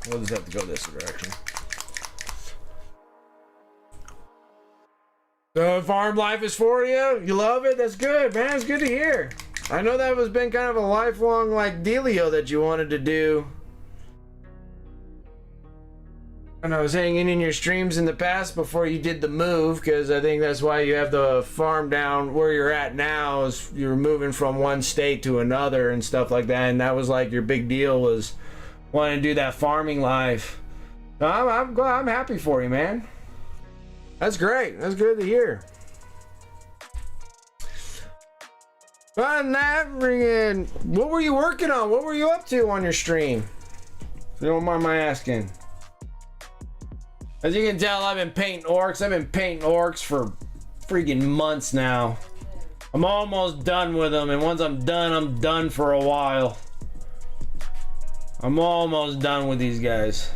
We'll just have to go this direction. So farm life is for you? You love it? That's good, man. It's good to hear. I know that was been kind of a lifelong like dealio that you wanted to do. And I was hanging in your streams in the past before you did the move, because I think that's why you have the farm down where you're at now, is you're moving from one state to another and stuff like that, and that was like your big deal, was wanting to do that farming life. I'm happy for you, man. That's great. That's good to hear. Other than that, what were you working on? What were you up to on your stream? If you don't mind my asking. As you can tell, I've been painting orcs. I've been painting orcs for freaking months now. I'm almost done with them, and once I'm done for a while. I'm almost done with these guys.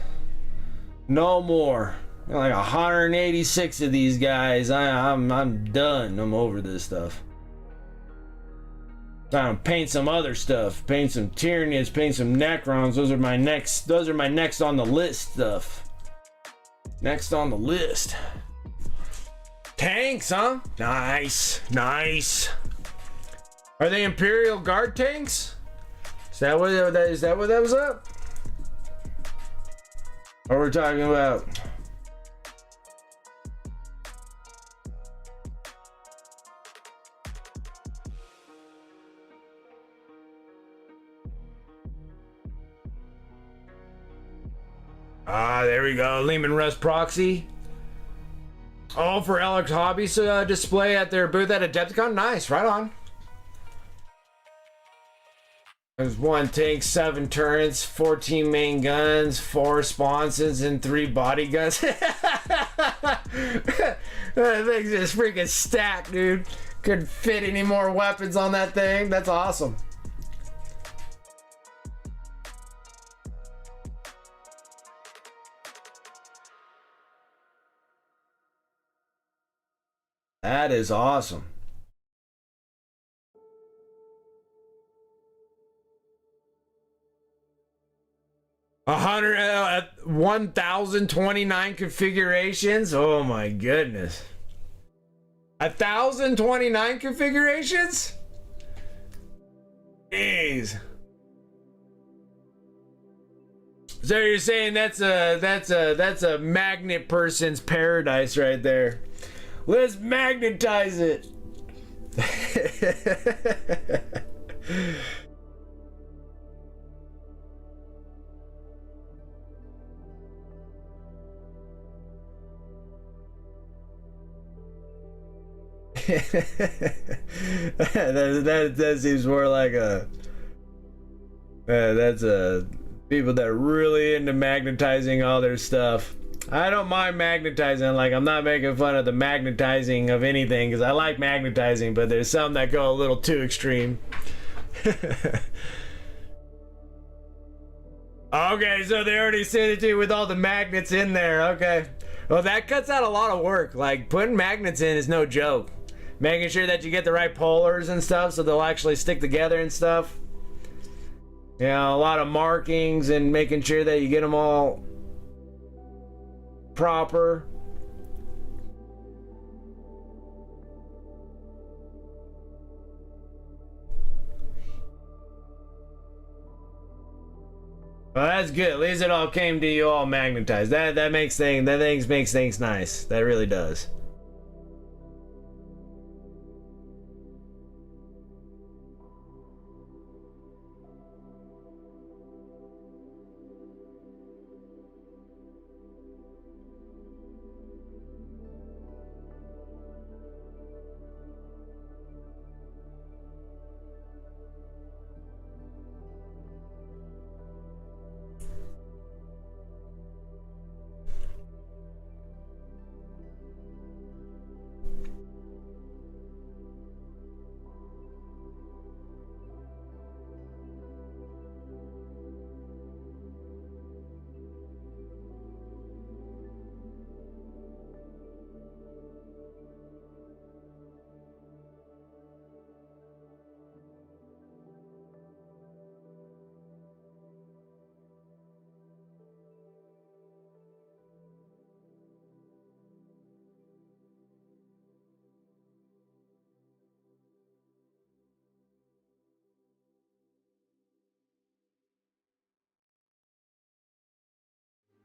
No more. Like 186 of these guys. I'm done. I'm over this stuff. Time to paint some other stuff. Paint some Tyranids, paint some Necrons. Those are my next on the list stuff. Next on the list. Tanks, huh? Nice. Nice. Are they Imperial Guard tanks? Is that what that was up? What we're talking about? Ah, there we go. Lehman Russ proxy. Oh, for Alex Hobbies display at their booth at Adepticon. Nice, right on. There's 1 tank, 7 turrets, 14 main guns, 4 sponsons, and 3 body guns. That thing's just freaking stacked, dude. Couldn't fit any more weapons on that thing. That's awesome. That is awesome. 1,029 configurations. Oh my goodness. 1,029 configurations? Jeez. So you're saying that's a magnet person's paradise right there. Let's magnetize it. that seems more like a that's people that are really into magnetizing all their stuff. I don't mind magnetizing, like I'm not making fun of the magnetizing of anything because I like magnetizing, but there's some that go a little too extreme. Okay, so they already sent it to you with all the magnets in there. Okay, well that cuts out a lot of work. Like putting magnets in is no joke. Making sure that you get the right polars and stuff so they'll actually stick together and stuff. You know, a lot of markings and making sure that you get them all proper. Well, that's good. At least it all came to you all magnetized. That makes things nice. That really does.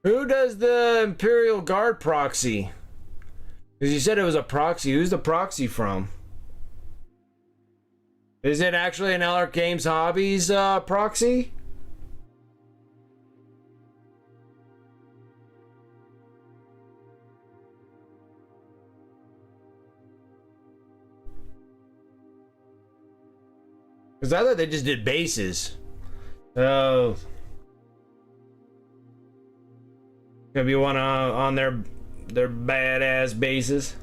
Who does the Imperial Guard proxy? Because you said it was a proxy. Who's the proxy from? Is it actually an LR Games Hobbies proxy? Because I thought they just did bases. So gonna be one on their badass bases.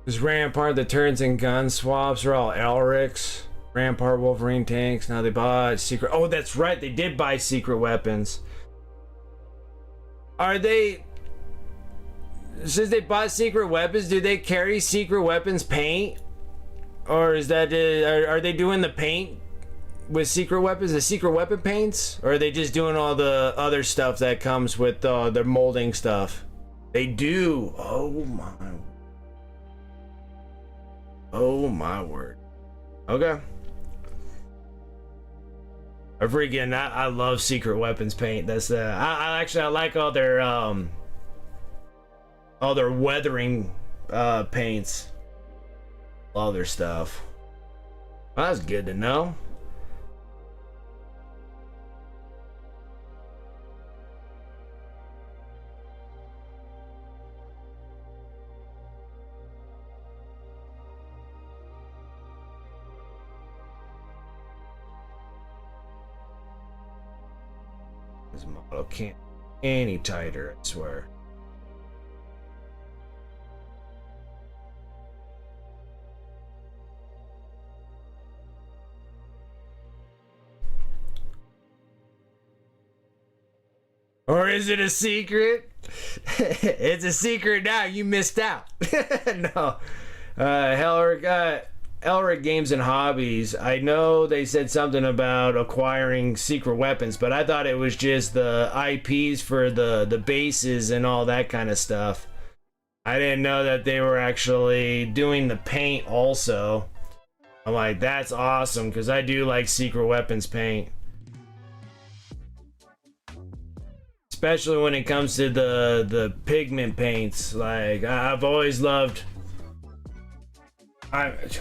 This Rampart, the turns and gun swaps are all Elrics. Rampart, Wolverine tanks. Now they bought secret. Oh, that's right. They did buy secret weapons. Are they? Since they bought secret weapons, do they carry secret weapons paint? Or is that are they doing the paint with secret weapons, the secret weapon paints, or are they just doing all the other stuff that comes with the molding stuff? They do. Oh my word. Okay. I love secret weapons paint. That's I like all their weathering paints. All their stuff. Well, that's good to know. This model can't any tighter, I swear. Or is it a secret? It's a secret now. You missed out. No. Elric Games and Hobbies. I know they said something about acquiring secret weapons, but I thought it was just the IPs for the bases and all that kind of stuff. I didn't know that they were actually doing the paint also. I'm like, that's awesome, because I do like secret weapons paint. Especially when it comes to the pigment paints. Like, I've always loved...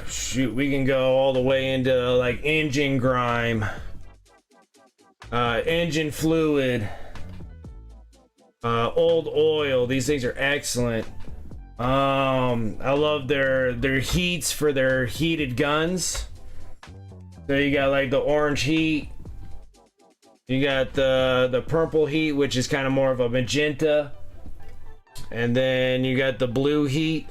shoot, we can go all the way into like engine grime, engine fluid, old oil. These things are excellent. I love their heats for their heated guns. So you got like the orange heat, you got the purple heat, which is kind of more of a magenta, and then you got the blue heat.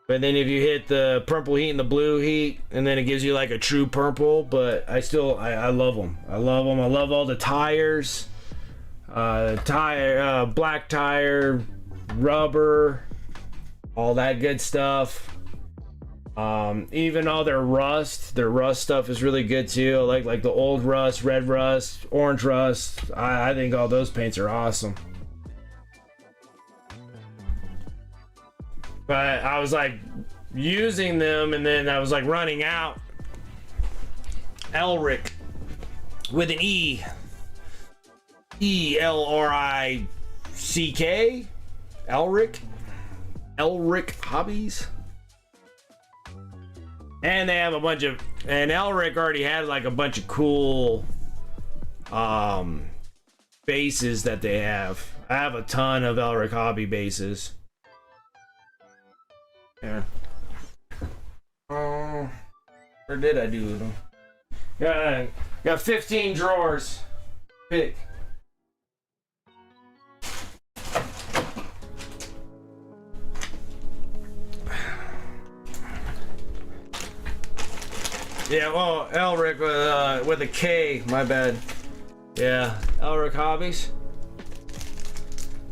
But then if you hit the purple heat and the blue heat, and then it gives you like a true purple. But I love them. I love all the tires, black tire, rubber, all that good stuff. Even all their rust stuff is really good too. I like the old rust, red rust, orange rust. I think all those paints are awesome. But I was like using them, and then I was like running out. Elric with an E. Elrick. Elric Hobbies. And they have a bunch of, and Elric already had like a bunch of cool bases that they have. I have a ton of Elric hobby bases. Yeah. Where did I do them? Got 15 drawers. Pick. Yeah, well, Elric with a K, my bad. Yeah, Elric Hobbies.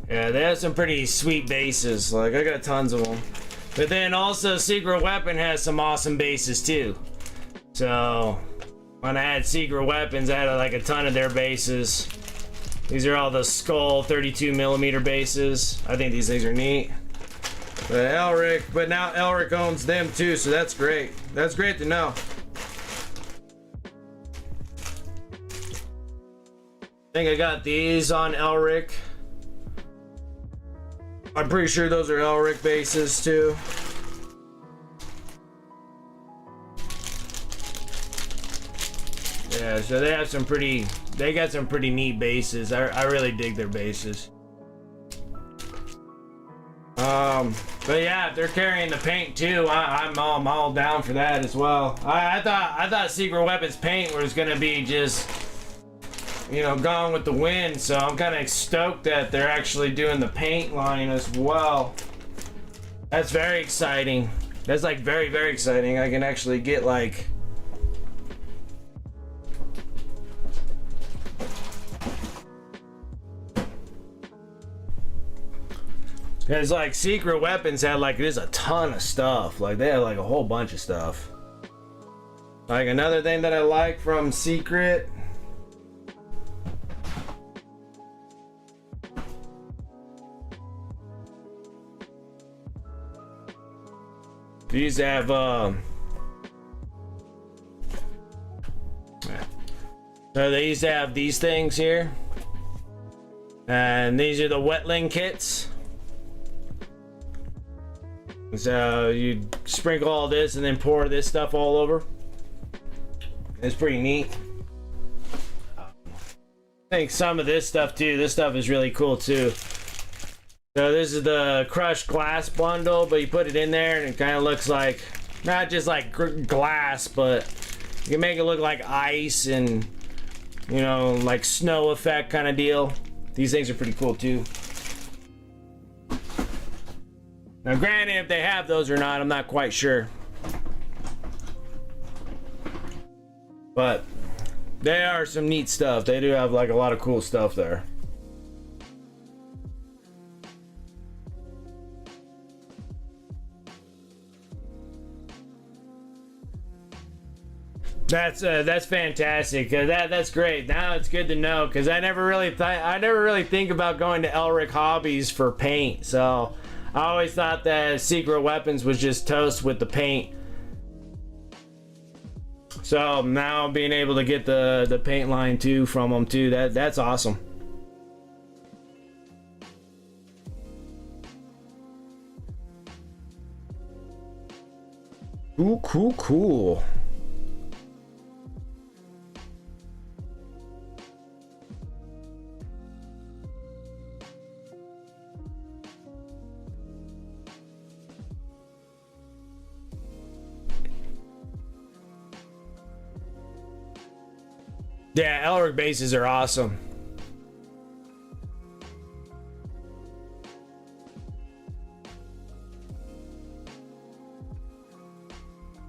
Yeah, they have some pretty sweet bases. Like, I got tons of them. But then also Secret Weapon has some awesome bases too. So when I had Secret Weapons, I had like a ton of their bases. These are all the Skull 32mm bases. I think these things are neat. But now Elric owns them too, so that's great. That's great to know. I think I got these on Elric. I'm pretty sure those are Elric bases too. Yeah, so they got some pretty neat bases. I really dig their bases. But yeah, if they're carrying the paint too, I'm all down for that as well. I thought Secret Weapons paint was gonna be just, you know, gone with the wind, so I'm kind of stoked that they're actually doing the paint line as well. That's very exciting. That's like very, very exciting. I can actually get like because like Secret Weapons had like there's a ton of stuff. Like they had like a whole bunch of stuff. Like another thing that I like from Secret, these have so they used to have these things here, and these are the wetling kits. So you sprinkle all this and then pour this stuff all over. It's pretty neat. I think some of this stuff too, this stuff is really cool too. So this is the crushed glass bundle, but you put it in there and it kind of looks like, not just like glass, but you can make it look like ice and, you know, like snow effect kind of deal. These things are pretty cool too. Now granted, if they have those or not, I'm not quite sure. But they are some neat stuff. They do have like a lot of cool stuff there. That's fantastic. That's great. Now it's good to know because I never really think about going to Elric Hobbies for paint. So I always thought that Secret Weapons was just toast with the paint. So now being able to get the paint line too from them too, that's awesome. Cool. Yeah, Elric bases are awesome.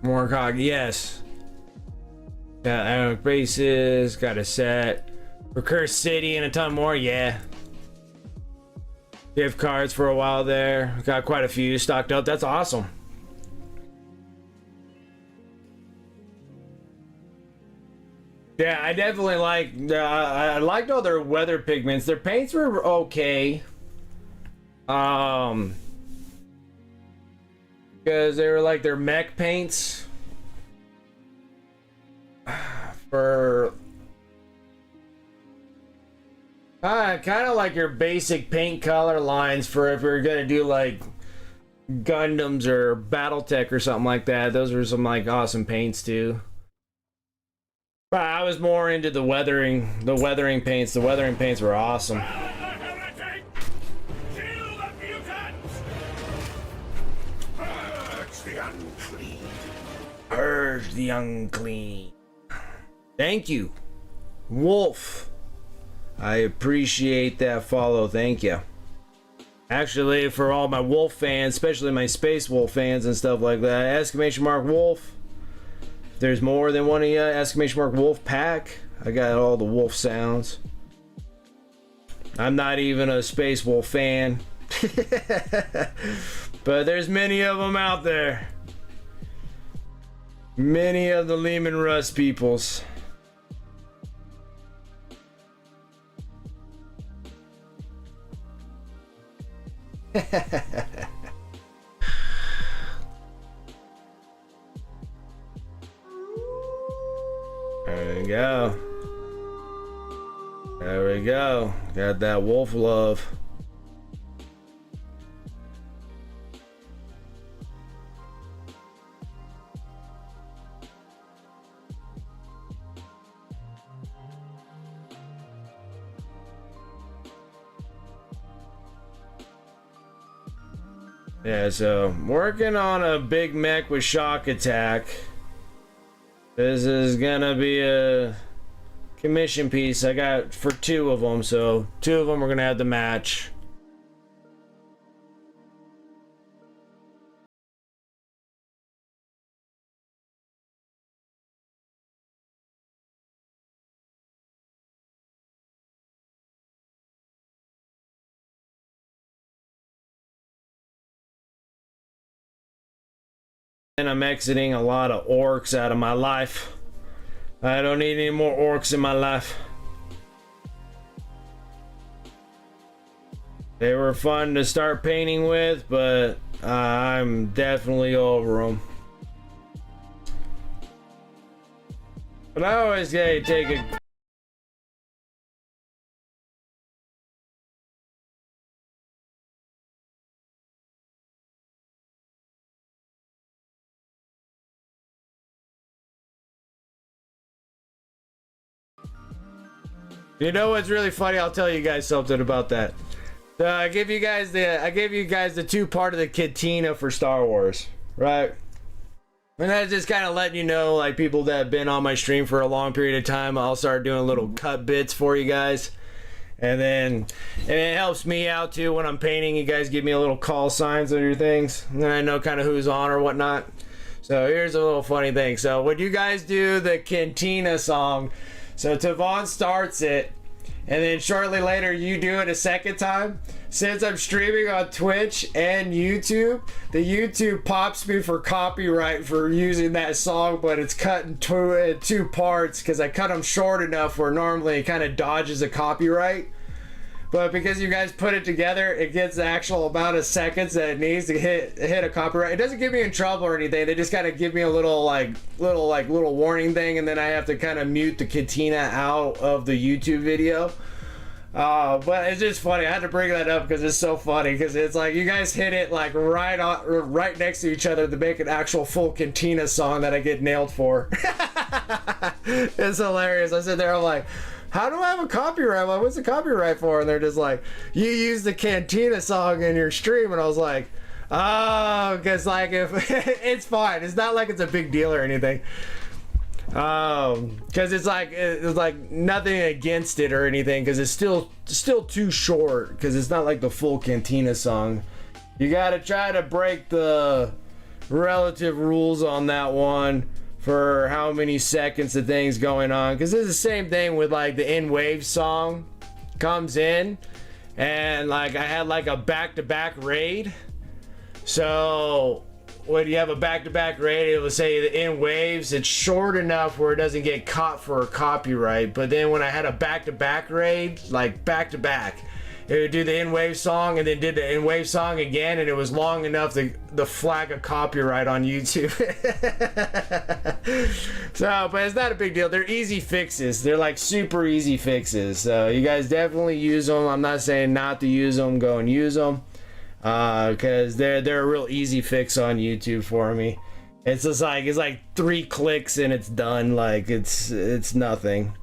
Warcock, yes. Got Elric bases, got a set. Recurse City and a ton more, yeah. Gift cards for a while there. Got quite a few stocked up. That's awesome. Yeah, I definitely I liked all their weather pigments. Their paints were okay. Because they were like their mech paints for kind of like your basic paint color lines for if you're gonna do like Gundams or BattleTech or something like that. Those were some like awesome paints too. But I was more into the weathering paints. The weathering paints were awesome. Purge the unclean. Thank you, Wolf. I appreciate that follow. Thank you. Actually, for all my Wolf fans, especially my Space Wolf fans and stuff like that, exclamation mark Wolf. If there's more than one of you, exclamation mark Wolf pack. I got all the Wolf sounds. I'm not even a Space Wolf fan. But there's many of them out there. Many of the Lehman Russ peoples. There we go. There we go. Got that wolf love. Yeah, so I'm working on a big mech with shock attack. This is gonna be a commission piece I got for 2 of them, so 2 of them are gonna have the match. And I'm exiting a lot of orcs out of my life. I don't need any more orcs in my life. They were fun to start painting with, but I'm definitely over them. But I always gotta take a... You know what's really funny? I'll tell you guys something about that. I gave you guys the 2 part of the Katina for Star Wars, right? And that's just kind of letting you know, like, people that have been on my stream for a long period of time, I'll start doing little cut bits for you guys. And it helps me out too when I'm painting. You guys give me a little call signs on your things, and then I know kind of who's on or whatnot. So here's a little funny thing. So when you guys do the Cantina song, so Tavon starts it, and then shortly later you do it a second time. Since I'm streaming on Twitch and YouTube, the YouTube pops me for copyright for using that song, but it's cut in two parts because I cut them short enough where normally it kind of dodges a copyright. But because you guys put it together, it gets the actual amount of seconds that it needs to hit a copyright. It doesn't get me in trouble or anything. They just kind of give me a little warning thing, and then I have to kind of mute the katina out of the YouTube video. But it's just funny. I had to bring that up because it's so funny. Because it's like you guys hit it like right next to each other to make an actual full cantina song that I get nailed for. It's hilarious. I sit there, I'm like, how do I have a copyright? I'm like, what's the copyright for? And they're just like, you use the cantina song in your stream. And I was like, oh, because like if it's fine. It's not like it's a big deal or anything. Because it's like nothing against it or anything, because it's still too short, because it's not like the full cantina song. You gotta try to break the relative rules on that one for how many seconds the thing's going on, because it's the same thing with like the In Wave song comes in, and like I had like a back-to-back raid. So when you have a back-to-back raid, it will say the In Waves, it's short enough where it doesn't get caught for a copyright. But then when I had a back-to-back raid, like back-to-back, it would do the In Wave song and then did the In Wave song again, and it was long enough to flag a copyright on YouTube. So, but it's not a big deal. They're easy fixes. They're like super easy fixes. So you guys definitely use them. I'm not saying not to use them. Go and use them. Because they're a real easy fix on YouTube for me. It's just like, it's like 3 clicks and it's done. Like it's nothing.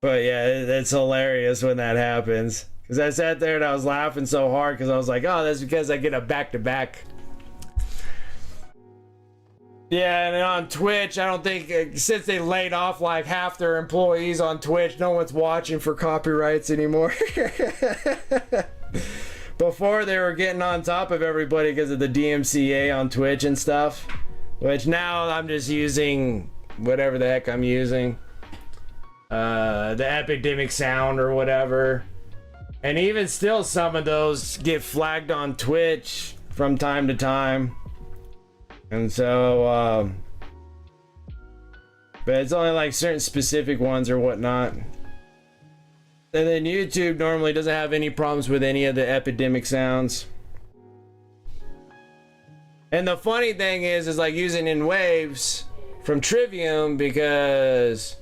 But yeah, it's hilarious when that happens. Because I sat there and I was laughing so hard because I was like, oh, that's because I get a back-to-back. Yeah, and on Twitch, I don't think, since they laid off like half their employees on Twitch, no one's watching for copyrights anymore. Before, they were getting on top of everybody because of the DMCA on Twitch and stuff. Which now I'm just using whatever the heck I'm using. The epidemic sound or whatever. And even still, some of those get flagged on Twitch from time to time. And so, but it's only like certain specific ones or whatnot. And then YouTube normally doesn't have any problems with any of the epidemic sounds. And the funny thing is like using In Waves from Trivium, because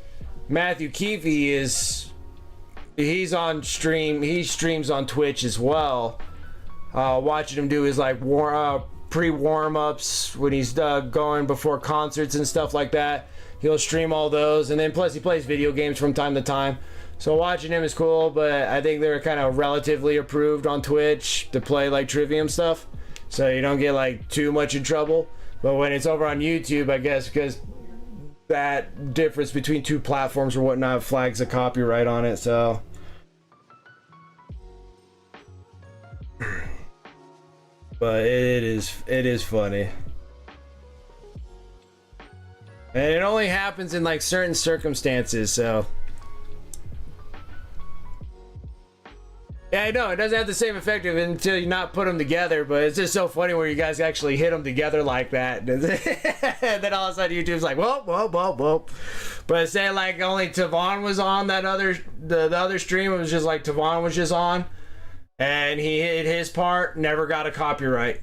Matthew Keefe he's on stream, he streams on Twitch as well. Watching him do his like pre-warm-ups when he's going before concerts and stuff like that. He'll stream all those, and then plus he plays video games from time to time. So watching him is cool, but I think they're kind of relatively approved on Twitch to play like Trivium stuff, so you don't get like too much in trouble. But when it's over on YouTube, I guess because that difference between 2 platforms or whatnot flags a copyright on it, so. But it is funny. And it only happens in like certain circumstances, so. Yeah, I know, it doesn't have the same effect until you not put them together, but it's just so funny where you guys actually hit them together like that. And then all of a sudden YouTube's like, whoa. But say like only Tavon was on that the other stream, it was just like Tavon was just on, and he hit his part, never got a copyright.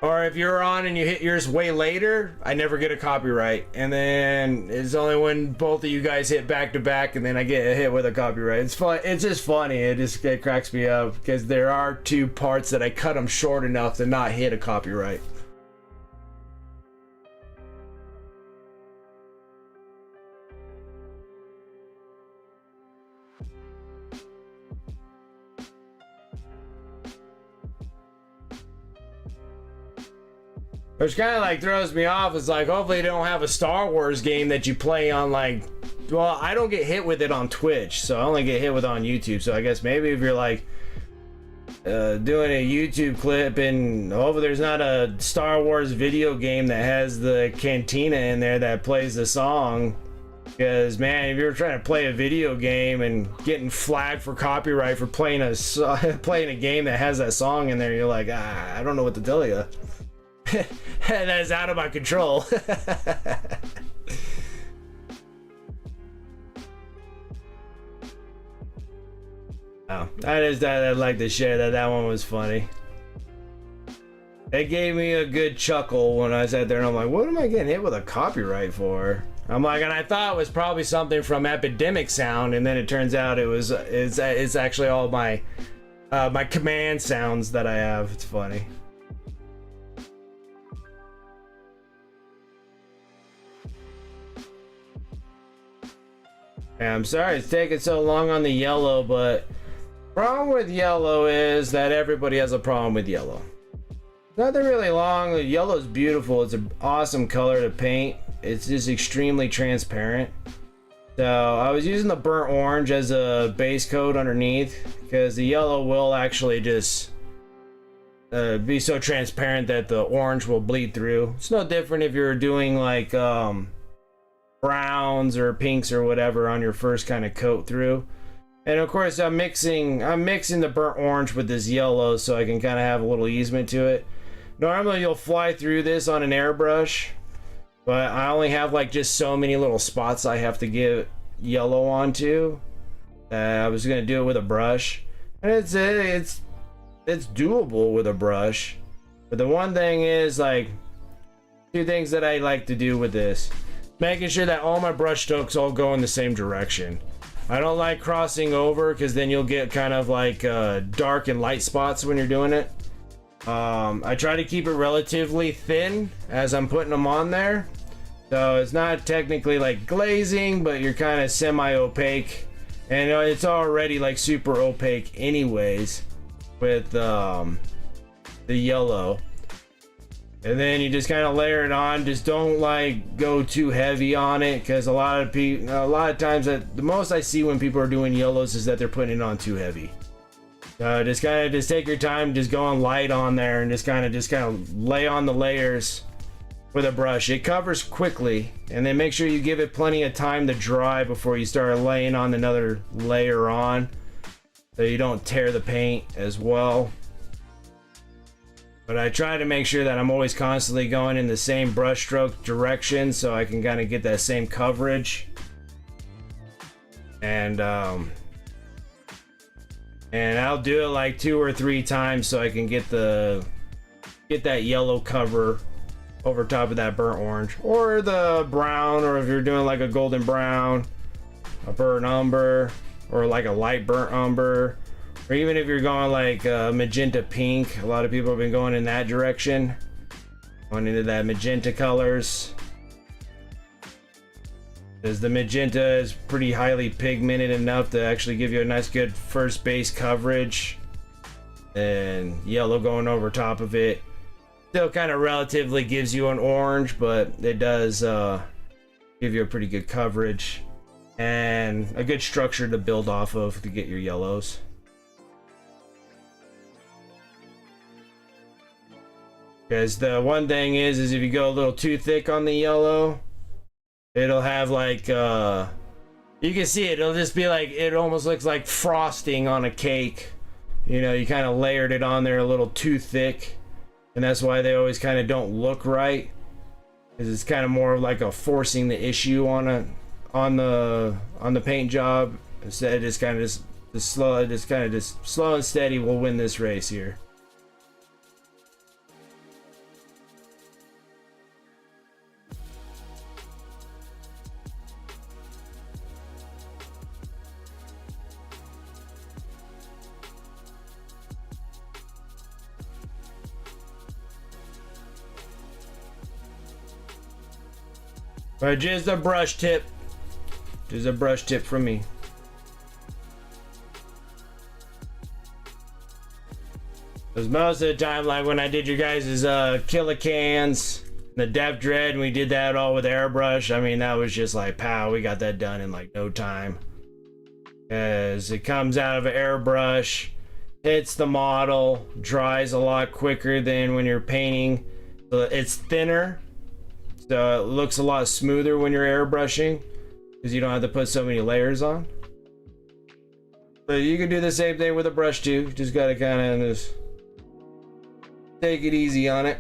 Or if you're on and you hit yours way later, I never get a copyright. And then it's only when both of you guys hit back to back and then I get hit with a copyright. It's fun. It's just funny. It cracks me up because there are 2 parts that I cut them short enough to not hit a copyright. Which kind of like throws me off. It's like, hopefully they don't have a Star Wars game that you play on like, well, I don't get hit with it on Twitch, so I only get hit with it on YouTube. So I guess maybe if you're like doing a YouTube clip, and hopefully there's not a Star Wars video game that has the cantina in there that plays the song. Because man, if you're trying to play a video game and getting flagged for copyright for playing a game that has that song in there, you're like, I don't know what to tell you. That's out of my control. Oh, I like to share that. That one was funny. It gave me a good chuckle when I sat there and I'm like, what am I getting hit with a copyright for? I'm like, and I thought it was probably something from Epidemic Sound, and then it turns out it's actually all my my command sounds that I have. It's funny. Yeah, I'm sorry it's taking so long on the yellow, but problem with yellow is that everybody has a problem with yellow. Nothing really long. Yellow's beautiful. It's an awesome color to paint. It's just extremely transparent. So I was using the burnt orange as a base coat underneath, because the yellow will actually just be so transparent that the orange will bleed through. It's no different if you're doing like browns or pinks or whatever on your first kind of coat through. And of course I'm mixing the burnt orange with this yellow so I can kind of have a little easement to it. Normally you'll fly through this on an airbrush, but I only have like just so many little spots I have to get yellow onto. I was gonna do it with a brush, and it's doable with a brush. But the one thing is, like, two things that I like to do with this: making sure that all my brush strokes all go in the same direction. I don't like crossing over, because then you'll get kind of like dark and light spots when you're doing it. I try to keep it relatively thin as I'm putting them on there, so it's not technically like glazing, but you're kind of semi-opaque, and it's already like super opaque anyways with the yellow. And then you just kind of layer it on. Just don't like go too heavy on it, because a lot of times the most I see when people are doing yellows is that they're putting it on too heavy. Just take your time, just going light on there, and just kind of lay on the layers with a brush. It covers quickly, and then make sure you give it plenty of time to dry before you start laying on another layer on, so you don't tear the paint as well. But I try to make sure that I'm always constantly going in the same brush stroke direction, so I can kind of get that same coverage. And I'll do it like 2 or 3 times so I can get that yellow cover over top of that burnt orange, or the brown, or if you're doing like a golden brown, a burnt umber, or like a light burnt umber, or even if you're going like magenta pink. A lot of people have been going in that direction, going into that magenta colors, because the magenta is pretty highly pigmented enough to actually give you a nice good first base coverage, and yellow going over top of it still kind of relatively gives you an orange, but it does give you a pretty good coverage and a good structure to build off of to get your yellows. Because the one thing is if you go a little too thick on the yellow, it'll have like you can see it, it'll just be like, it almost looks like frosting on a cake. You know, you kind of layered it on there a little too thick, and that's why they always kind of don't look right, because it's kind of more like a forcing the issue on the paint job. Instead, just kind of slow and steady will win this race here. But just a brush tip. Just a brush tip from me. Because most of the time, like when I did your guys' Killicans, the Depth Dread, and we did that all with airbrush, I mean, that was just like, pow, we got that done in like no time. As it comes out of an airbrush, hits the model, dries a lot quicker than when you're painting. So it's thinner, so it looks a lot smoother when you're airbrushing because you don't have to put so many layers on. But you can do the same thing with a brush too. Just gotta kind of just take it easy on it.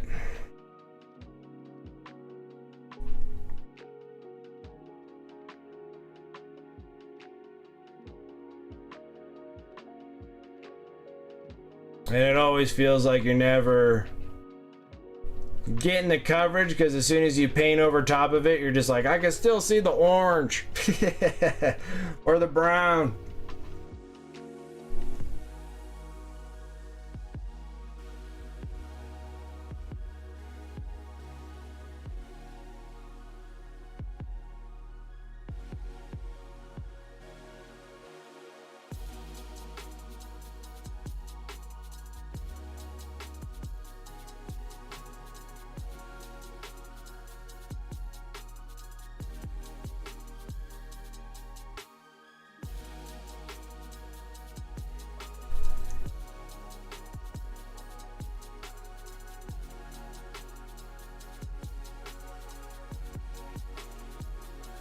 And it always feels like you're never getting the coverage, because as soon as you paint over top of it, you're just like, I can still see the orange or the brown.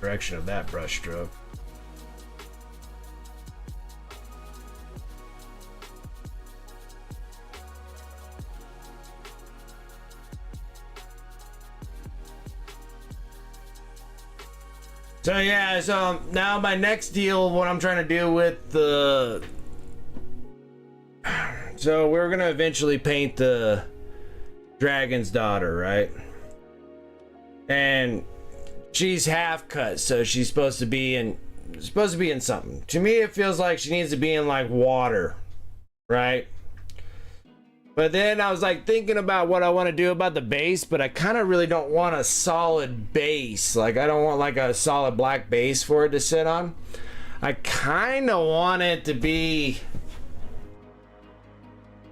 Direction of that brush stroke. So yeah, so now my next deal, what I'm trying to do with the, so we're gonna eventually paint the dragon's daughter, right? And she's half cut, so she's supposed to be in something. To me, it feels like she needs to be in like water, right? But then I was like thinking about what I want to do about the base, but I kind of really don't want a solid base. Like I don't want like a solid black base for it to sit on. I kind of want it to be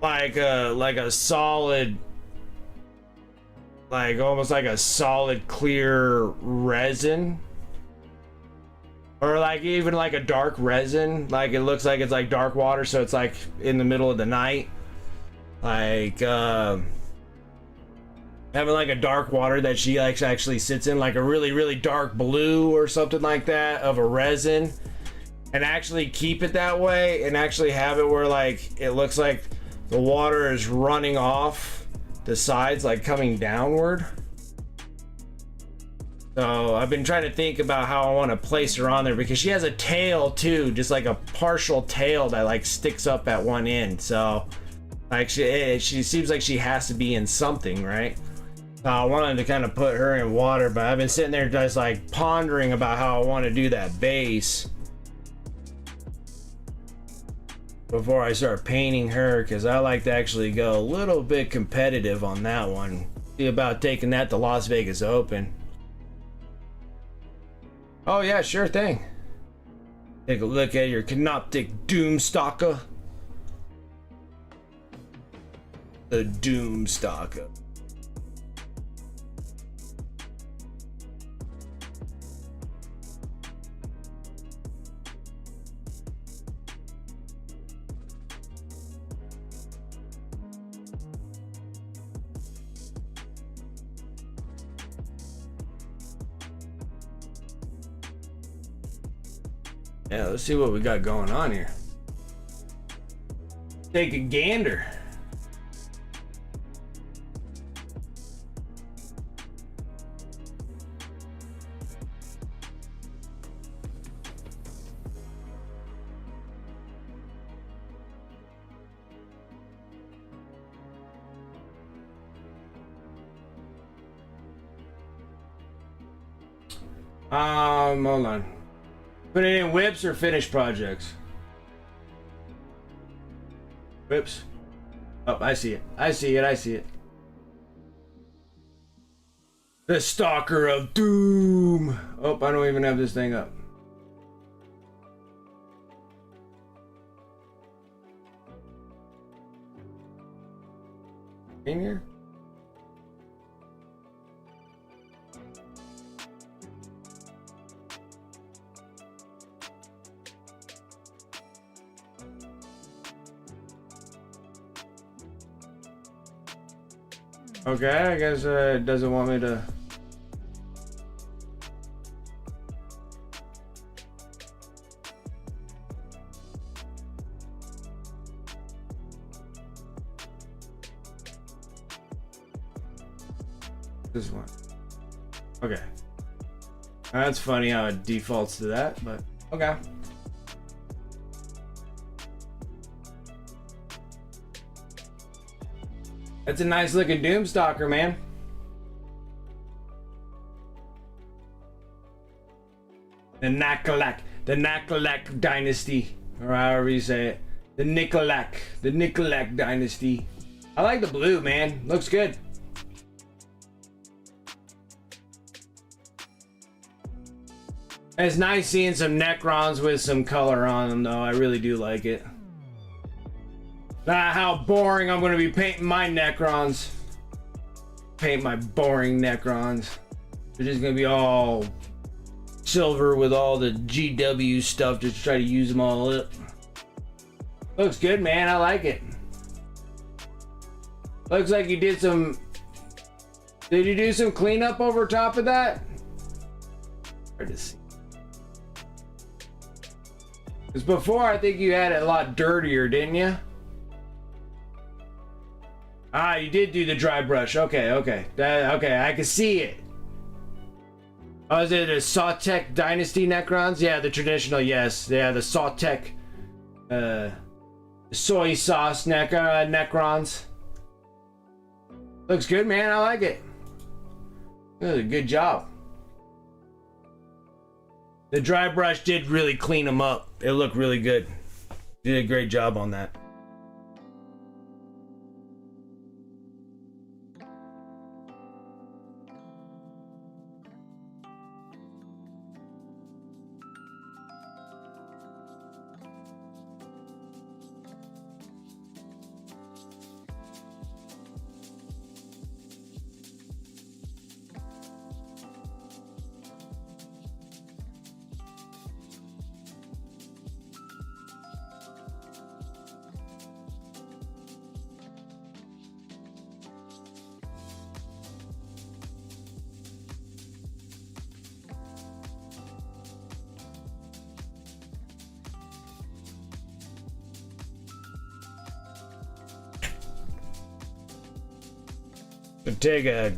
like a solid, like almost like a solid clear resin, or like even like a dark resin. Like it looks like it's like dark water, so it's like in the middle of the night, like having like a dark water that she like actually sits in, like a really dark blue or something like that of a resin, and actually keep it that way, and actually have it where like it looks like the water is running off the sides, like coming downward. So I've been trying to think about how I want to place her on there, because she has a tail too, just like a partial tail that like sticks up at one end. So like she seems like she has to be in something, right? So I wanted to kind of put her in water, but I've been sitting there just like pondering about how I want to do that base before I start painting her, because I like to actually go a little bit competitive on that one. See about taking that to Las Vegas Open. Oh yeah, sure thing. Take a look at your Canoptic Doomstalker. The Doomstalker. Yeah, let's see what we got going on here. Take a gander. Hold on. Put it in whips or finished projects? Whips. Oh, I see it. I see it. I see it. The Stalker of Doom. Oh, I don't even have this thing up. In here? Okay, I guess it doesn't want me to. This one. Okay. That's funny how it defaults to that, but okay. That's a nice looking Doomstalker, man. The Nakalak dynasty, or however you say it. The Nikolak dynasty. I like the blue, man. Looks good. It's nice seeing some Necrons with some color on them, though. I really do like it. How boring I'm going to be painting my Necrons. Paint my boring Necrons. They're just going to be all silver with all the GW stuff. Just try to use them all up. Looks good, man. I like it. Looks like you did some... Did you do some cleanup over top of that? Hard to see. Because before, I think you had it a lot dirtier, didn't you? Ah, you did do the dry brush. Okay, okay. Okay, I can see it. Oh, is it a Sawtek Dynasty Necrons? Yeah, the traditional, yes. Yeah, the Sawtek soy sauce Necrons. Looks good, man. I like it. That was a good job. The dry brush did really clean them up. It looked really good. You did a great job on that. To take a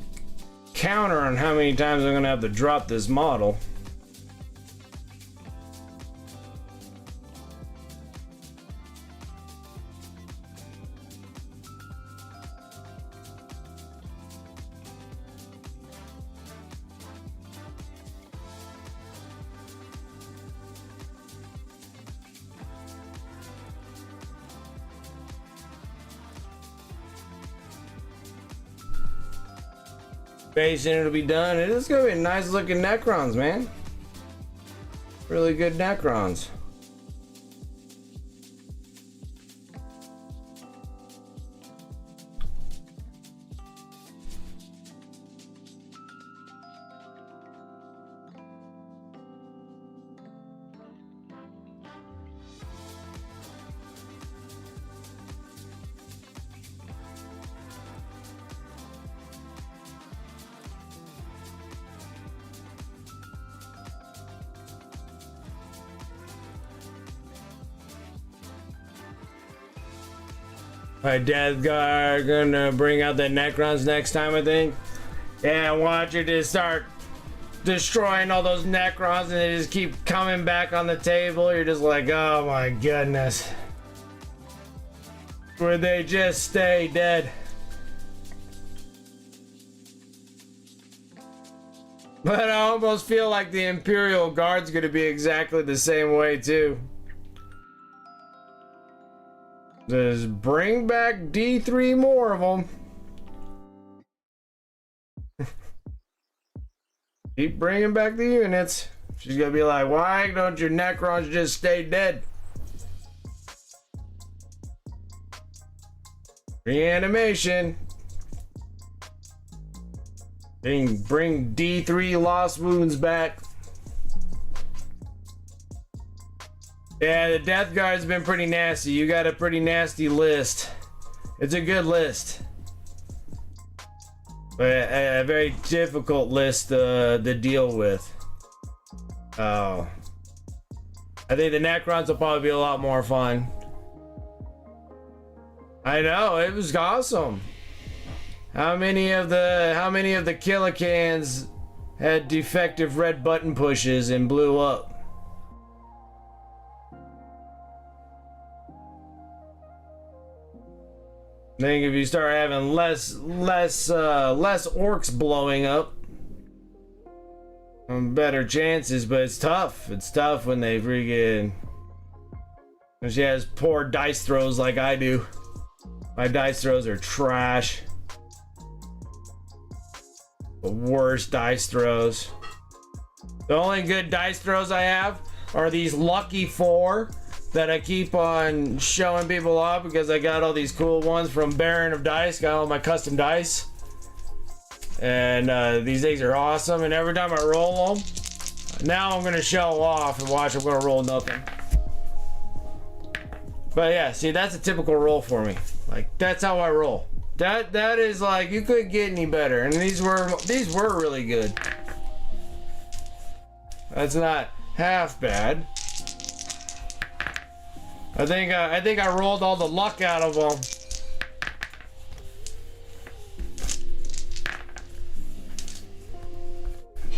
counter on how many times I'm gonna have to drop this model. Base and it'll be done. It is gonna be nice looking Necrons, man. Really good Necrons. My dad's gonna bring out the Necrons next time, I think. Yeah, I want you to start destroying all those Necrons and they just keep coming back on the table. You're just like, oh my goodness. Would they just stay dead? But I almost feel like the Imperial Guard's gonna be exactly the same way too. Just bring back D3 more of them. Keep bringing back the units. She's gonna be like, why don't your Necrons just stay dead? Reanimation. Bring D3 Lost Wounds back. Yeah, the Death Guard's been pretty nasty. You got a pretty nasty list. It's a good list. But a very difficult list to deal with. Oh. I think the Necrons will probably be a lot more fun. I know, it was awesome. How many of the Killicans had defective red button pushes and blew up? I think if you start having less orcs blowing up, better chances. But it's tough. It's tough when they freaking. When she has poor dice throws like I do. My dice throws are trash. The worst dice throws. The only good dice throws I have are these lucky 4 that I keep on showing people off because I got all these cool ones from Baron of Dice. Got all my custom dice. And these things are awesome. And every time I roll them, now I'm going to show off and watch. I'm going to roll nothing. But yeah, see, that's a typical roll for me. Like, that's how I roll. That is like, you couldn't get any better. And these were really good. That's not half bad. I think I rolled all the luck out of them.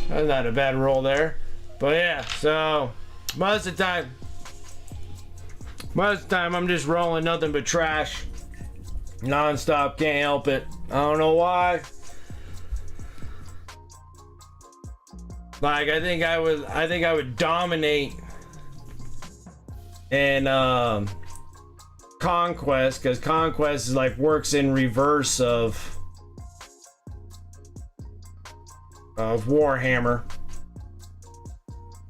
That's not a bad roll there. But yeah, so most of the time I'm just rolling nothing but trash. Non-stop, can't help it. I don't know why. Like I think I would dominate in Conquest, because Conquest is like works in reverse of Warhammer.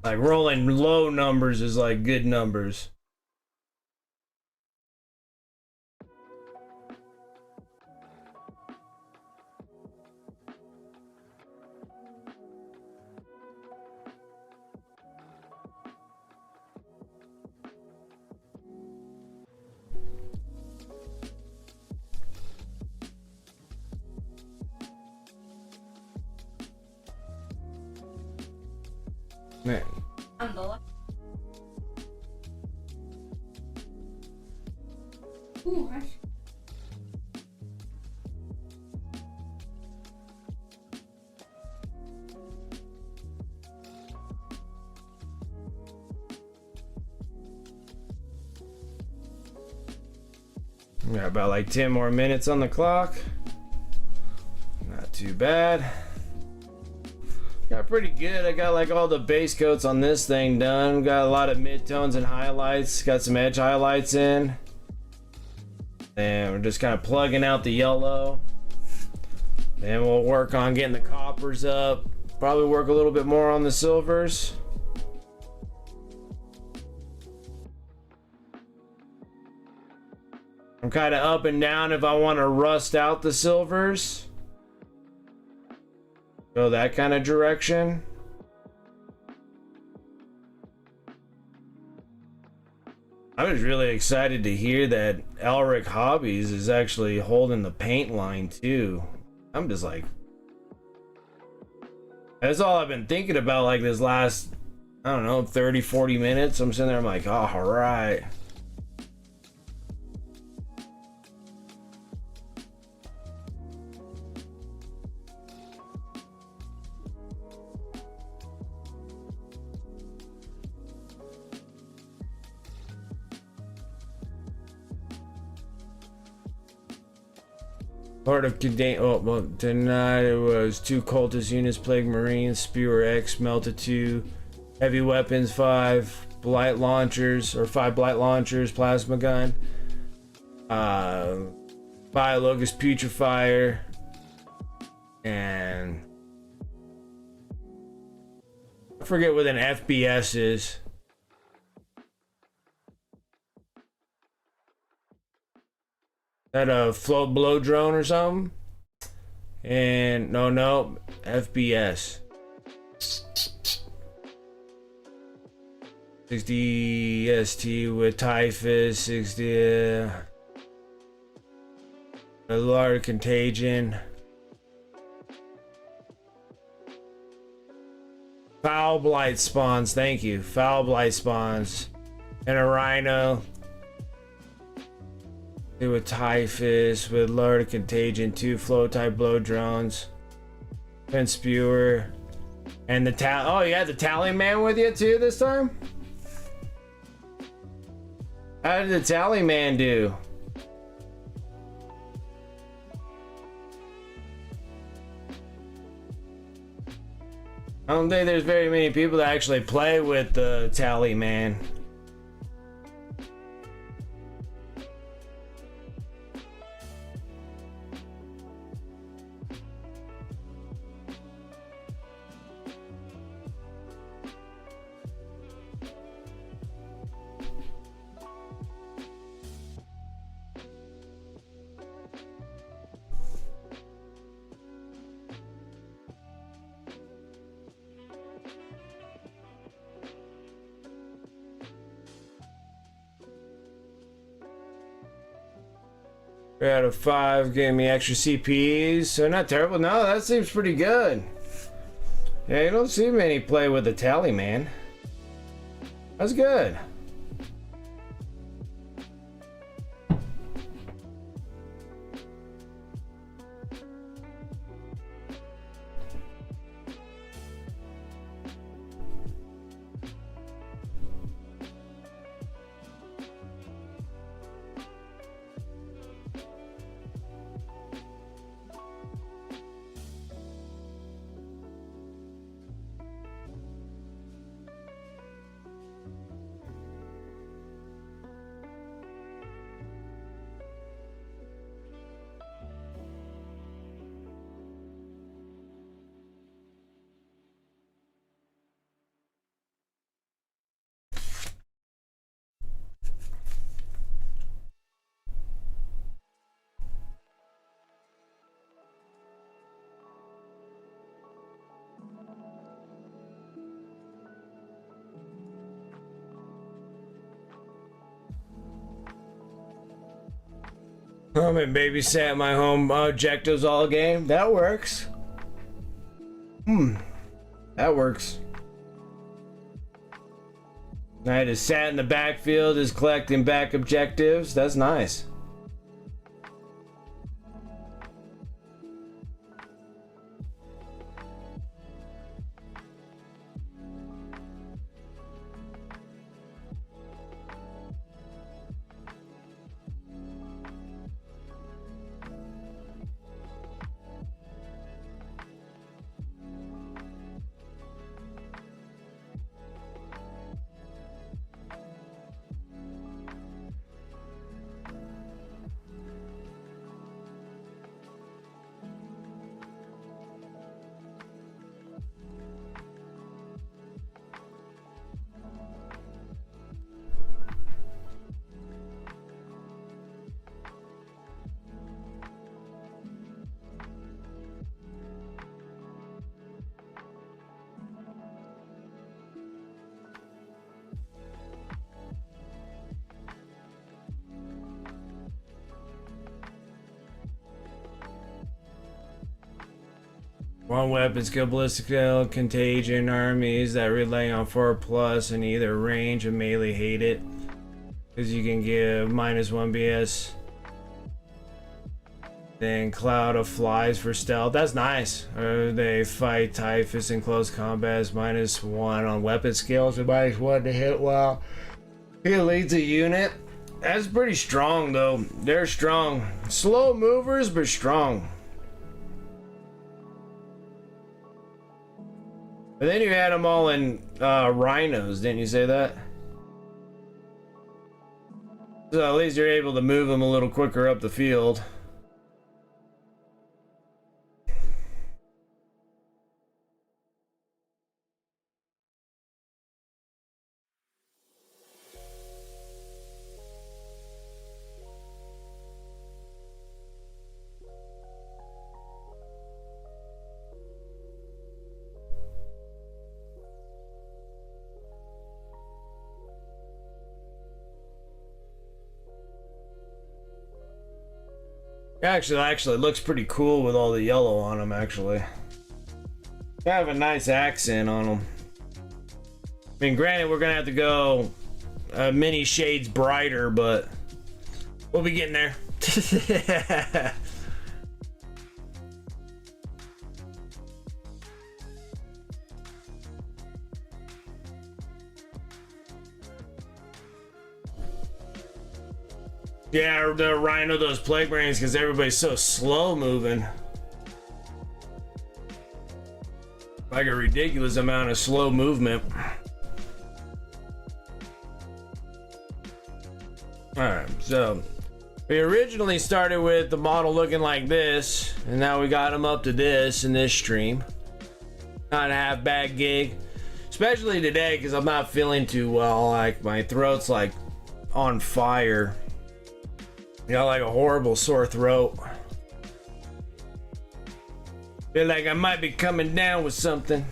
Like rolling low numbers is like good numbers. Man. Ooh, we got about like 10 more minutes on the clock. Not too bad. Got pretty good. I got like all the base coats on this thing done. Got a lot of mid-tones and highlights. Got some edge highlights in. And we're just kind of plugging out the yellow. Then we'll work on getting the coppers up. Probably work a little bit more on the silvers. I'm kind of up and down if I want to rust out the silvers. Go that kind of direction. I was really excited to hear that Elric Hobbies is actually holding the paint line too. I'm just like, that's all I've been thinking about like this last, I don't know, 30, 40 minutes. I'm sitting there, I'm like, oh, all right. Part of Cadane. Oh, well, tonight it was 2 cultist units, Plague Marines, Spewer X, Melta 2, Heavy Weapons 5, Blight Launchers, or 5 Blight Launchers, Plasma Gun, Biologist Putrefier, and I forget what an FBS is. That a float blow drone or something? And no, FBS. 60 ST with Typhus, 60 a large contagion. foul blight spawns. Thank you. Foul blight spawns. And a rhino. With typhus, with lower contagion, 2 flow type blow drones. And spewer. And the oh, you had the tally man with you too this time? How did the tally man do? I don't think there's very many people that actually play with the tally man. Out of 5, gave me extra CPs, so not terrible. No, that seems pretty good. Yeah, you don't see many play with the tally man. That's good. And babysat my home objectives all game. That works. That works. I just sat in the backfield just collecting back objectives. That's nice. One weapon skill, ballistic skill, contagion, armies that rely on 4+ and either range or melee hate it. Because you can give -1 BS. Then cloud of flies for stealth. That's nice. They fight typhus in close combat. -1 on weapon skills. -1 to hit while he leads a unit. That's pretty strong though. They're strong. Slow movers, but strong. But then you had them all in rhinos, didn't you say that? So at least you're able to move them a little quicker up the field. Actually, it looks pretty cool with all the yellow on them, actually. They have a nice accent on them. mean, granted, we're gonna have to go many shades brighter, but we'll be getting there. Yeah, the rhino, those plague brains, because everybody's so slow moving. Like a ridiculous amount of slow movement. Alright, so we originally started with the model looking like this, and now we got him up to this in this stream. Not a half bad gig, especially today because I'm not feeling too well. Like my throat's like on fire. Got like a horrible sore throat. Feel like I might be coming down with something.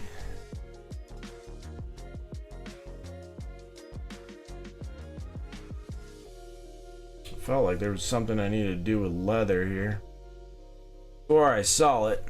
Felt like there was something I needed to do with leather here before I saw it.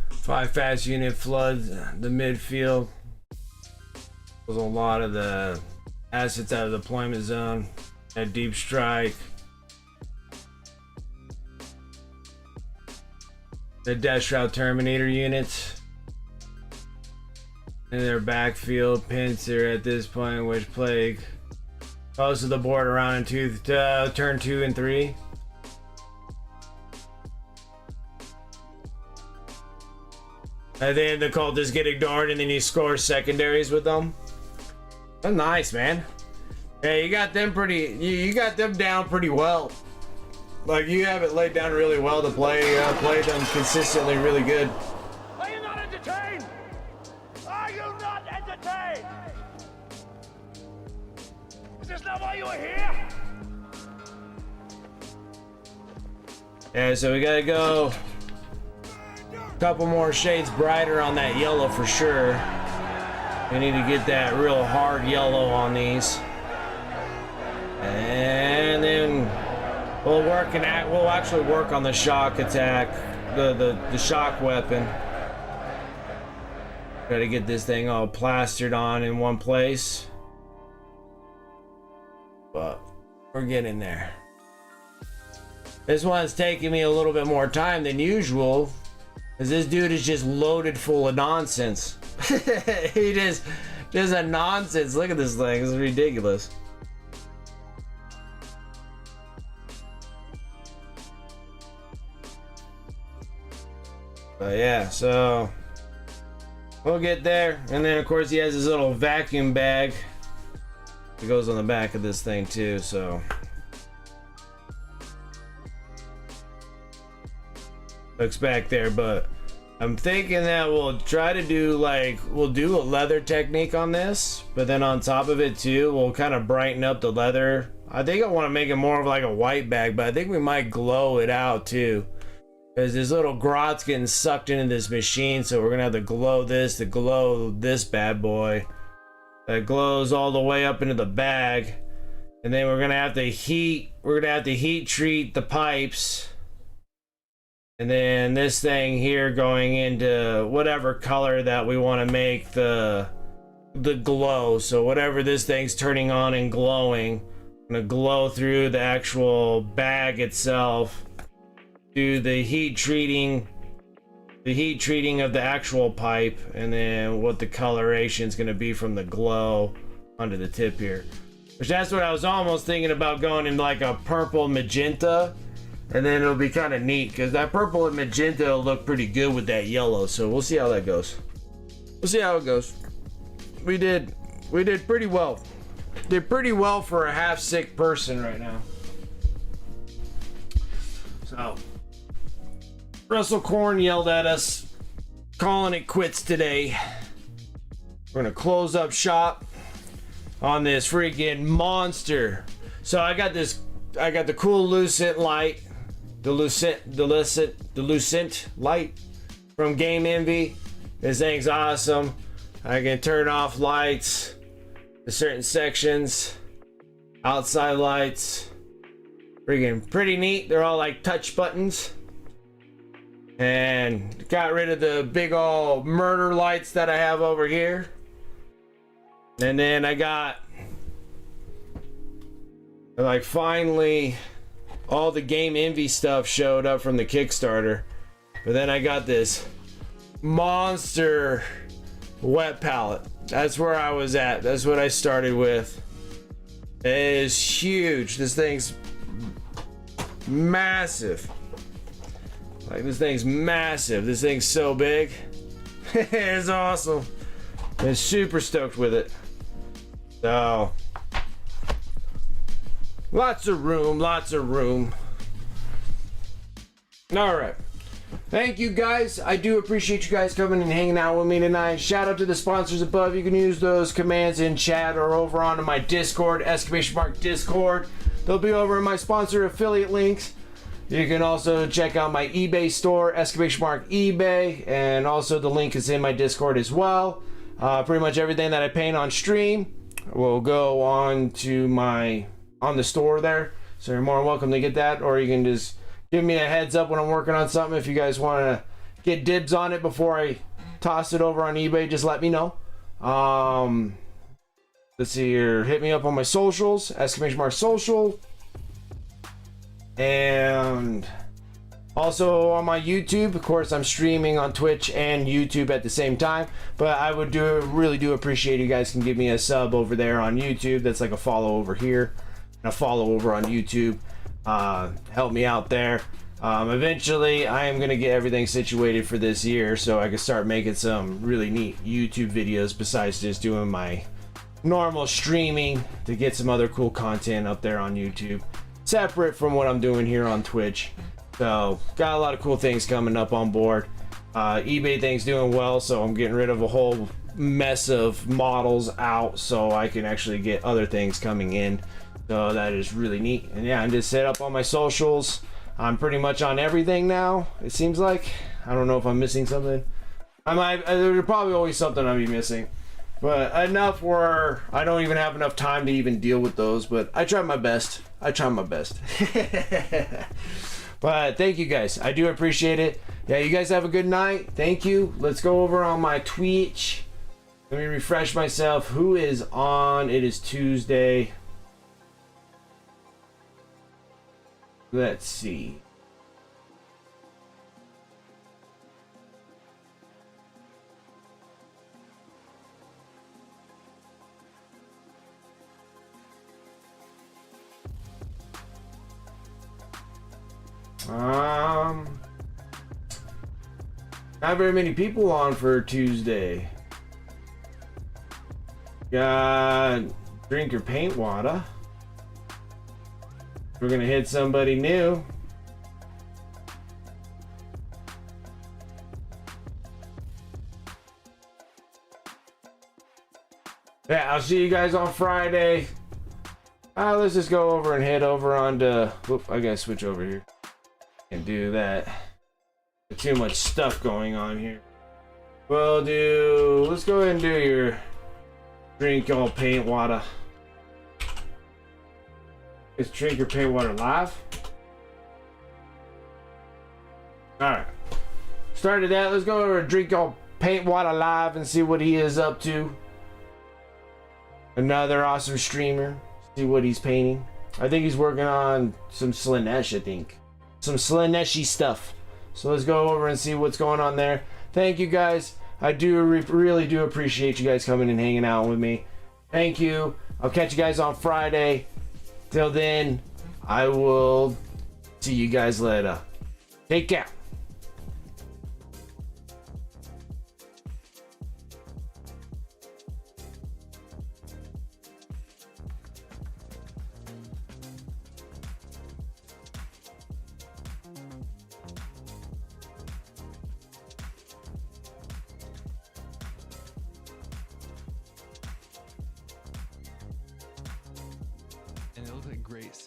Five fast unit floods the midfield. Was a lot of the assets out of the deployment zone. That deep strike. The Death Shroud Terminator units. In their backfield, Pincer at this point, which plague most of the board around in turn 2 and 3. And then the cultists get ignored, and then you score secondaries with them. That's nice, man. Hey, you got them pretty. You got them down pretty well. Like you have it laid down really well to play them consistently, really good. Are you not entertained? Are you not entertained? Is this not why you were here? Yeah, so we gotta go a couple more shades brighter on that yellow for sure. We need to get that real hard yellow on these, and then we'll actually work on the shock attack, the shock weapon. Got to get this thing all plastered on in one place, but we're getting there. This one's taking me a little bit more time than usual, because this dude is just loaded full of nonsense. He just a nonsense. Look at this thing. It's ridiculous. But yeah, so we'll get there. And then of course he has his little vacuum bag. It goes on the back of this thing too, so looks back there. But I'm thinking that we'll try to do we'll do a leather technique on this, but then on top of it too, we'll kind of brighten up the leather. I think I want to make it more of like a white bag, but I think we might glow it out too, because this little grot's getting sucked into this machine, so we're gonna have to glow this to glow this bad boy. That glows all the way up into the bag, and then we're gonna have to heat treat the pipes. And then this thing here going into whatever color that we want to make the glow. So whatever this thing's turning on and glowing, I'm gonna glow through the actual bag itself. Do the heat treating of the actual pipe, and then what the coloration is gonna be from the glow onto the tip here. Which that's what I was almost thinking about, going in like a purple magenta. And then it'll be kind of neat because that purple and magenta will look pretty good with that yellow. So we'll see how that goes. We'll see how it goes. We did pretty well. Did pretty well for a half sick person right now. So Russell Korn yelled at us, calling it quits today. We're gonna close up shop on this freaking monster. So I got the cool Lucent light. The Lucent light from Game Envy. This thing's awesome. I can turn off lights in certain sections, outside lights. Freaking pretty neat. They're all like touch buttons. And got rid of the big old murder lights that I have over here. And then I got like finally all the Game Envy stuff showed up from the Kickstarter. But then I got this monster wet palette. That's where I was at. That's what I started with. It is huge. This thing's massive. Like, this thing's massive. This thing's so big. It's awesome. I'm super stoked with it. So lots of room, lots of room. All right. Thank you guys. I do appreciate you guys coming and hanging out with me tonight. Shout out to the sponsors above. You can use those commands in chat or over onto my Discord, ! Discord. They'll be over in my sponsor affiliate links. You can also check out my eBay store, ! eBay, and also the link is in my Discord as well. Pretty much everything that I paint on stream will go on to on the store there, so you're more than welcome to get that, or you can just give me a heads up when I'm working on something. If you guys want to get dibs on it before I toss it over on eBay, just let me know. Let's see here, hit me up on my socials, !social, and also on my YouTube. Of course, I'm streaming on Twitch and YouTube at the same time, but I would really do appreciate you guys can give me a sub over there on YouTube. That's like a follow over here and a follow over on YouTube. Help me out there. Eventually I am gonna get everything situated for this year so I can start making some really neat YouTube videos besides just doing my normal streaming, to get some other cool content up there on YouTube separate from what I'm doing here on Twitch. So got a lot of cool things coming up on board. eBay thing's doing well, so I'm getting rid of a whole mess of models out so I can actually get other things coming in. So that is really neat. And yeah, I'm just set up on my socials. I'm pretty much on everything now, it seems like. I don't know if I'm missing something. There's probably always something I'll be missing, but enough where I don't even have enough time to even deal with those. But I try my best. But thank you guys. I do appreciate it. Yeah, you guys have a good night. Thank you. Let's go over on my Twitch. Let me refresh myself. Who is on? It is Tuesday. Let's see. Not very many people on for Tuesday. Got drink your paint water. We're gonna hit somebody new. Yeah, I'll see you guys on Friday. Let's just go over and head over onto. Whoop, I gotta switch over here and do that. Too much stuff going on here. Let's go ahead and do your drink all paint water. Let's drink your paint water live. Alright. Started that. Let's go over and drink all paint water live and see what he is up to. Another awesome streamer. See what he's painting. I think he's working on some Slanesh, I think. Some Slanesh-y stuff. So let's go over and see what's going on there. Thank you guys. I do really do appreciate you guys coming and hanging out with me. Thank you. I'll catch you guys on Friday. Till then, I will see you guys later. Take care. And it looked like great.